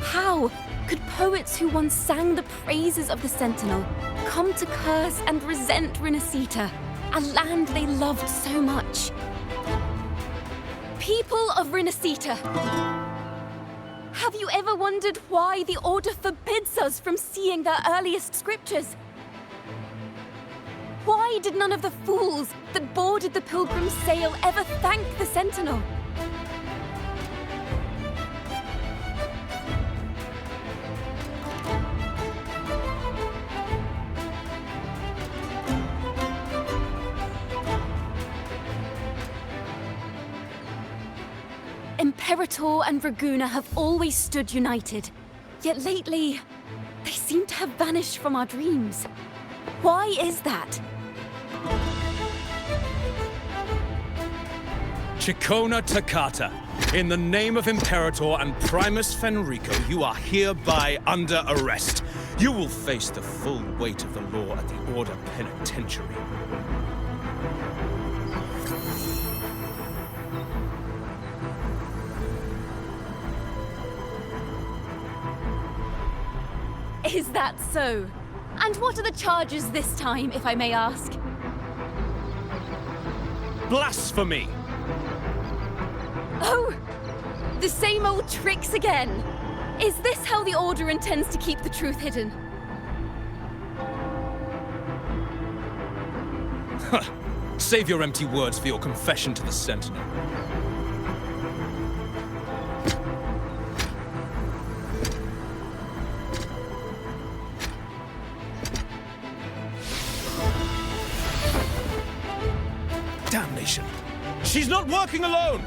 How could poets who once sang the praises of the Sentinel come to curse and resent Renacita, a land they loved so much? People of Renacita, have you ever wondered why the Order forbids us from seeing their earliest scriptures? Why did none of the fools that boarded the pilgrim's sail ever thank the Sentinel? Imperator and Draguna have always stood united, yet lately, they seem to have vanished from our dreams. Why is that? Ciaccona Toccata, in the name of Imperator and Primus Fenrico, you are hereby under arrest. You will face the full weight of the law at the Order Penitentiary. Is that so? And what are the charges this time, if I may ask? Blasphemy! Oh! The same old tricks again! Is this how the Order intends to keep the truth hidden? Save your empty words for your confession to the Sentinel. Damnation! She's not working alone!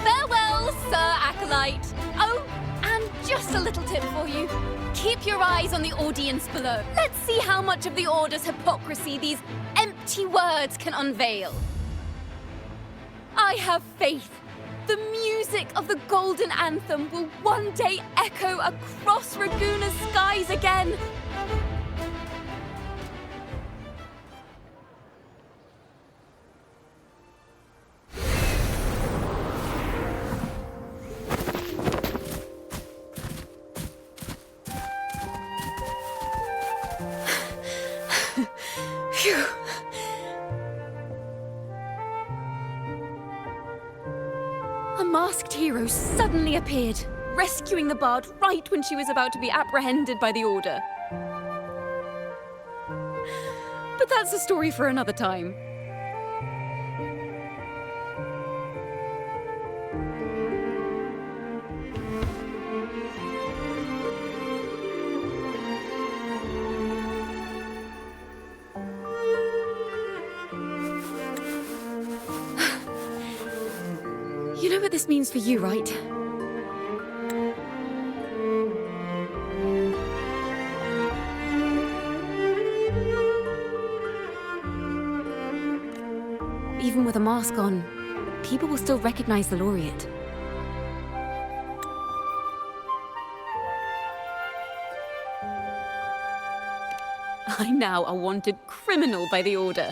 Farewell, Sir Acolyte! Oh, and just a little tip for you. Keep your eyes on the audience below. Let's see how much of the Order's hypocrisy these empty words can unveil. I have faith. The music of the Golden Anthem will one day echo across Raguna's skies again. Phew. A masked hero suddenly appeared, rescuing the bard right when she was about to be apprehended by the Order. But that's a story for another time. You know what this means for you, right? Even with a mask on, people will still recognize the laureate. I'm now a wanted criminal by the Order.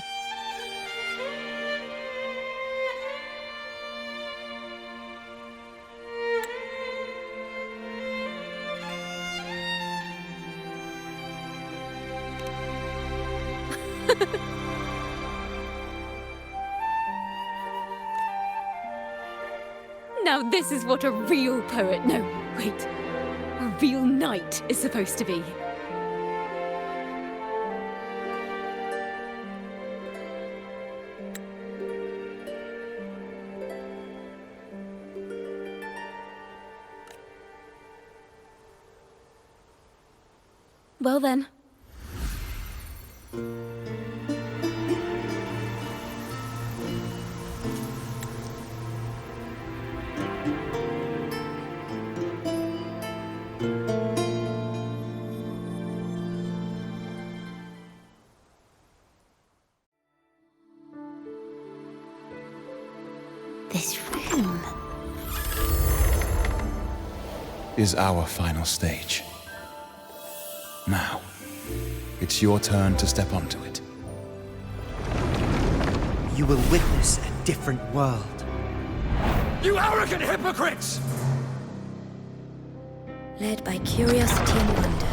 Now this is what a real poet, no, wait, a real knight is supposed to be. Well then. This room is our final stage. Now, it's your turn to step onto it. You will witness a different world. You arrogant hypocrites! Led by curiosity and wonder,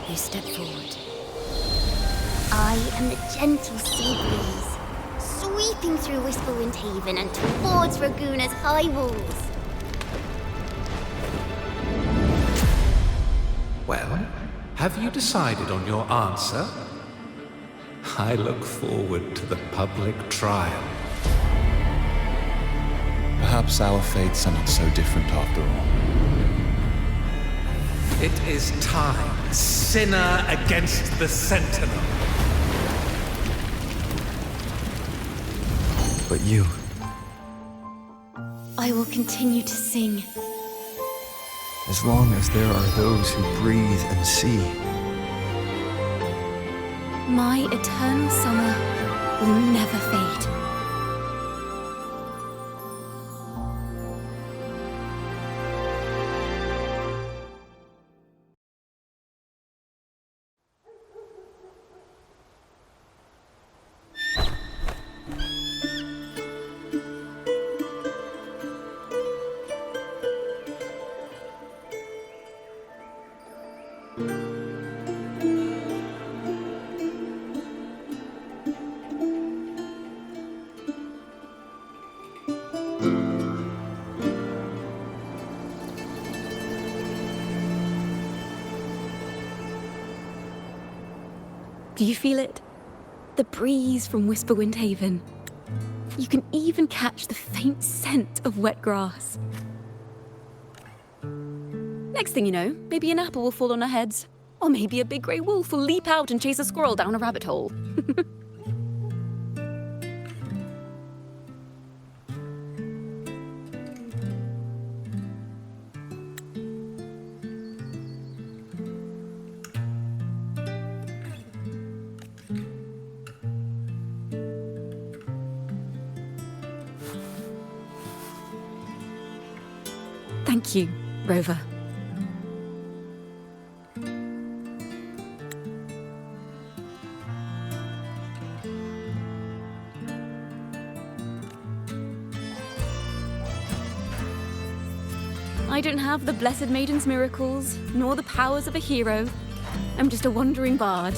they step forward. I am the gentle sea breeze, sweeping through Whisperwind Haven and towards Raguna's high walls. Well, have you decided on your answer? I look forward to the public trial. Perhaps our fates are not so different after all. It is time, sinner against the Sentinel. But you... I will continue to sing. As long as there are those who breathe and see. My eternal summer will never fade. Do you feel it? The breeze from Whisperwind Haven. You can even catch the faint scent of wet grass. Next thing you know, maybe an apple will fall on our heads. Or maybe a big grey wolf will leap out and chase a squirrel down a rabbit hole. Thank you, Rover. I don't have the Blessed Maiden's miracles, nor the powers of a hero. I'm just a wandering bard.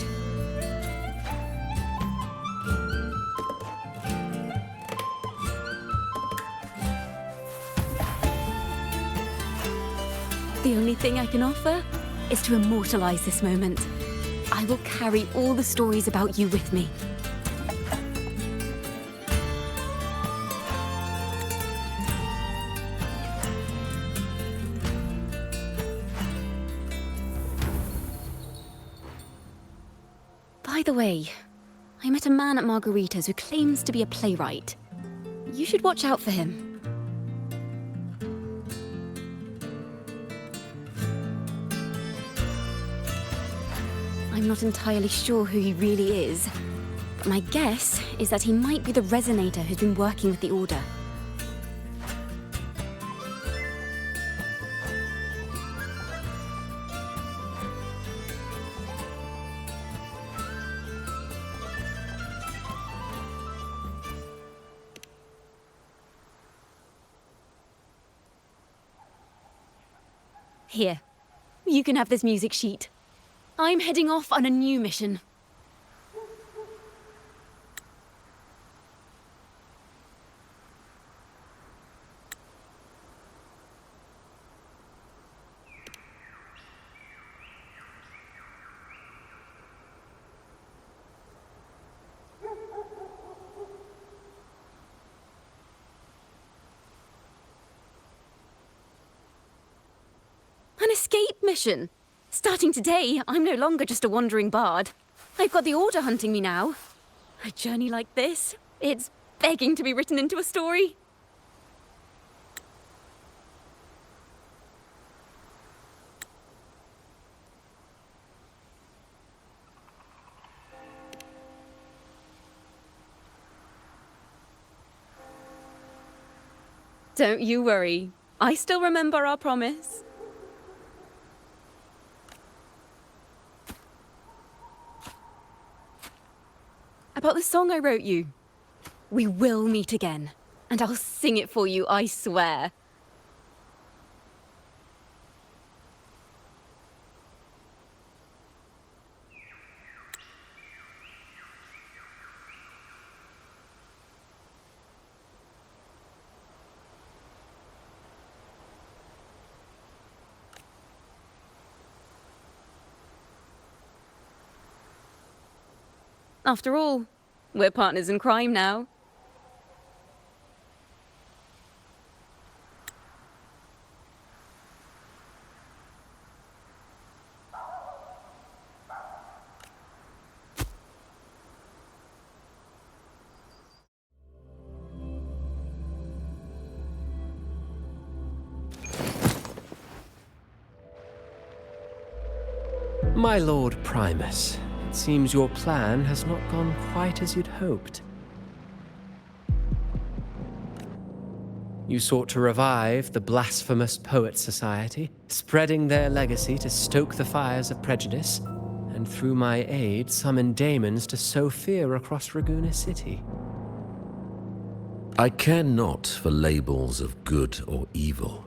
The only thing I can offer is to immortalize this moment. I will carry all the stories about you with me. By the way, I met a man at Margarita's who claims to be a playwright. You should watch out for him. I'm not entirely sure who he really is, but my guess is that he might be the resonator who's been working with the Order. Here, you can have this music sheet. I'm heading off on a new mission. An escape mission? Starting today, I'm no longer just a wandering bard. I've got the Order hunting me now. A journey like this, it's begging to be written into a story. Don't you worry. I still remember our promise. About the song I wrote you. We will meet again, and I'll sing it for you, I swear. After all, we're partners in crime now. My Lord Primus, it seems your plan has not gone quite as you'd hoped. You sought to revive the Blasphemous Poets Society, spreading their legacy to stoke the fires of prejudice, and through my aid summon daemons to sow fear across Raguena City. I care not for labels of good or evil.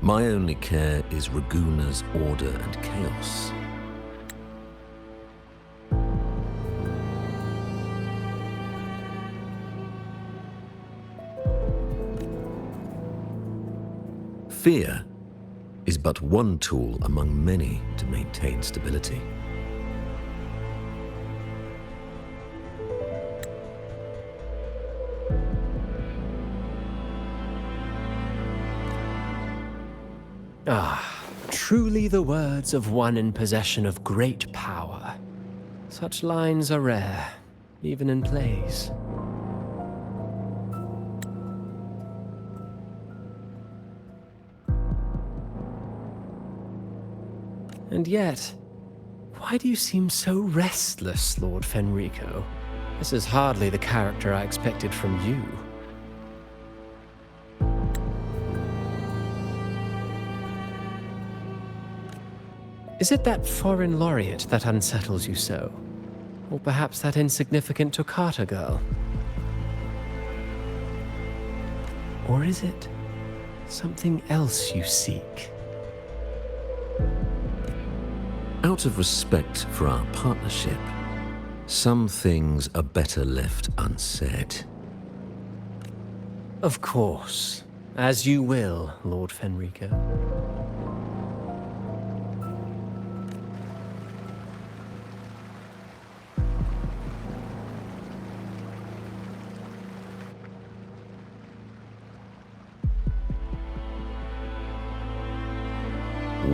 My only care is Raguena's order and chaos. Fear is but one tool among many to maintain stability. Ah, truly the words of one in possession of great power. Such lines are rare, even in plays. And yet, why do you seem so restless, Lord Fenrico? This is hardly the character I expected from you. Is it that foreign laureate that unsettles you so? Or perhaps that insignificant Ciaccona girl? Or is it something else you seek? Out of respect for our partnership, some things are better left unsaid. Of course. As you will, Lord Fenrico.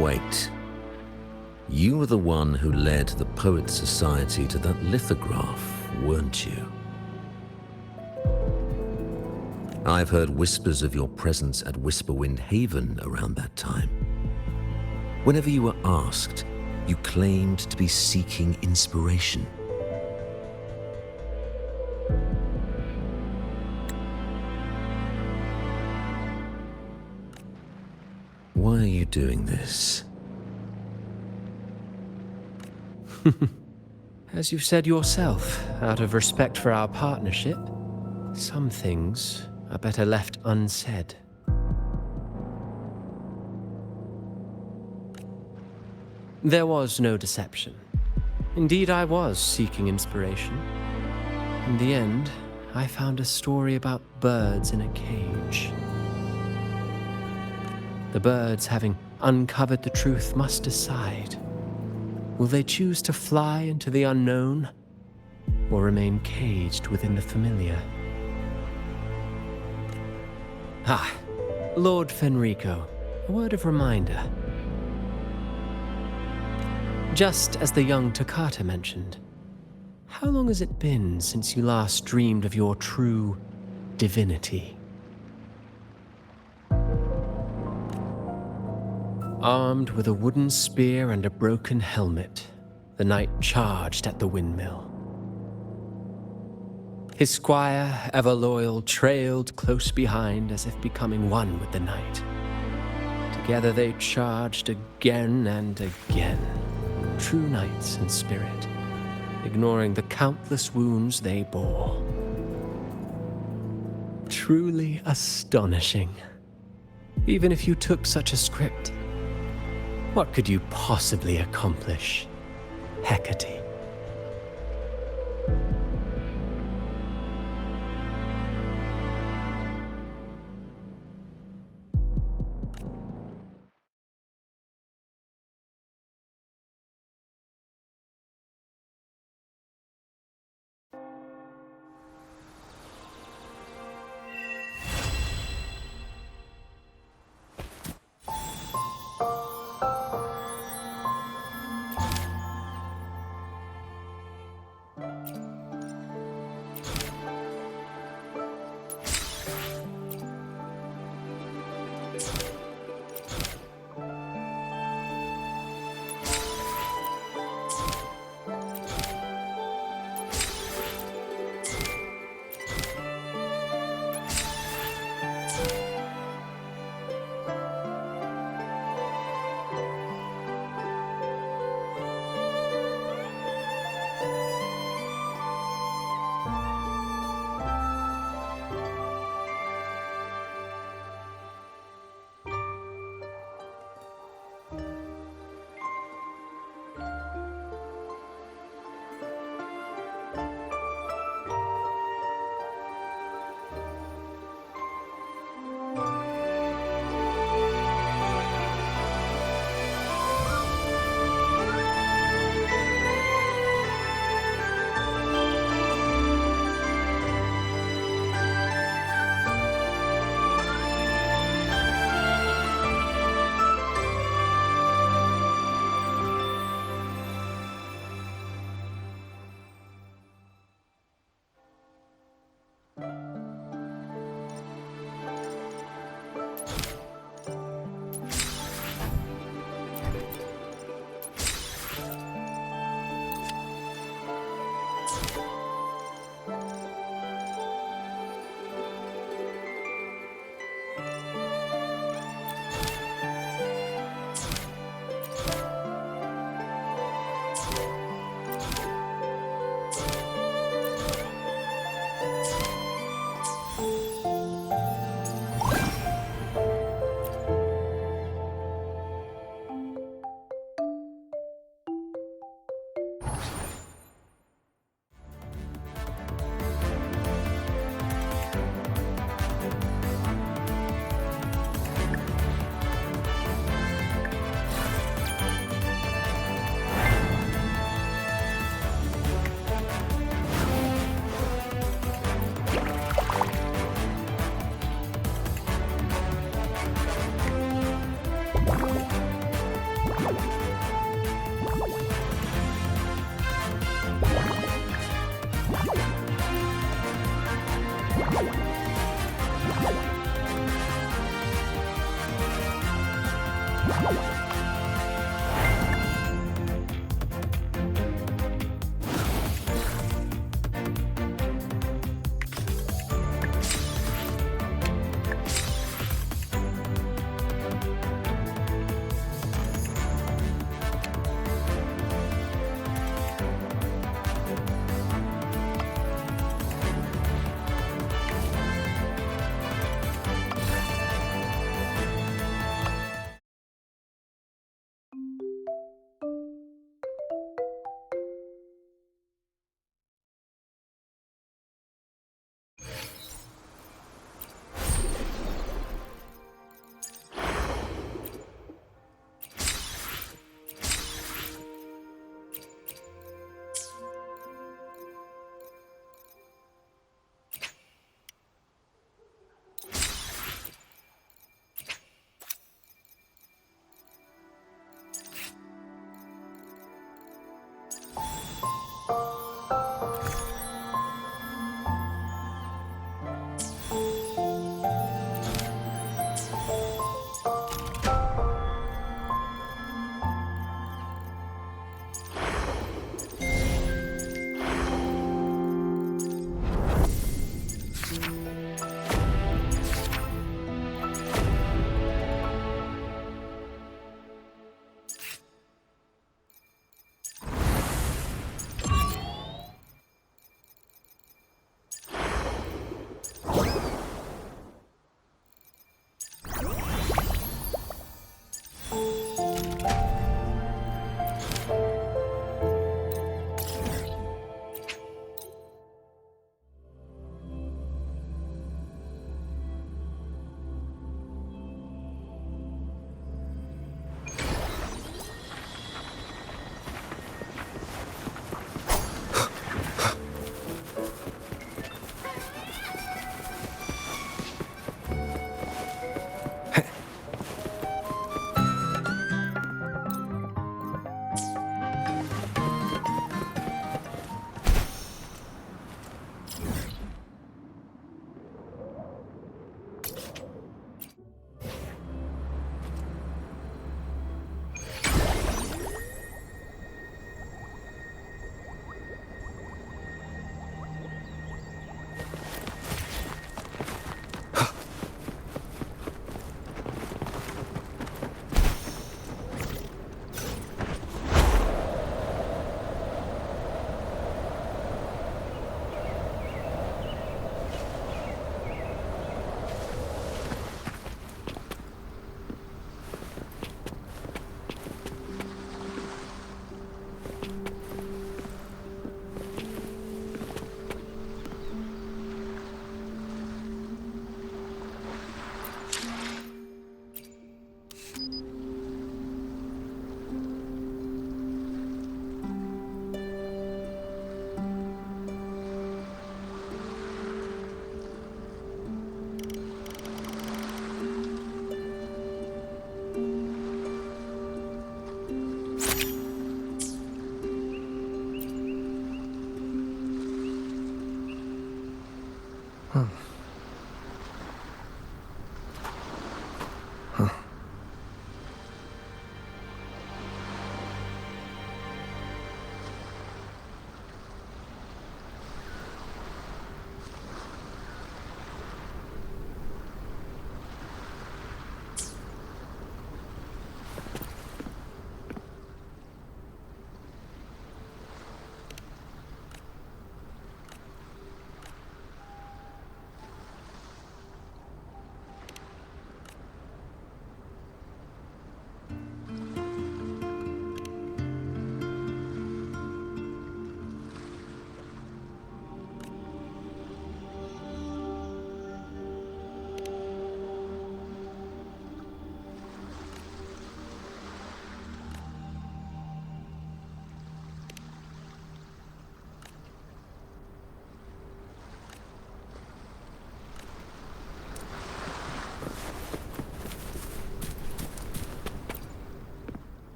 Wait. You were the one who led the Poets Society to that lithograph, weren't you? I've heard whispers of your presence at Whisperwind Haven around that time. Whenever you were asked, you claimed to be seeking inspiration. Why are you doing this? As you've said yourself, out of respect for our partnership, some things are better left unsaid. There was no deception. Indeed, I was seeking inspiration. In the end, I found a story about birds in a cage. The birds, having uncovered the truth, must decide. Will they choose to fly into the unknown, or remain caged within the familiar? Ah, Lord Fenrico, a word of reminder. Just as the young Ciaccona mentioned, how long has it been since you last dreamed of your true divinity? Armed with a wooden spear and a broken helmet, the knight charged at the windmill. His squire, ever loyal, trailed close behind as if becoming one with the knight. Together they charged again and again, true knights in spirit, ignoring the countless wounds they bore. Truly astonishing. Even if you took such a script, what could you possibly accomplish, Hecate?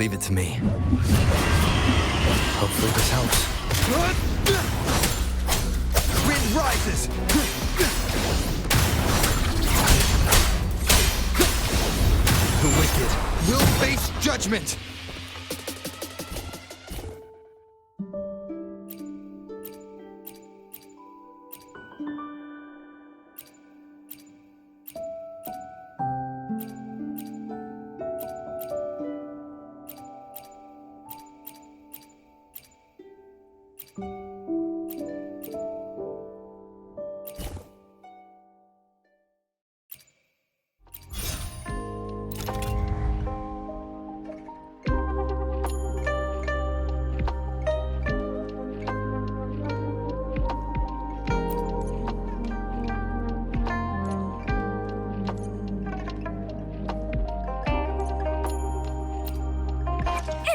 Leave it to me. Hopefully this helps. Wind rises! The wicked will face judgment!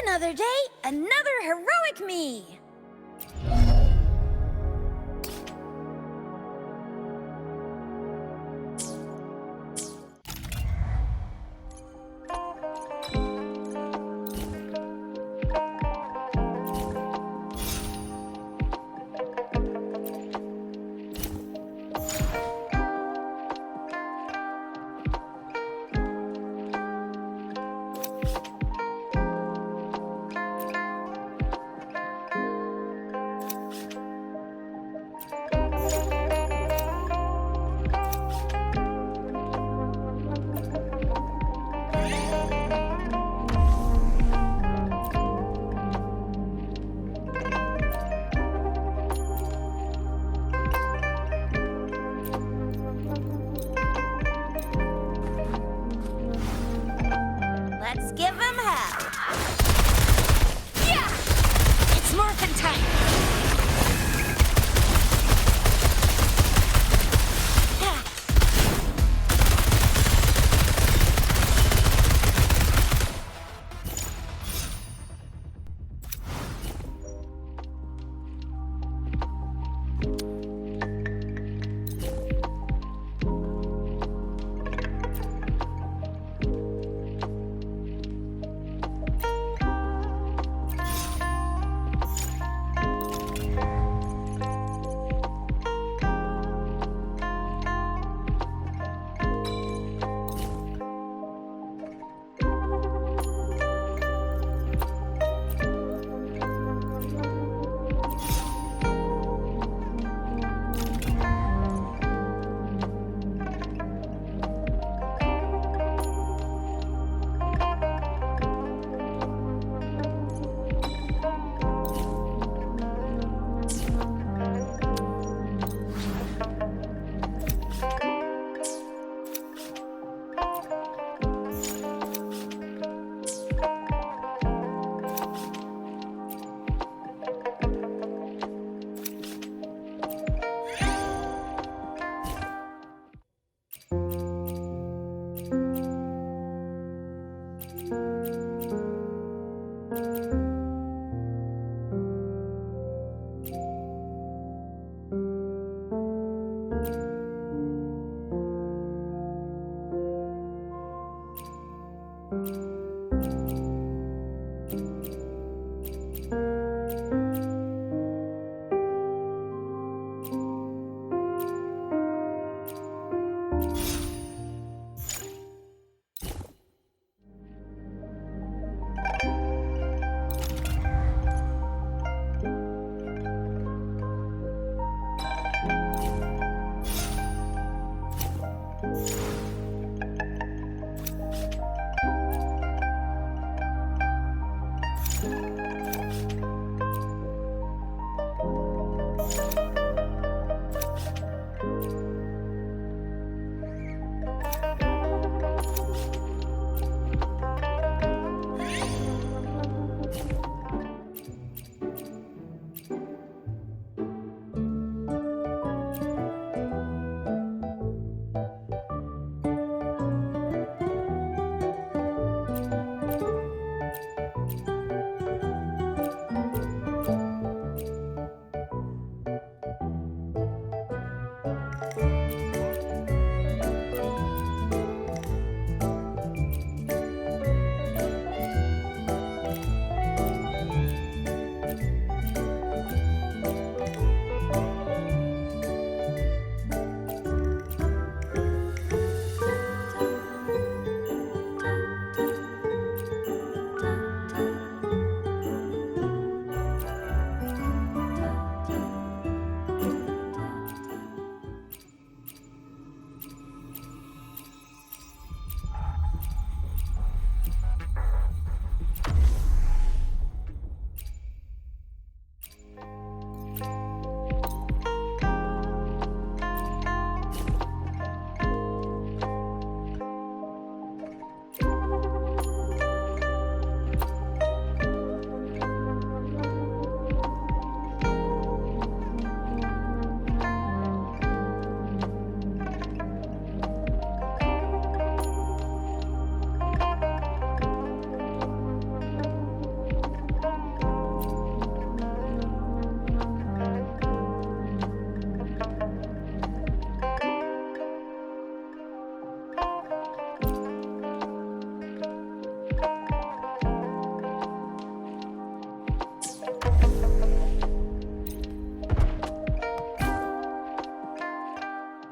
Another day, another heroic me! attack!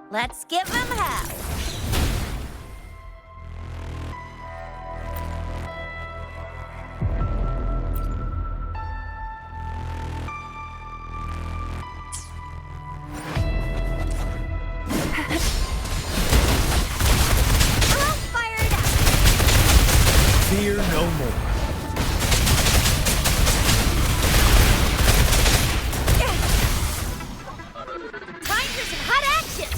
Let's give them hell. Fear no more. Time for some hot action!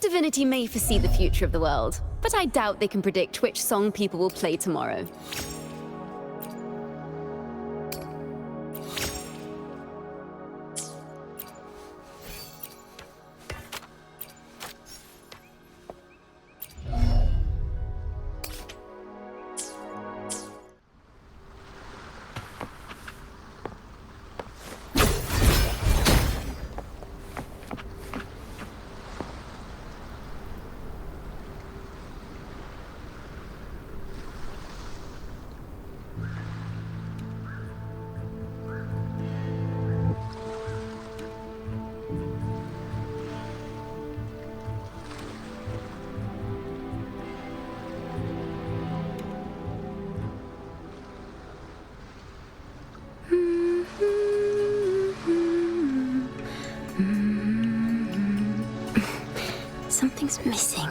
divinity may foresee the future of the world, but I doubt they can predict which song people will play tomorrow. Something's missing.